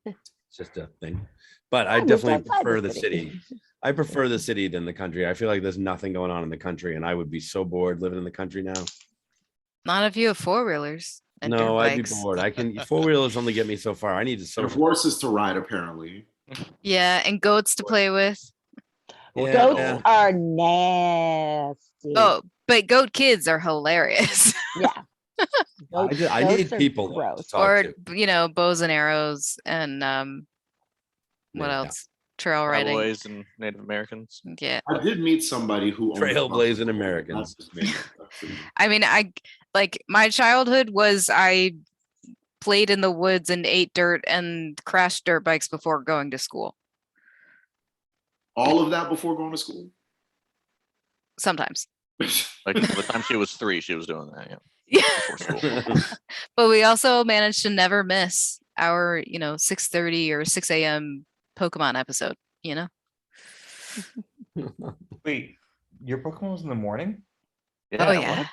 It's just a thing. But I
moved
definitely
outside
prefer the city. I prefer the city than the country. I feel like there's nothing going on in the country, and I would be so bored living in the country now.
Not if you have 4-wheelers and dirt
No, I'd be
bikes.
bored. I can 4-wheelers only get me so far. I need to
And
social.
horses to ride, apparently.
Yeah, and goats to play with.
Yeah,
Goats
yeah.
are nasty.
Oh, but goat kids are hilarious.
Yeah.
I
Goats
need
are
people to
gross.
talk
Or
to.
bows and arrows and what
Yeah.
else? Trail riding.
Cowboys and Native Americans.
Yeah.
I did meet somebody who owned a
Trailblazing
house.
Americans.
That just made me-
I mean, I like my childhood was I played in the woods and ate dirt and crashed dirt bikes before going to school.
All of that before going to school.
Sometimes.
Like by the time she was 3, she was doing that. Yeah.
Yeah.
Before school.
But we also managed to never miss our, 6:30 or 6 a.m. Pokemon episode,
Wait, your Pokemon was in the morning?
Oh yeah.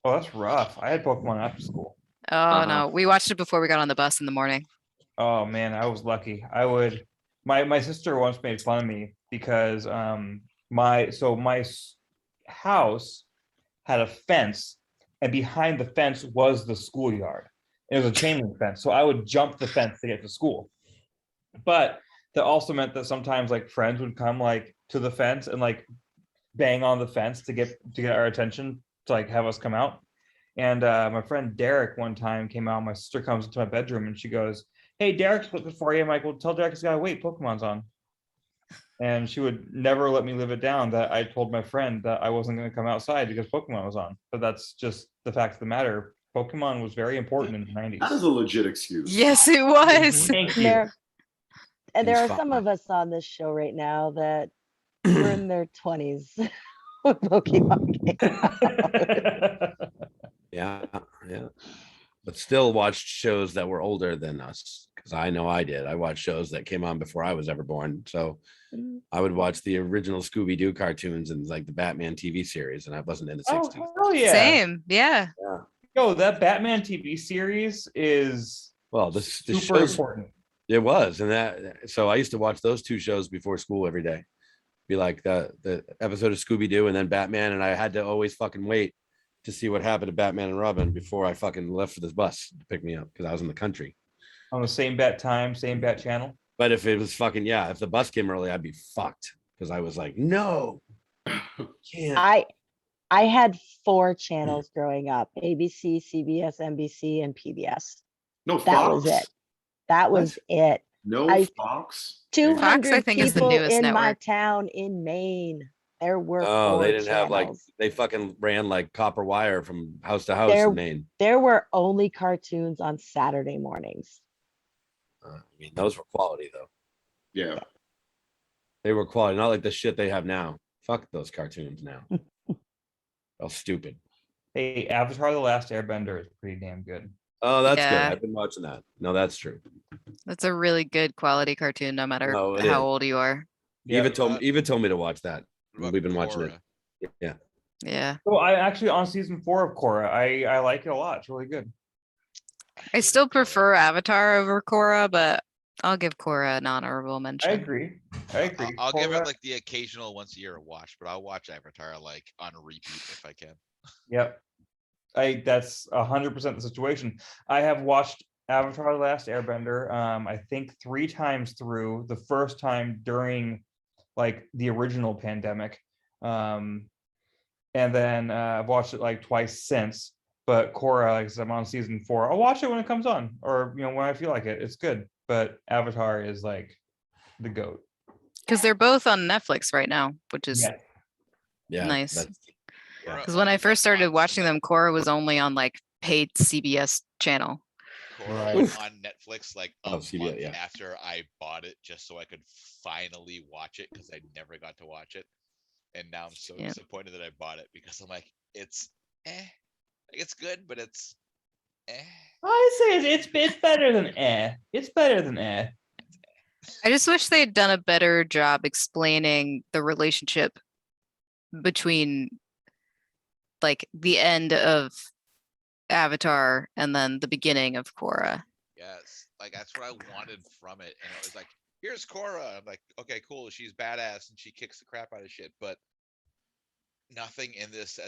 Oh, that's rough. I had Pokemon after school.
Oh no, we watched it before we got on the bus in the morning.
Oh man, I was lucky. I would. My sister once made fun of me because my house had a fence, and behind the fence was the schoolyard. It was a chain link fence, so I would jump the fence to get to school. But that also meant that sometimes like friends would come like to the fence and like bang on the fence to get our attention to like have us come out. And my friend Derek one time came out. My sister comes into my bedroom and she goes, "Hey, Derek's looking for you." I'm like, "Well, tell Derek he's gotta wait. Pokemon's on." And she would never let me live it down that I told my friend that I wasn't going to come outside because Pokemon was on. But that's just the fact of the matter. Pokemon was very important in the 90s.
That is a legit excuse.
Yes, it was.
Thank you.
There
It's
are some
fine.
of us on this show right now that were in their 20s when Pokemon came out.
Yeah. But still watched shows that were older than us because I know I did. I watched shows that came on before I was ever born. So I would watch the original Scooby-Doo cartoons and like the Batman TV series, and I wasn't in the
Oh,
60s.
hell yeah.
Same. Yeah.
Yo, that Batman TV series is
Well, the
super
shows,
important.
it was, and that so I used to watch those two shows before school every day. Be like the episode of Scooby-Doo and then Batman, and I had to always fucking wait to see what happened to Batman and Robin before I fucking left for this bus to pick me up because I was in the country.
On the same bat time, same bat channel.
But if it was fucking if the bus came early, I'd be fucked because I was like, no, can't.
I had 4 channels growing up: ABC, CBS, NBC, and PBS.
No
That
Fox.
was it. That was it.
No
I-
Fox.
200
think, is the
people
newest
in my
network.
town in Maine. There were
Oh,
4
they didn't have like
channels.
they fucking ran like copper wire from house to house
There-
in Maine.
There were only cartoons on Saturday mornings.
I mean, those were quality though.
Yeah.
They were quality, not like the shit they have now. Fuck those cartoons now. Oh, stupid.
Hey, Avatar: The Last Airbender is pretty damn good.
Oh, that's good.
Yeah.
I've been watching that. No, that's true.
That's a really good quality cartoon, no matter
No, it
how
is.
old you are.
Eva
Yeah.
told me to watch that.
What about
We've been watching
Korra?
it. Yeah.
Yeah.
So I actually on season 4 of Korra. I like it a lot. It's really good.
I still prefer Avatar over Korra, but I'll give Korra an honorable mention.
I agree.
I'll give
Korra-
it like the occasional once a year watch, but I'll watch Avatar like on repeat if I can.
Yep. That's 100% the situation. I have watched Avatar: The Last Airbender. I think 3 times through. The first time during like the original pandemic, and then I've watched it like twice since. But Korra, like I said, I'm on season 4. I'll watch it when it comes on, or when I feel like it. It's good. But Avatar is like the GOAT.
Because they're both on Netflix right now, which is
Yeah.
Yeah.
nice.
that's-
Korra
Because when I
only
first
went
started
on
watching
Net-
them, Korra was only on like paid CBS channel.
Korra
Right.
went on Netflix like a
Oh, CBS,
month
yeah.
after I bought it just so I could finally watch it because I never got to watch it. And now I'm so
Yeah.
disappointed that I bought it because I'm like, it's like it's good, but it's
I say it's better than eh. It's better than eh.
I just wish they had done a better job explaining the relationship between like the end of Avatar and then the beginning of Korra.
Yes, like that's what I wanted from it. And it was like, here's Korra. I'm like, okay, cool. She's badass and she kicks the crap out of shit, but nothing in this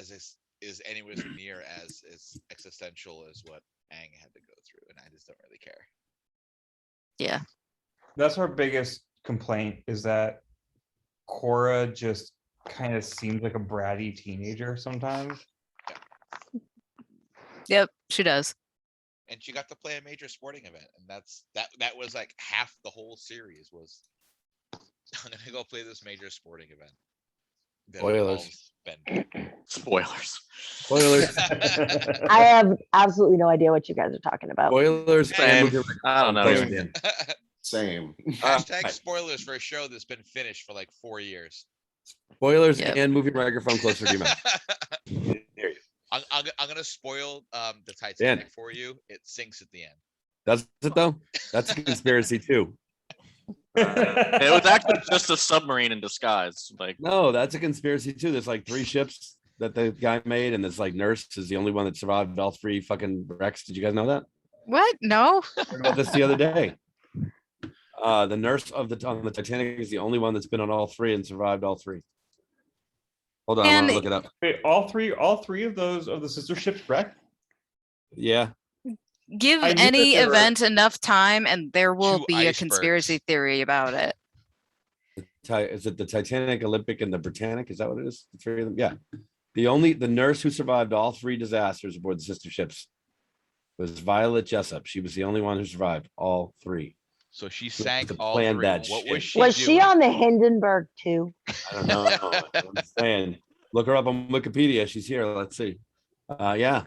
is anywhere near as existential as what Aang had to go through, and I just don't really care.
Yeah.
That's our biggest complaint is that Korra just kind of seems like a bratty teenager sometimes.
Yep, she does.
And she got to play a major sporting event, and that was like half the whole series was I'm gonna go play this major sporting event. that
Spoilers.
involves Ben.
Spoilers.
Spoilers.
I have absolutely no idea what you guys are talking about.
Spoilers.
Same.
and move your
I don't know.
closer,
Same.
Dan.
Same.
Hashtag spoilers for a show that's been finished for like 4 years.
Spoilers
Yep.
and move your microphone closer to your mouth. There you go.
I'm gonna spoil the Titanic for you. It sinks at the end.
Does it though? That's a conspiracy too.
It was actually just a submarine in disguise. Like,
No, that's a conspiracy too. There's like 3 ships that the guy made, and this like nurse is the only one that survived all 3 fucking wrecks. Did you guys know that?
What? No.
I heard about this the other day. The nurse on the Titanic is the only one that's been on all 3 and survived all 3. Hold on, I want
And-
to look it up.
Wait, all three of those of the sister ships wrecked?
Yeah,
Give
I knew that
any
there were
event enough time and there will
2
be a
icebergs.
conspiracy theory about it.
Is it the Titanic, Olympic, and the Britannic? Is that what it is? The 3 of them? Yeah. The nurse who survived all 3 disasters aboard the sister ships was Violet Jessup. She was the only one who survived all 3.
So she
Who
sank
must have
all
planned
3.
that
What
shit?
was she
Was
doing?
she on the Hindenburg too?
I don't know. I'm saying, look her up on Wikipedia. She's here. Let's see. Yeah,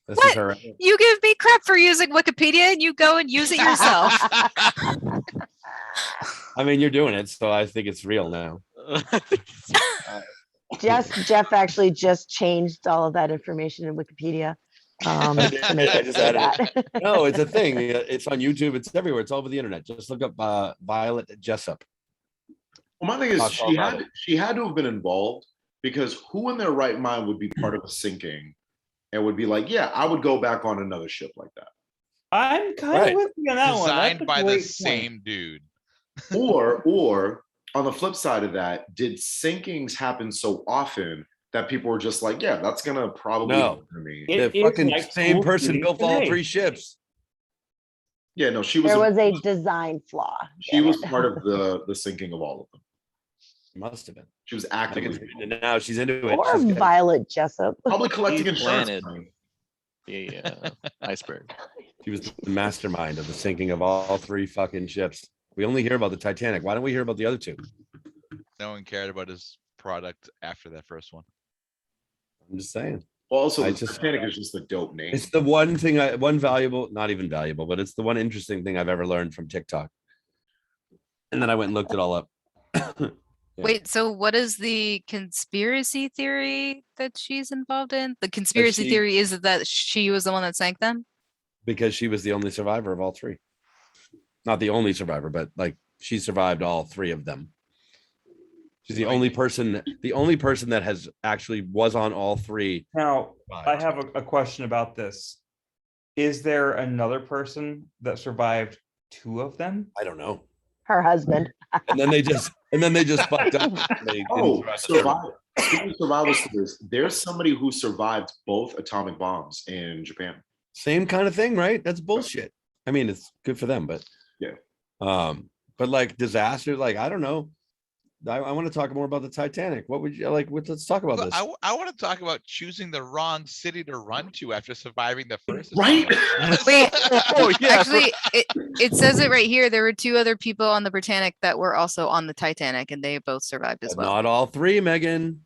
this is
What?
her.
You give me crap for using Wikipedia and you go and use it yourself.
I mean, you're doing it, so I think it's real now.
Jeff actually just changed all of that information in Wikipedia.
I did.
To make
I
it
just
say
added
that.
No, it's a thing. It's on YouTube. It's everywhere. It's all over the internet. Just look up Violet Jessup.
Well, my thing is,
Talk all about
she had to have been involved, because who in their right mind would be part of a sinking and would be like, yeah, I would go back on another ship like that.
I'm kind
Right.
of with you on that one. That's
Designed
a
by the
great point.
same dude.
Or on the flip side of that, did sinkings happen so often that people were just like, yeah, that's gonna probably
No.
happen to me.
It
The
is
fucking
like
same
school
person
shooting
built all
today.
3 ships.
Yeah, no, she was
There was a design flaw.
she
in
was
it.
part of the sinking of all of them.
Must have been.
She was
Megan's
actively
reading it now. She's into it.
Or
She's good.
Violet Jessup.
probably collecting
He
insurance
planted.
money.
The iceberg.
She was the mastermind of the sinking of all three fucking ships. We only hear about the Titanic. Why don't we hear about the other two?
No one cared about his product after that first one.
I'm just saying.
Well, also,
I
the
just-
Titanic is just a dope name.
It's the one thing one valuable, not even valuable, but it's the one interesting thing I've ever learned from TikTok. And then I went and looked it all up. Yeah.
Wait, so what is the conspiracy theory that she's involved in? The conspiracy
she-
theory is that she was the one that sank them?
Because she was the only survivor of all three. Not the only survivor, but like she survived all three of them. She's the only person that has actually was on all three.
Now, I
survived.
have a question about this. Is there another person that survived two of them?
I don't know.
Her husband.
And then they just fucked up. They didn't
Oh,
survive the third one.
speaking of survival stories, there's somebody who survived both atomic bombs in Japan.
Same kind of thing, right? That's bullshit. I mean, it's good for them, but
Yeah.
But like disaster, like I don't know. I want to talk more about the Titanic. What would you like? Let's talk about
Look,
this.
I want to talk about choosing the wrong city to run to after surviving the first.
Right?
Wait,
Oh yeah.
actually, it says it right here. There were two other people on the Britannic that were also on the Titanic, and they both survived as
But
well.
not all three, Megan.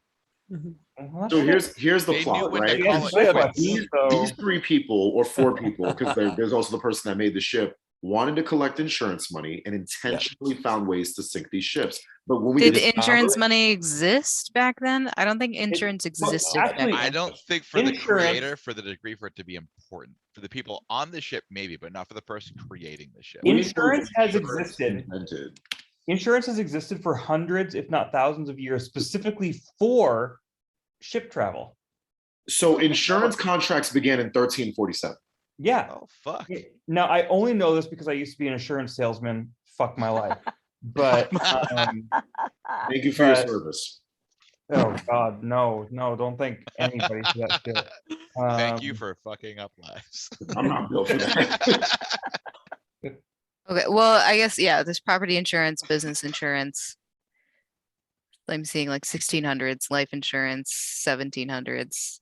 So here's the
They knew
plot,
when to
right?
call
Yeah,
it quits.
These three people or four people, because there's also the person that made the ship, wanted to collect insurance money and intentionally found ways to sink these ships. But when we
Did
get
insurance money exist back then? I don't think insurance existed back
actually,
then.
I don't think for the
Insurance-
creator, for the degree for it to be important. For the people on the ship, maybe, but not for the person creating the ship.
Insurance has
insurance
existed.
invented.
Insurance has existed for hundreds, if not thousands of years, specifically for ship travel.
So insurance contracts began in 1347.
Yeah.
Oh fuck.
Now, I only know this because I used to be an insurance salesman. Fuck my life. But
Thank you for your
But-
service.
oh god, no, don't thank anybody for that shit.
Thank you
Um,
for fucking up lives.
I'm not built for that.
Okay, well, I guess, yeah, there's property insurance, business insurance. I'm seeing like 1600s, life insurance, 1700s,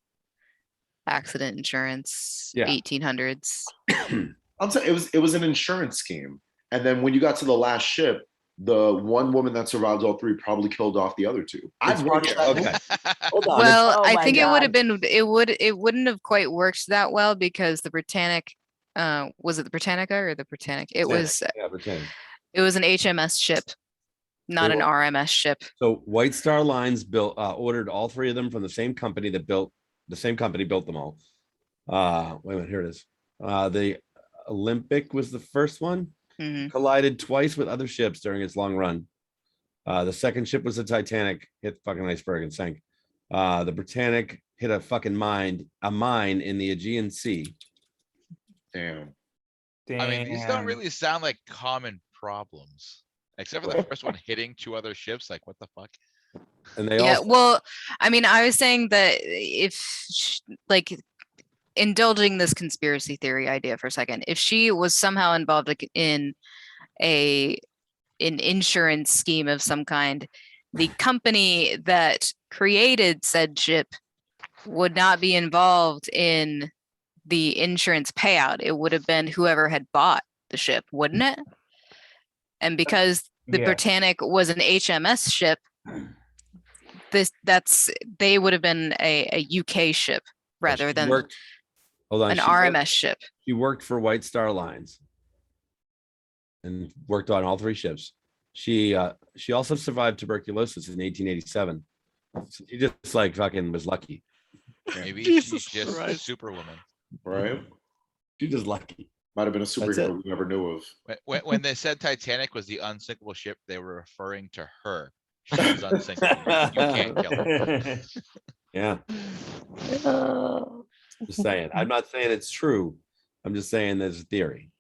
accident insurance,
Yeah.
1800s.
I'll tell you, it was an insurance scheme. And then when you got to the last ship, the one woman that survived all three probably killed off the other two. I've watched that.
Okay. Hold on.
Well,
Oh
I
my
think it would have
God.
been, it wouldn't have quite worked that well because the Britannic, was it the Britannica or the Britannic? It was,
Yeah, pretend.
it was an HMS ship, not an
were-
RMS ship.
So White Star Lines ordered all three of them from the same company that built them all. Wait a minute, here it is. The Olympic was the first one.
Mhm.
Collided twice with other ships during its long run. The second ship was the Titanic, hit the fucking iceberg and sank. The Britannic hit a fucking mine in the Aegean Sea.
Damn.
I mean, these don't
damn.
really sound like common problems. Except for the first one hitting two other ships, like what the fuck?
And they
Yeah,
also
well, I mean, I was saying that if like indulging this conspiracy theory idea for a second, if she was somehow involved like, in an insurance scheme of some kind, the company that created said ship would not be involved in the insurance payout. It would have been whoever had bought the ship, wouldn't it? And because the
Yeah.
Britannic was an HMS ship, they would have been a UK ship rather
she
than
worked, hold on,
an
she
RMS
worked-
ship.
She worked for White Star Lines and worked on all three ships. She also survived tuberculosis in 1887. So she just like fucking was lucky.
Maybe
Jesus
she's just
Christ.
Superwoman.
Right?
She just lucky.
Might have been a
it.
superhero we never knew of.
When they said Titanic was the unsinkable ship, they were referring to her. She was unsinkable. You can't kill her.
Yeah, just saying. I'm not saying it's true. I'm just saying there's a theory.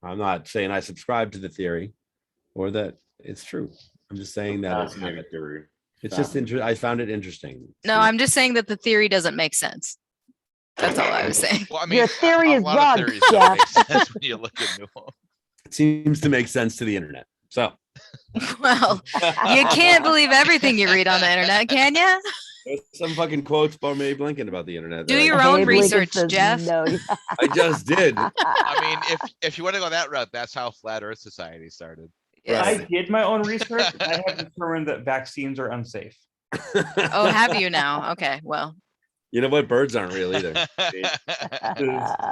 I'm not saying I subscribe to the theory or that it's true. I'm just saying that
Fascinating theory.
it's just interesting. I found it interesting.
No, I'm just saying that the theory doesn't make sense. That's all I was saying.
Well, I mean,
Your theory
a
is
lot
wrong,
of theories don't make
Jeff.
sense when you look into them.
It seems to make sense to the internet. So
Well, you can't believe everything you read on the internet, can you?
There's some fucking quotes by Maybe Lincoln about the internet.
Do
that I-
your own
Abe Lincoln
research,
says
Jeff.
No.
I just did.
I mean, if you want to go that route, that's how Flat Earth Society started.
Yes.
I did my own research. I have determined that vaccines are unsafe.
Oh, have you now? Okay, well,
You know what? Birds aren't real either.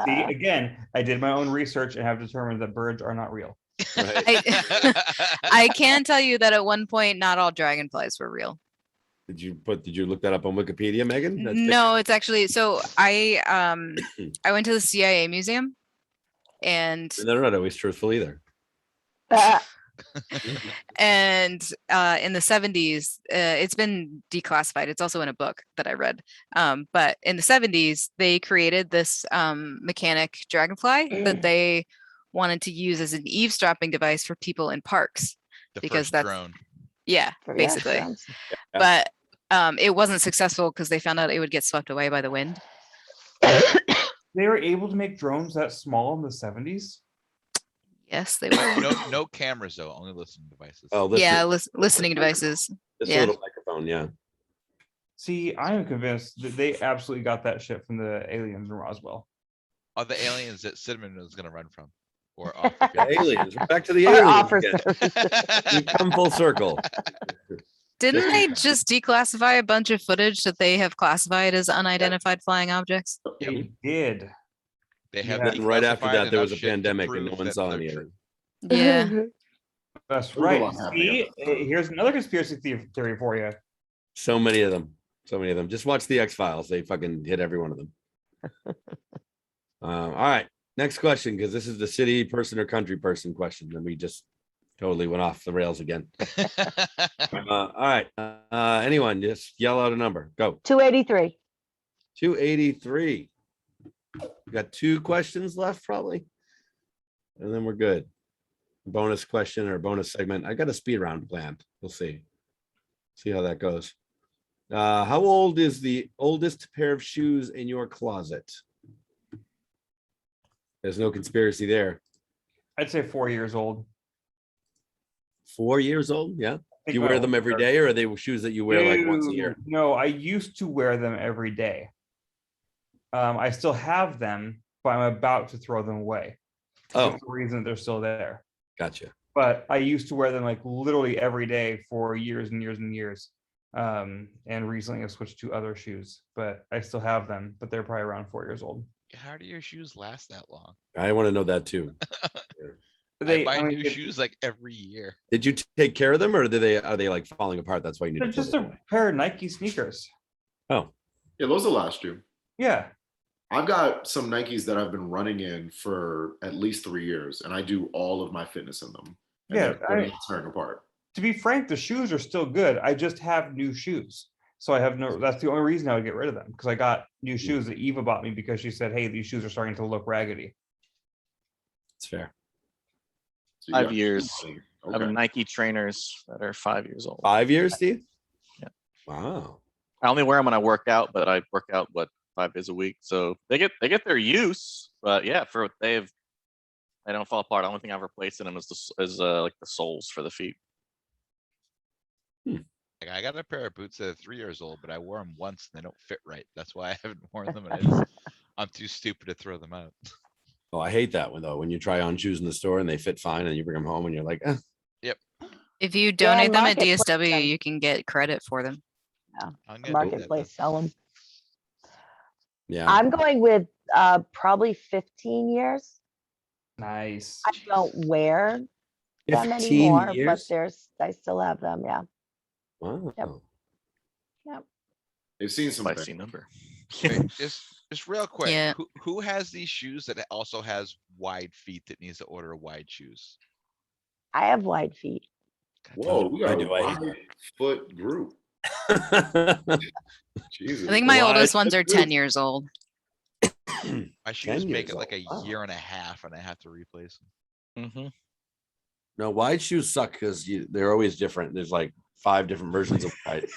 See, again, I did my own research and have determined that birds are not real.
Right.
I can tell you that at one point, not all dragonflies were real.
Did you look that up on Wikipedia, Megan? That's
No, it's actually, so I went to the CIA museum and
they're not always truthful either.
and in the 70s, it's been declassified. It's also in a book that I read. But in the 70s, they created this mechanic dragonfly that they wanted to use as an eavesdropping device for people in parks.
The
Because
first
that's-
drone.
Yeah, basically. But it wasn't successful because they found out it would get swept away by the wind.
They were able to make drones that small in the 70s.
Yes, they were.
No cameras though, only listening devices.
Oh, listen,
Yeah, listening devices.
this
yeah.
little microphone. Yeah.
See, I am convinced that they absolutely got that shit from the aliens in Roswell.
Are the aliens that Cinnamon was going to run from? Or off the
The
field?
aliens. We're back to the
Or
aliens.
offer
again.
services.
We come full circle.
Didn't they just declassify a bunch of footage that they have classified as unidentified flying objects?
They did.
They have
Yeah.
And right after
declassified
that, there was a
enough shit to
pandemic and no
prove
one
that
saw
they're
any of
true.
it.
Yeah.
That's
There's a
right.
lot happening.
See, here's another conspiracy theory for you.
So many of them. So many of them. Just watch the X-Files. They fucking hit every one of them. All right. Next question, because this is the city person or country person question. And we just totally went off the rails again. All right. Anyone, just yell out a number. Go.
283.
283. We got 2 questions left, probably. And then we're good. Bonus question or bonus segment. I got a speed round planned. We'll see. See how that goes. How old is the oldest pair of shoes in your closet? There's no conspiracy there.
I'd say 4 years old.
4 years old? Yeah. Do
Think
you
my
wear them
oldest
every
are-
day, or are they shoes that you wear like once a year?
Dude, No, I used to wear them every day. I still have them, but I'm about to throw them away.
Oh,
That's the reason they're still there.
gotcha.
But I used to wear them like literally every day for years and years and years. And recently I switched to other shoes, but I still have them, but they're probably around 4 years old.
How do your shoes last that long?
I want to know that too.
I buy
I mean,
new shoes like every year.
Did you take care of them, or are they like falling apart? That's why you need
they're
to throw
just
them
a
away?
pair of Nike sneakers.
Oh,
Yeah, those will last you.
Yeah.
I've got some Nikes that I've been running in for at least 3 years, and I do all of my fitness in them. And
Yeah,
they're not tearing apart.
To be frank, the shoes are still good. I just have new shoes. So I have no, that's the only reason I would get rid of them, because I got new shoes that Eva bought me because she said, hey, these shoes are starting to look raggedy.
it's fair.
So you
5
got-
years. I have
Okay.
Nike trainers that are 5 years old.
5 years, Steve?
Yeah.
Wow.
I only wear them when I work out, but I work out 5 days a week, so they get their use. But yeah, they don't fall apart. The only thing I've replaced in them is like the soles for the feet.
Like I got a pair of boots that are 3 years old, but I wore them once and they don't fit right. That's why I haven't worn them. And I'm too stupid to throw them out.
Oh, I hate that one though. When you try on shoes in the store and they fit fine, and you bring them home and you're like, eh.
If you donate them at
Marketplace
DSW,
them.
you can get credit for them.
I'm gonna do that
Marketplace sell them.
Yeah.
I'm going with probably 15 years.
Nice.
I don't wear them
15
anymore, but
years.
I still have them. Yeah.
Wow.
Yep.
They've seen some
Spicy
things.
number.
Okay, just real quick.
Yeah.
Who has these shoes that also has wide feet that needs to order wide shoes?
I have wide feet.
Whoa, we got
I
a
do, I hate
wide foot group. Jesus.
I think my
Why
oldest ones
so
are
good?
10 years old.
My shoes
10
make
years
it like
old,
a
wow.
year and a half and I have to replace them.
Hmm.
No, wide shoes suck because they're always different. There's like 5 different versions of wide.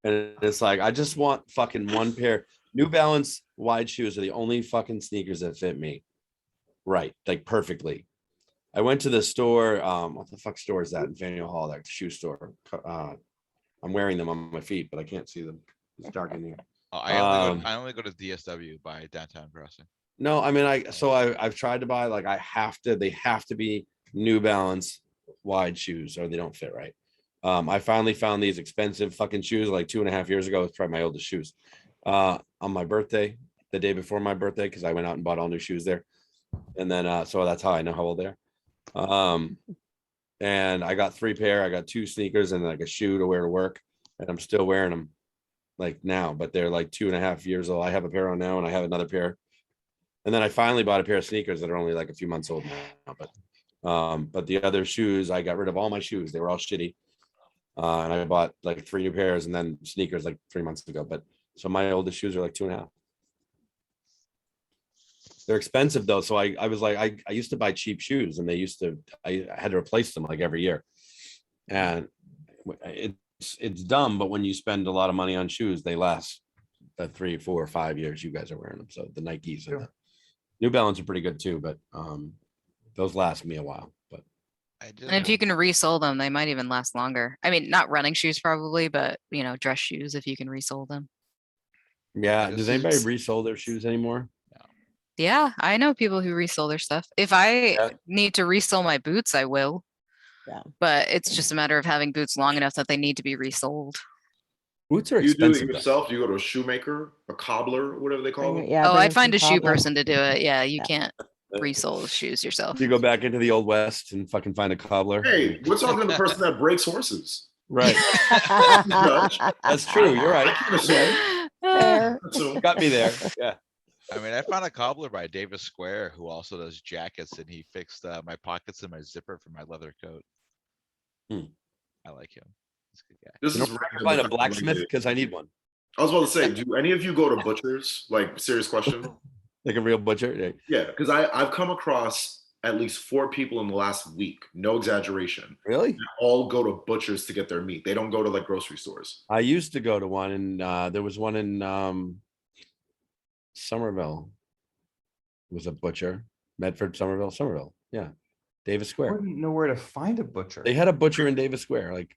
And it's like, I just want fucking one pair. New Balance wide shoes are the only fucking sneakers that fit me. Right. Like perfectly. I went to the store. What the fuck store is that in Faneuil Hall? That shoe store. I'm wearing them on my feet, but I can't see them. It's dark in here.
Oh, I only go to DSW by downtown crossing.
No, I mean, I've tried to buy, like, they have to be New Balance wide shoes or they don't fit right. I finally found these expensive fucking shoes like 2.5 years ago. It's probably my oldest shoes. On my birthday, the day before my birthday, because I went out and bought all new shoes there. And then so that's how I know how old they are. And I got 3 pair. I got 2 sneakers and like a shoe to wear to work. And I'm still wearing them like now, but they're like 2.5 years old. I have a pair on now and I have another pair. And then I finally bought a pair of sneakers that are only like a few months old now. But the other shoes, I got rid of all my shoes. They were all shitty. And I bought like 3 new pairs and then sneakers like 3 months ago. But so my oldest shoes are like 2.5. They're expensive though. So I was like, I used to buy cheap shoes and I had to replace them like every year. And it's dumb, but when you spend a lot of money on shoes, they last the 3, 4, 5 years you guys are wearing them. So the Nikes and the New Balance are pretty good too, but those last me a while. But
And if you can resole them, they might even last longer. I mean, not running shoes probably, but dress shoes if you can resole them.
yeah, does anybody resole their shoes anymore?
Yeah, I know people who resole their stuff. If I
Yeah.
need to resole my boots, I will.
Yeah.
But it's just a matter of having boots long enough that they need to be resoled.
Boots are
You do it
expensive.
yourself? You go to a shoemaker, a cobbler, whatever they call them?
Yeah,
Oh,
bring
I'd
in some
find a shoe
cobbler.
person to do it. Yeah, you
Yeah.
can't resole shoes yourself.
You go back into the old west and fucking find a cobbler.
Hey, we're talking to the person that breaks horses.
Right. That's true. You're
I
right.
can assume.
Fair.
So,
Got me there. Yeah.
I mean, I found a cobbler by Davis Square who also does jackets, and he fixed my pockets and my zipper for my leather coat. I like him. He's a good guy.
this
You
is
know,
random,
find
but
a blacksmith because I need one.
I was about to say, do any of you go to butchers? Like, serious question.
Like a real butcher.
Yeah, because I've come across at least 4 people in the last week, no exaggeration,
Really?
that all go to butchers to get their meat. They don't go to like grocery stores.
I used to go to one, and there was one in Somerville. It was a butcher. Medford, Somerville. Yeah. Davis
I
Square.
wouldn't know where to find a butcher.
They had a butcher in Davis Square, like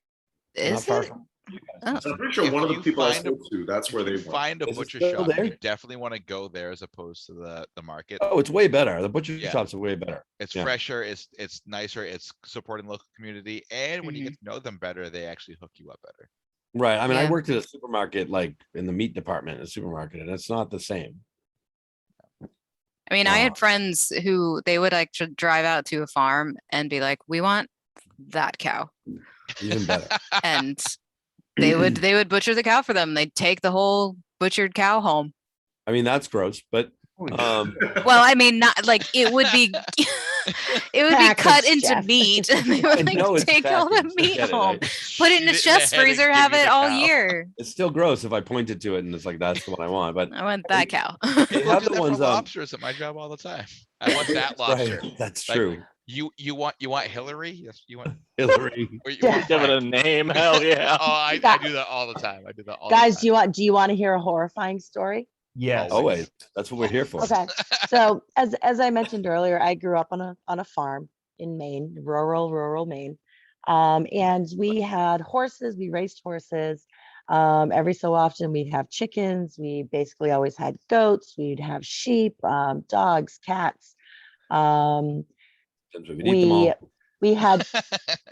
not
Is
far
it?
from.
Oh.
I'm pretty sure
If
one of the
you
people I
find a-
spoke to, that's where they went.
Find a
Is it
butcher
still
shop.
there?
You definitely want to go there as opposed to the market.
Oh, it's way better. The butcher
Yeah.
shops are way better.
It's
yeah.
fresher. It's nicer. It's supporting local community, and when you
Mhm.
get to know them better, they actually hook you up better.
Right. I mean, I
Yeah.
worked at a supermarket, like in the meat department in a supermarket, and it's not the same.
I mean, I
Wow.
had friends who they would like to drive out to a farm and be like, "We want that cow,"
Even better.
and they would butcher the cow for them. They'd take the whole butchered cow home.
I mean, that's gross, but
Well, I mean, not like it would be. It would be cut
Packaged,
into
Jeff.
meat, and they
I
would
know
like
it's
take all the
packaged. I
meat
get it.
home, put it in the
Shoot
chef's
head and
freezer,
give
have
you
it
the
all
cow.
year.
it's still gross if I pointed to it and it's like that's the one I want. But
I want that cow.
They
People
have
do
the
that for
ones,
lobsters at my job all the time. I want that lobster.
right, that's
Like,
true.
You want Hillary? Yes, you want.
Hillary.
Or you
Yeah.
want
Give it a
Frank?
name. Hell yeah.
Oh, I do that all the time. I do that all
Guys,
the
do you want to hear a horrifying story?
Yes.
Always. That's what we're here for.
Okay. So as I mentioned earlier, I grew up on a farm in Maine, rural Maine. And we had horses, we raised horses. Every so often we'd have chickens. We basically always had goats, we'd have sheep, dogs, cats.
Since we could eat them all.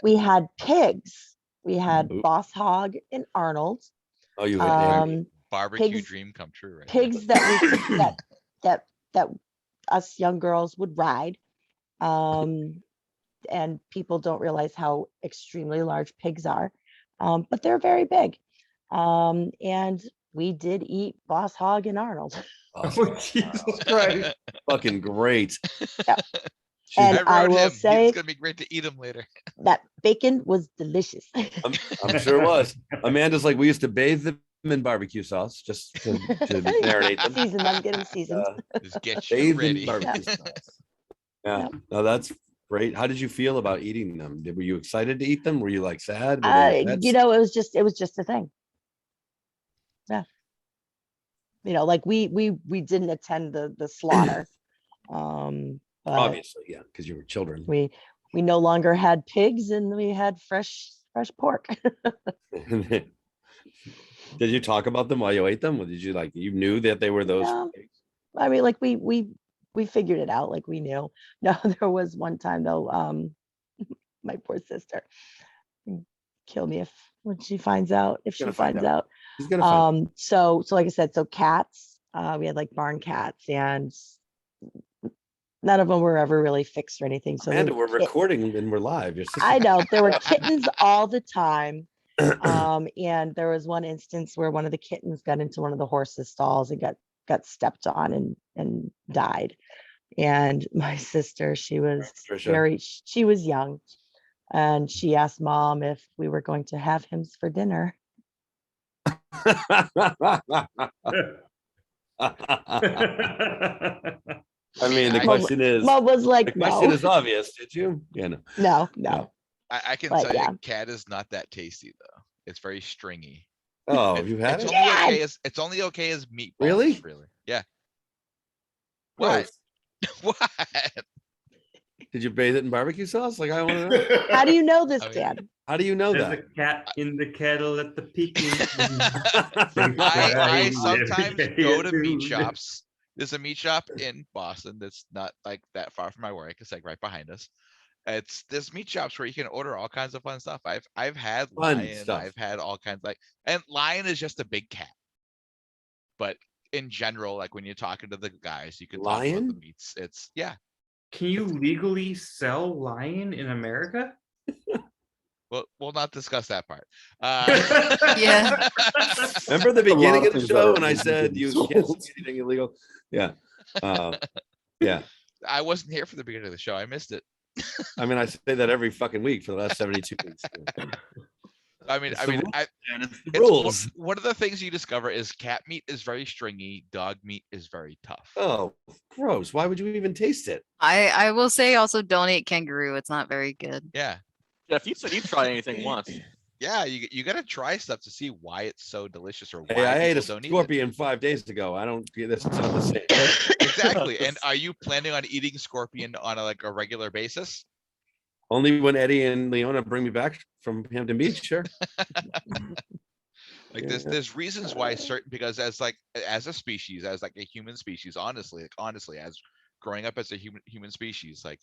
We had pigs. We had
Ooh.
Boss Hog and Arnold.
Oh, you had damn.
Um,
Barbecue
pigs-
dream come true, right?
pigs that we that us young girls would ride. And people don't realize how extremely large pigs are, but they're very big. And we did eat Boss Hog and Arnold.
Oh, Jesus Christ.
Fucking great.
Yep.
Shoot,
And
I
I
wrote
will
him.
say
It's gonna be great to eat them later.
that bacon was delicious.
I'm sure it was. Amanda's like, we used to bathe them in barbecue sauce just to marinate them.
Season them, get them seasoned.
Just get you
Bathe in
ready.
barbecue sauce. Yeah. No, that's great. How did you feel about eating them? Were you excited to eat them? Were you like sad? Were they pets?
It was just a thing. Yeah. Like we didn't attend the slaughter. But
Obviously, yeah, because you were children.
we we no longer had pigs and we had fresh pork.
Did you talk about them while you ate them? Or did you like, you knew that they were those?
No.
pigs?
I mean, like we figured it out, like we knew. No, there was one time though, my poor sister kill me if when she finds out, if she
Gonna find
finds out.
He's gonna find.
So like I said, so cats, we had like barn cats, and none of them were ever really fixed or anything. So there
Amanda,
were
we're recording and we're live. Your sister.
I know there were kittens all the time. And there was one instance where one of the kittens got into one of the horses' stalls and got stepped on and died. And my sister, she was
Trisha.
she was young, and she asked mom if we were going to have him for dinner.
I mean, the
I-
question is,
Mom was
the
like,
question
no,
is obvious. Did you? Yeah, no.
no.
I can
But
tell
yeah.
you, cat is not that tasty though. It's very stringy.
Oh, have you had
It's
it?
only okay as meatballs.
Really?
Really? Yeah.
Gross.
What? What?
Did you bathe it in barbecue sauce? Like I want to know.
How do you know this,
I mean,
Dan?
How do you know
There's
that?
a cat in the kettle at the picnic.
I
Every
sometimes
day
go
at
to meat
noon.
shops. There's a meat shop in Boston that's not like that far from my work. It's like right behind us. There's meat shops where you can order all kinds of fun stuff. I've had
Fun
lion.
stuff.
I've had all kinds and lion is just a big cat. But in general, like when you're talking to the guys, you can talk about the
Lion?
meats. It's yeah.
Can you legally sell lion in America?
Well, we'll not discuss that part.
Yeah.
Remember the
A lot
beginning
of
of the
things that
show
are
when I
illegal
said
to
you
be
can't
sold.
see anything illegal? Yeah. Yeah.
I wasn't here for the beginning of the show. I missed it.
I mean, I say that every fucking week for the last 72 weeks.
I mean,
It's
I
the
mean,
rules,
I,
man. It's the
it's
rules.
one of the things you discover is cat meat is very stringy, dog meat is very tough.
Oh, gross. Why would you even taste it?
I will say also don't eat kangaroo. It's not very good.
Yeah.
Jeff, you said you try anything once.
Yeah, you got to try stuff to see why it's so delicious or why
Hey, I ate a
people don't eat it.
scorpion 5 days ago. I don't get this. It's not the same.
Exactly. And are you planning on eating scorpion on a regular basis?
Only when Eddie and Leona bring me back from Hampton Beach, sure.
Like there's reasons why certain, because as a species, as like a human species, honestly, as growing up as a human species, like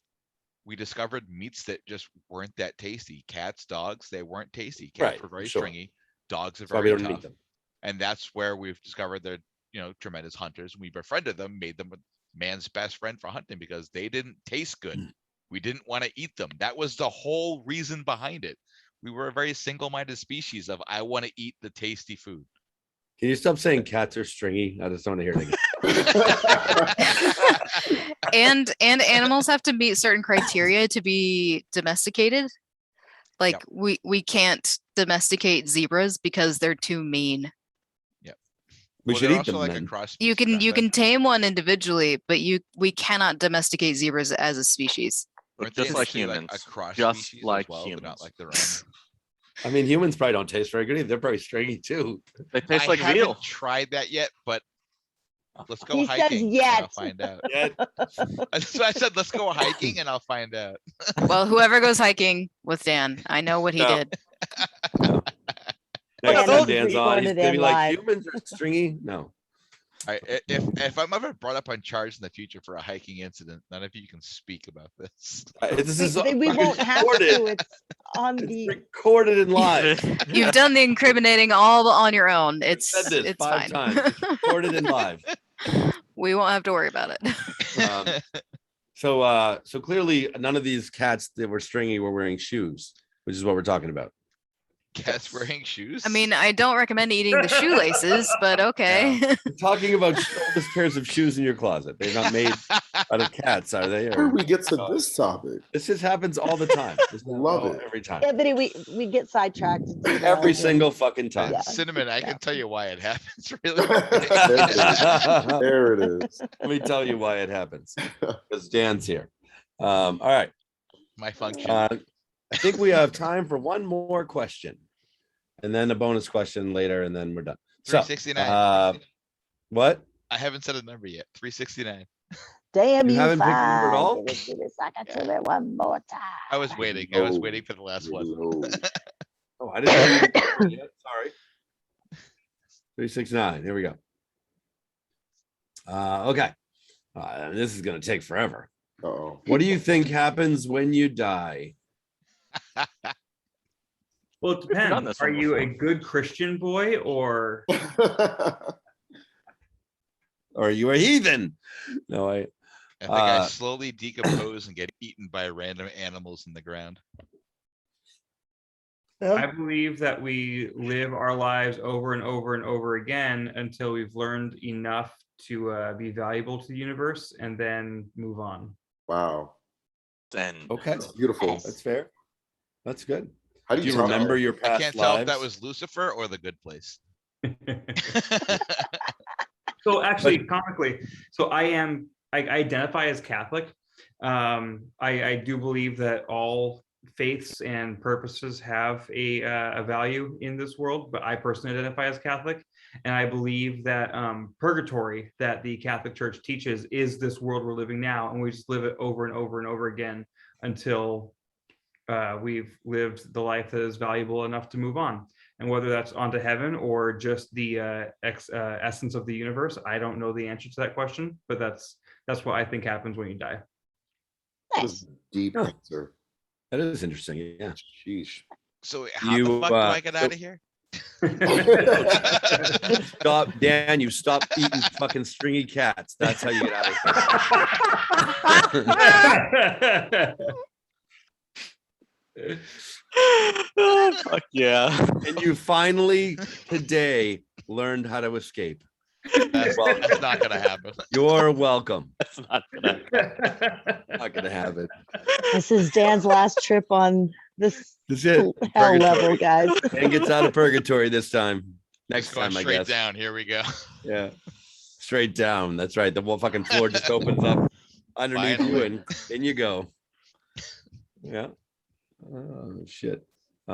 we discovered meats that just weren't that tasty. Cats, dogs, they weren't tasty. Cats
Right,
were very
sure.
stringy. Dogs are
That's why we
very
don't eat
tough.
them.
And that's where we've discovered they're, tremendous hunters. We befriended them, made them man's best friend for hunting because they didn't taste good. We didn't want to eat them. That was the whole reason behind it. We were a very single-minded species of I want to eat the tasty food.
Can you stop saying cats are stringy? I just don't want to hear it again.
And animals have to meet certain criteria to be domesticated. Like we can't domesticate zebras because they're too mean.
We
Well,
should
they're
eat
also
them
like a
then.
cross
You
species,
can
aren't they?
tame one individually, but we cannot domesticate zebras as a species.
But
Aren't they
just like
initially,
humans.
a cross
Just
species
like
as well, but
humans.
not like their own.
I mean, humans probably don't taste very good either. They're probably stringy too.
They taste
I
like
haven't
veal.
tried that yet, but let's go
He says
hiking and
yet.
I'll find out.
Yeah.
So I said, let's go hiking and I'll find out.
Well, whoever goes hiking with Dan, I know what he
No.
did.
Next
Yeah,
time
no,
Dan's
we
on, he's
recorded
gonna be
in
like,
live.
humans are stringy. No.
All right, if I'm ever brought up on charge in the future for a hiking incident, none of you can speak about this.
This is
We won't have
recorded.
to. It's on
It's
the.
recorded and live.
You've done the incriminating all on your own.
I've
It's
said this 5
fine.
times. It's recorded and live.
We won't have to worry about it.
So clearly none of these cats that were stringy were wearing shoes, which is what we're talking about.
Cats wearing shoes?
I mean, I don't recommend eating the shoelaces, but okay.
We're talking about oldest pairs of shoes in your closet. They're not made out of cats, are they?
How did we get to this topic?
This just happens all the time.
Love it.
Every time.
Anthony, we get sidetracked. and derailed
Every
and-
single fucking time.
Yeah.
Cinnamon, I
Yeah.
can tell you why it happens, really.
Let
There it is.
me tell you why it happens. Because Dan's here. All right.
My function.
I think we have time for one more question. And then a bonus question later, and then we're done. So,
369.
what?
I haven't said a number yet. 369.
Damn
You
you,
haven't picked an Uber at
fine.
all?
Give it to me, suck it to me one more time.
I was waiting. I was
Low.
waiting for the last one.
Low.
Oh, I didn't know you did yet. Sorry. 369. Here we go. Okay. This is gonna take forever.
Uh-oh.
What do you think happens when you die?
Well, it
done
depends.
this
Are
one
you a
before.
good Christian boy or
Or are you a heathen? No,
I think I
Uh,
slowly decompose and get eaten by random animals in the ground.
I believe that we live our lives over and over and over again until we've learned enough to be valuable to the universe and then move on.
Wow.
Then
okay.
That's beautiful.
That's fair. That's good.
How
Do you
talk-
remember your
I
past
can't tell if that
lives?
was Lucifer or the good place.
So actually, comically, so I identify as Catholic. I do believe that all faiths and purposes have a value in this world, but I personally identify as Catholic, and I believe that purgatory that the Catholic Church teaches is this world we're living now, and we just live it over and over and over again until we've lived the life that is valuable enough to move on. And whether that's onto heaven or just the essence of the universe, I don't know the answer to that question, but that's what I think happens when you die.
That is deep
Huh.
answer.
That is interesting. Yeah.
Sheesh.
So how
You,
the fuck do I get
so-
out of here?
Stop, Dan. You stop eating fucking stringy cats. That's how you get out of here.
oh, fuck yeah.
And you finally today learned how to escape.
That's not gonna happen.
You're welcome.
That's not gonna.
Not gonna have it.
This is Dan's last trip on this
That's it.
hell
Purgatory.
level, guys.
Dan gets out of purgatory this time. Next
Just going
time, I
straight
guess.
down. Here we go.
Yeah. Straight down. That's right. The whole fucking floor just opens up underneath you,
Finally.
and in you go. Yeah. Oh shit. Who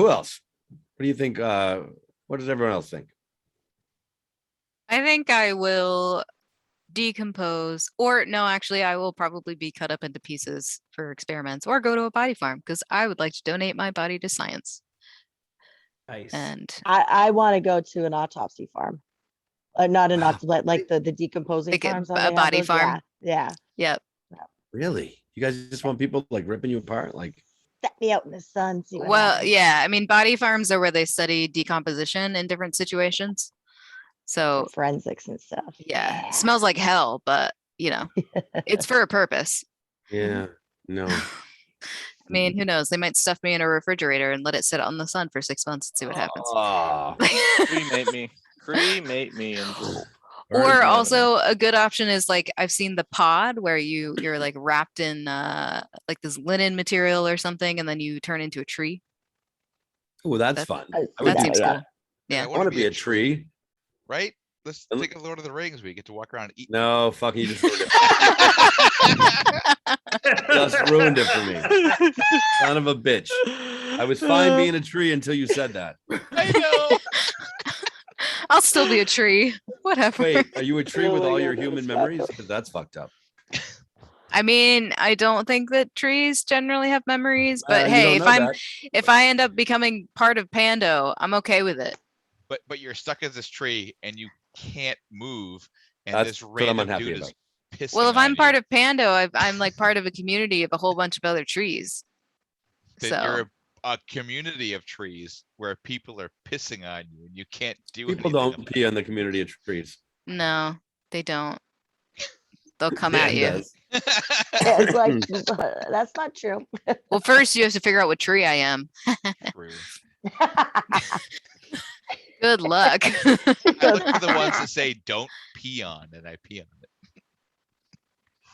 else? What do you think? What does everyone else think?
I think I will decompose, or no, actually, I will probably be cut up into pieces for experiments or go to a body farm because I would like to donate my body to science.
Nice.
And
I want to go to an autopsy farm. Not an autopsy, like the decomposing
Like a
farms.
b-
how
a
they have
body
those.
farm?
Yeah.
yep.
Really? You guys just want people like ripping you apart? Like,
Set me out in the sun. See what
Well,
happens.
yeah, I mean, body farms are where they study decomposition in different situations. So
Forensics and stuff.
yeah, smells like hell, but it's for a purpose.
yeah, no.
I mean, who knows? They might stuff me in a refrigerator and let it sit out in the sun for 6 months and see what happens.
Oh,
Cremate me. Cremate me and just.
Or
burn me
also a good option is like I've seen the pod where you're like wrapped in like this linen material or something, and then you turn into a tree.
oh, that's
That-
fun.
I-
I would
That
do
seems
that.
cool. Yeah.
I
I want to be a tree.
right? Let's
And-
think of Lord of the Rings. We get to walk around and eat.
No, fucking, you just ruined it. Just ruined it for me. Son of a bitch. I was fine being a tree until you said that.
I know.
I'll still be a tree. Whatever.
Wait, are you a tree with
Oh my
all
God,
your
that
human
was
memories?
fucked up.
Because that's fucked up.
I mean, I don't think that trees generally have memories, but
You
hey,
don't know that.
if I end up becoming part of Pando, I'm okay with it.
But you're stuck as this tree and you can't move. And
That's
this
what I'm
random
unhappy
dude
about.
is pissing.
Well, if I'm
on
part
you,
of Pando, I'm like part of a community of a whole bunch of other trees.
then
So
you're a community of trees where people are pissing on you and you can't do
People
anything
don't
about
pee on the community of trees.
no, they don't. They'll come
Dan
at you.
does.
it.
Yeah, it's like that's not true.
Well, first you have to figure out what tree I am.
True.
Good luck.
I look for the ones that say don't pee on, and I pee on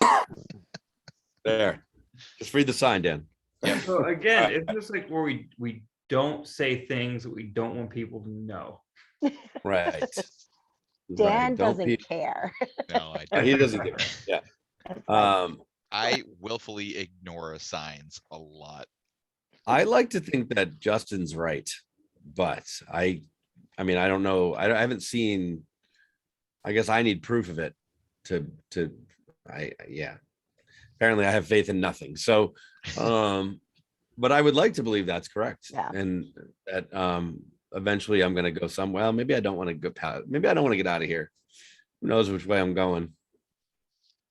it.
There. Just read the sign, Dan.
So again, it's just like where we don't say things that we don't want people to know.
Right.
Dan
Right. Don't
doesn't
pee-
care.
No, I
Oh,
don't.
he doesn't give a yeah.
That's fine.
I willfully ignore signs a lot.
I like to think that Justin's right, but I mean, I don't know. I haven't seen. I guess I need proof of it to Yeah. Apparently I have faith in nothing. So but I would like to believe that's correct.
Yeah.
And that eventually I'm gonna go somewhere. Well, maybe I don't want to go maybe I don't want to get out of here. Who knows which way I'm going?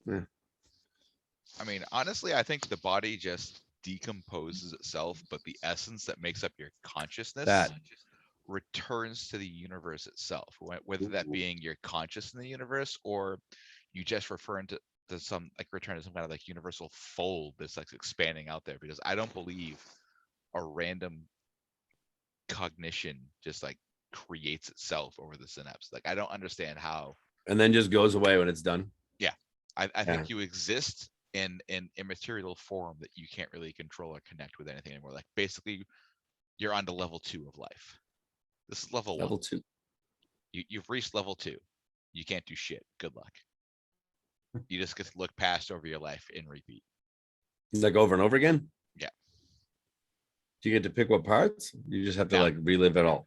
I mean, honestly, I think the body just decomposes itself, but the essence that makes up your consciousness
That.
returns to the universe itself, whether that being your conscious in the universe or you just referring to some like return to some kind of like universal fold that's like expanding out there. Because I don't believe a random cognition just like creates itself over the synapse. Like I don't understand how.
And then just goes away when it's done.
I think you exist in immaterial form that you can't really control or connect with anything anymore. Like basically you're on to level 2 of life. This is level 1.
2.
You've reached level 2. You can't do shit. Good luck. You just get to look past over your life and repeat.
Like over and over again?
Yeah.
Do you get to pick what parts? You just have to
No.
like relive it all.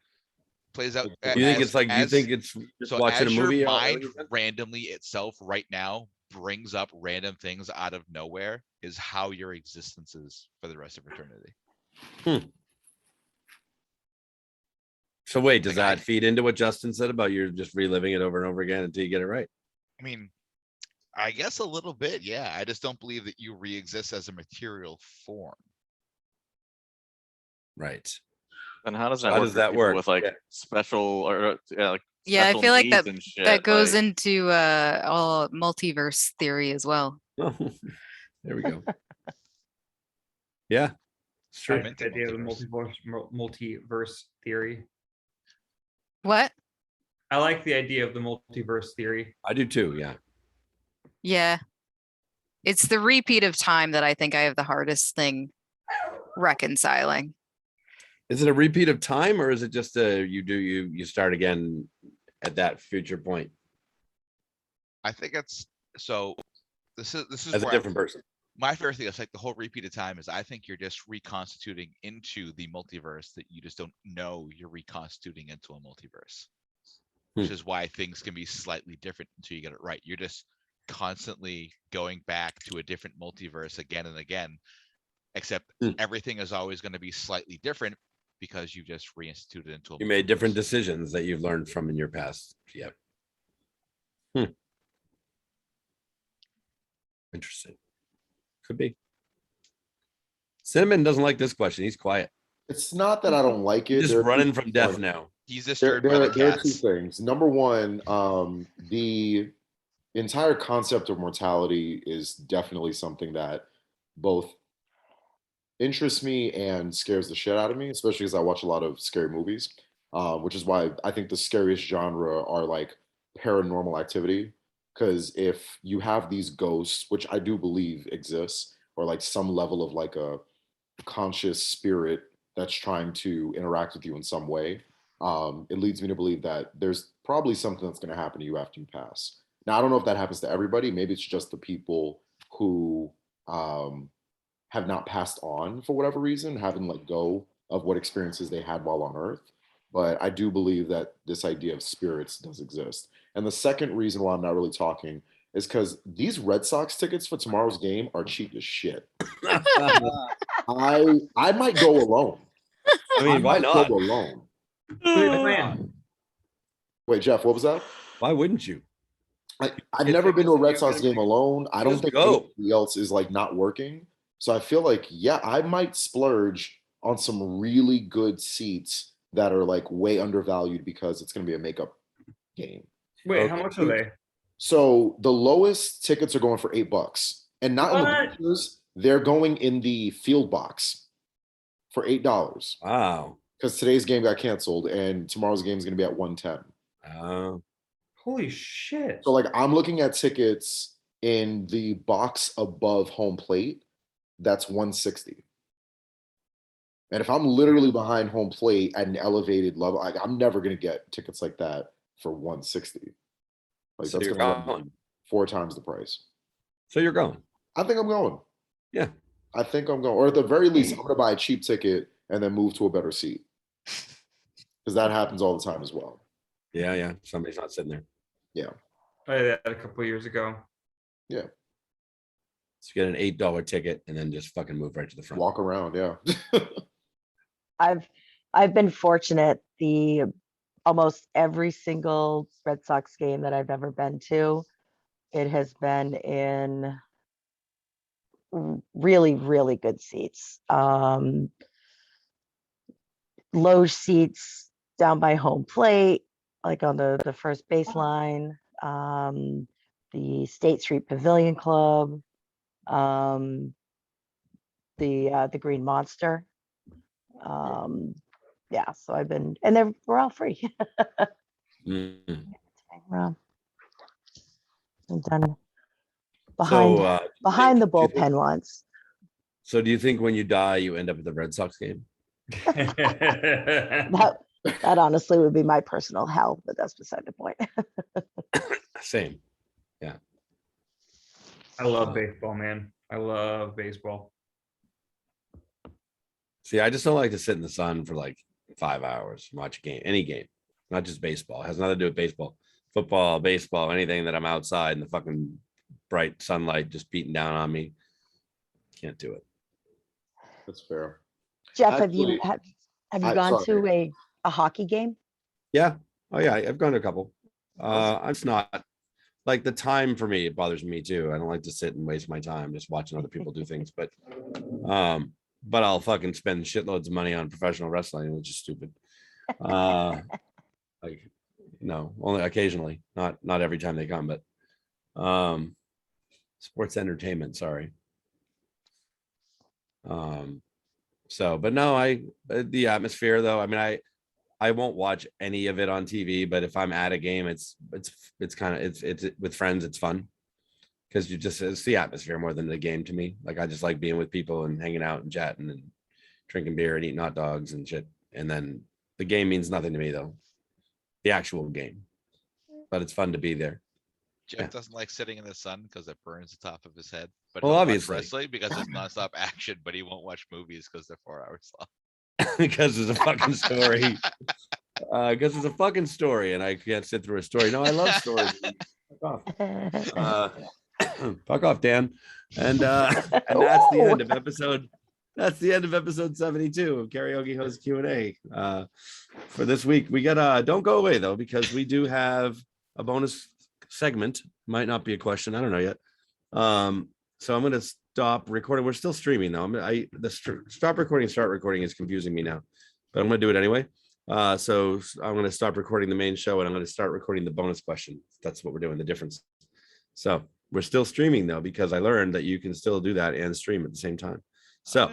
Plays out.
You think it's like you think it's just
so
watching a
as
movie?
your
all-
mind randomly itself right now brings up random things out of nowhere is how your existence is for the rest of eternity.
So wait, does
Like
that feed into what Justin said about you're just reliving it over and over again until you get it right?
I mean, I guess a little bit, yeah. I just don't believe that you re-exist as a material form.
Right.
And how does that
How
work
does
for
that
people
work?
with like
Yeah.
special or like
Yeah, I
special
feel like
needs
that
and shit,
that goes
like-
into all multiverse theory as well.
Oh, there we go. Yeah, it's
I
true.
like the idea of the multiverse theory.
What?
I like the idea of the multiverse theory.
I do too. Yeah.
Yeah. It's the repeat of time that I think I have the hardest thing reconciling.
Is it a repeat of time or is it just you start again at that future point
I think it's so. This is
as a
where
different person?
my favorite thing is like the whole repeat of time is I think you're just reconstituting into the multiverse that you just don't know you're reconstituting into a multiverse, which is why things can be slightly different until you get it right. You're just constantly going back to a different multiverse again and again, except everything is always going to be slightly different because you just reinstituted into a
You made different
multiverse.
decisions that you've learned from in your past. Yep. Interesting. Could be. Cinnamon doesn't like this question. He's quiet.
It's not that I don't like it.
He's just
There are
running
two-
from death now.
He's
There,
disturbed by the
there are two
cats.
things. Number one, the entire concept of mortality is definitely something that both interests me and scares the shit out of me, especially because I watch a lot of scary movies, which is why I think the scariest genre are like paranormal activity. Because if you have these ghosts, which I do believe exists, or like some level of like a conscious spirit that's trying to interact with you in some way, it leads me to believe that there's probably something that's going to happen to you after you pass. Now, I don't know if that happens to everybody. Maybe it's just the people who have not passed on for whatever reason, haven't let go of what experiences they had while on Earth. But I do believe that this idea of spirits does exist. And the second reason why I'm not really talking is because these Red Sox tickets for tomorrow's game are cheap as shit. I might go alone.
I mean, why
might
not?
Go alone.
Man,
Wait, Jeff, what was that?
Why wouldn't you?
I've never been to a Red Sox game alone. I don't
Just
think
go.
anybody else is like not working. So I feel like, yeah, I might splurge on some really good seats that are like way undervalued because it's going to be a makeup game.
wait, how much are they?
So the lowest tickets are going for $8, and not in the
What?
bleachers. They're going in the field box for $8
Wow.
because today's game got canceled and tomorrow's game is going to be at 110.
Holy shit.
So like I'm looking at tickets in the box above home plate, that's 160. And if I'm literally behind home plate at an elevated level, like I'm never gonna get tickets like that for 160. Like
So
that's
you're
gonna run
going.
4 times the price.
So you're going.
I think I'm going.
Yeah.
I think I'm going. Or at the very least, I'm gonna buy a cheap ticket and then move to a better seat. Because that happens all the time as well.
Yeah. Somebody's not sitting there.
I did that a couple years ago.
Yeah.
So you get an $8 ticket and then just fucking move right to the front.
Walk around, yeah.
I've been fortunate. The almost every single Red Sox game that I've ever been to, it has been in really, really good seats. Loge seats down by home plate, like on the first baseline, the State Street Pavilion Club, the Green Monster. Yeah, so I've been, and we're all free.
Mm.
Well, I've done behind
So,
behind the
do you think-
bullpen once.
So do you think when you die, you end up at the Red Sox game?
That honestly would be my personal hell, but that's beside the point.
Same.
I love baseball, man. I love baseball.
See, I just don't like to sit in the sun for like 5 hours, and watch a game, any game, not just baseball. It has nothing to do with baseball, football, baseball, anything that I'm outside in the fucking bright sunlight just beating down on me. Can't do it.
That's fair.
Jeff,
Actually,
have you gone
sorry.
to a hockey game?
Yeah. Oh yeah, I've gone to a couple. It's not like the time for me, it bothers me too. I don't like to sit and waste my time just watching other people do things, but I'll fucking spend shitloads of money on professional wrestling, which is stupid. Like, no, only occasionally, not every time they come, but sports entertainment, sorry. So, but no, the atmosphere though, I mean, I won't watch any of it on TV, but if I'm at a game, it's kind of, it's with friends, it's fun. Because it's the atmosphere more than the game to me. Like, I just like being with people and hanging out and chatting and drinking beer and eating hot dogs and shit. And then the game means nothing to me though. The actual game. But it's fun to be there.
Jeff
Yeah.
doesn't like sitting in the sun because it burns the top of his head. But
Well,
he'll watch
obviously.
wrestling because it's nonstop action, but he won't watch movies because they're 4 hours long.
Because there's a fucking story. Because it's a fucking story and I can't sit through a story. No, I love stories. Fuck off. Fuck off, Dan. And that's the end of episode. That's the end of episode 72 of Karaoke Host Q&A. For this week, we got don't go away though, because we do have a bonus segment. Might not be a question. I don't know yet. So I'm gonna stop recording. We're still streaming though. Stop recording, start recording is confusing me now, but I'm gonna do it anyway. So I'm gonna stop recording the main show and I'm gonna start recording the bonus question. That's what we're doing, the difference. So we're still streaming though, because I learned that you can still do that and stream at the same time. So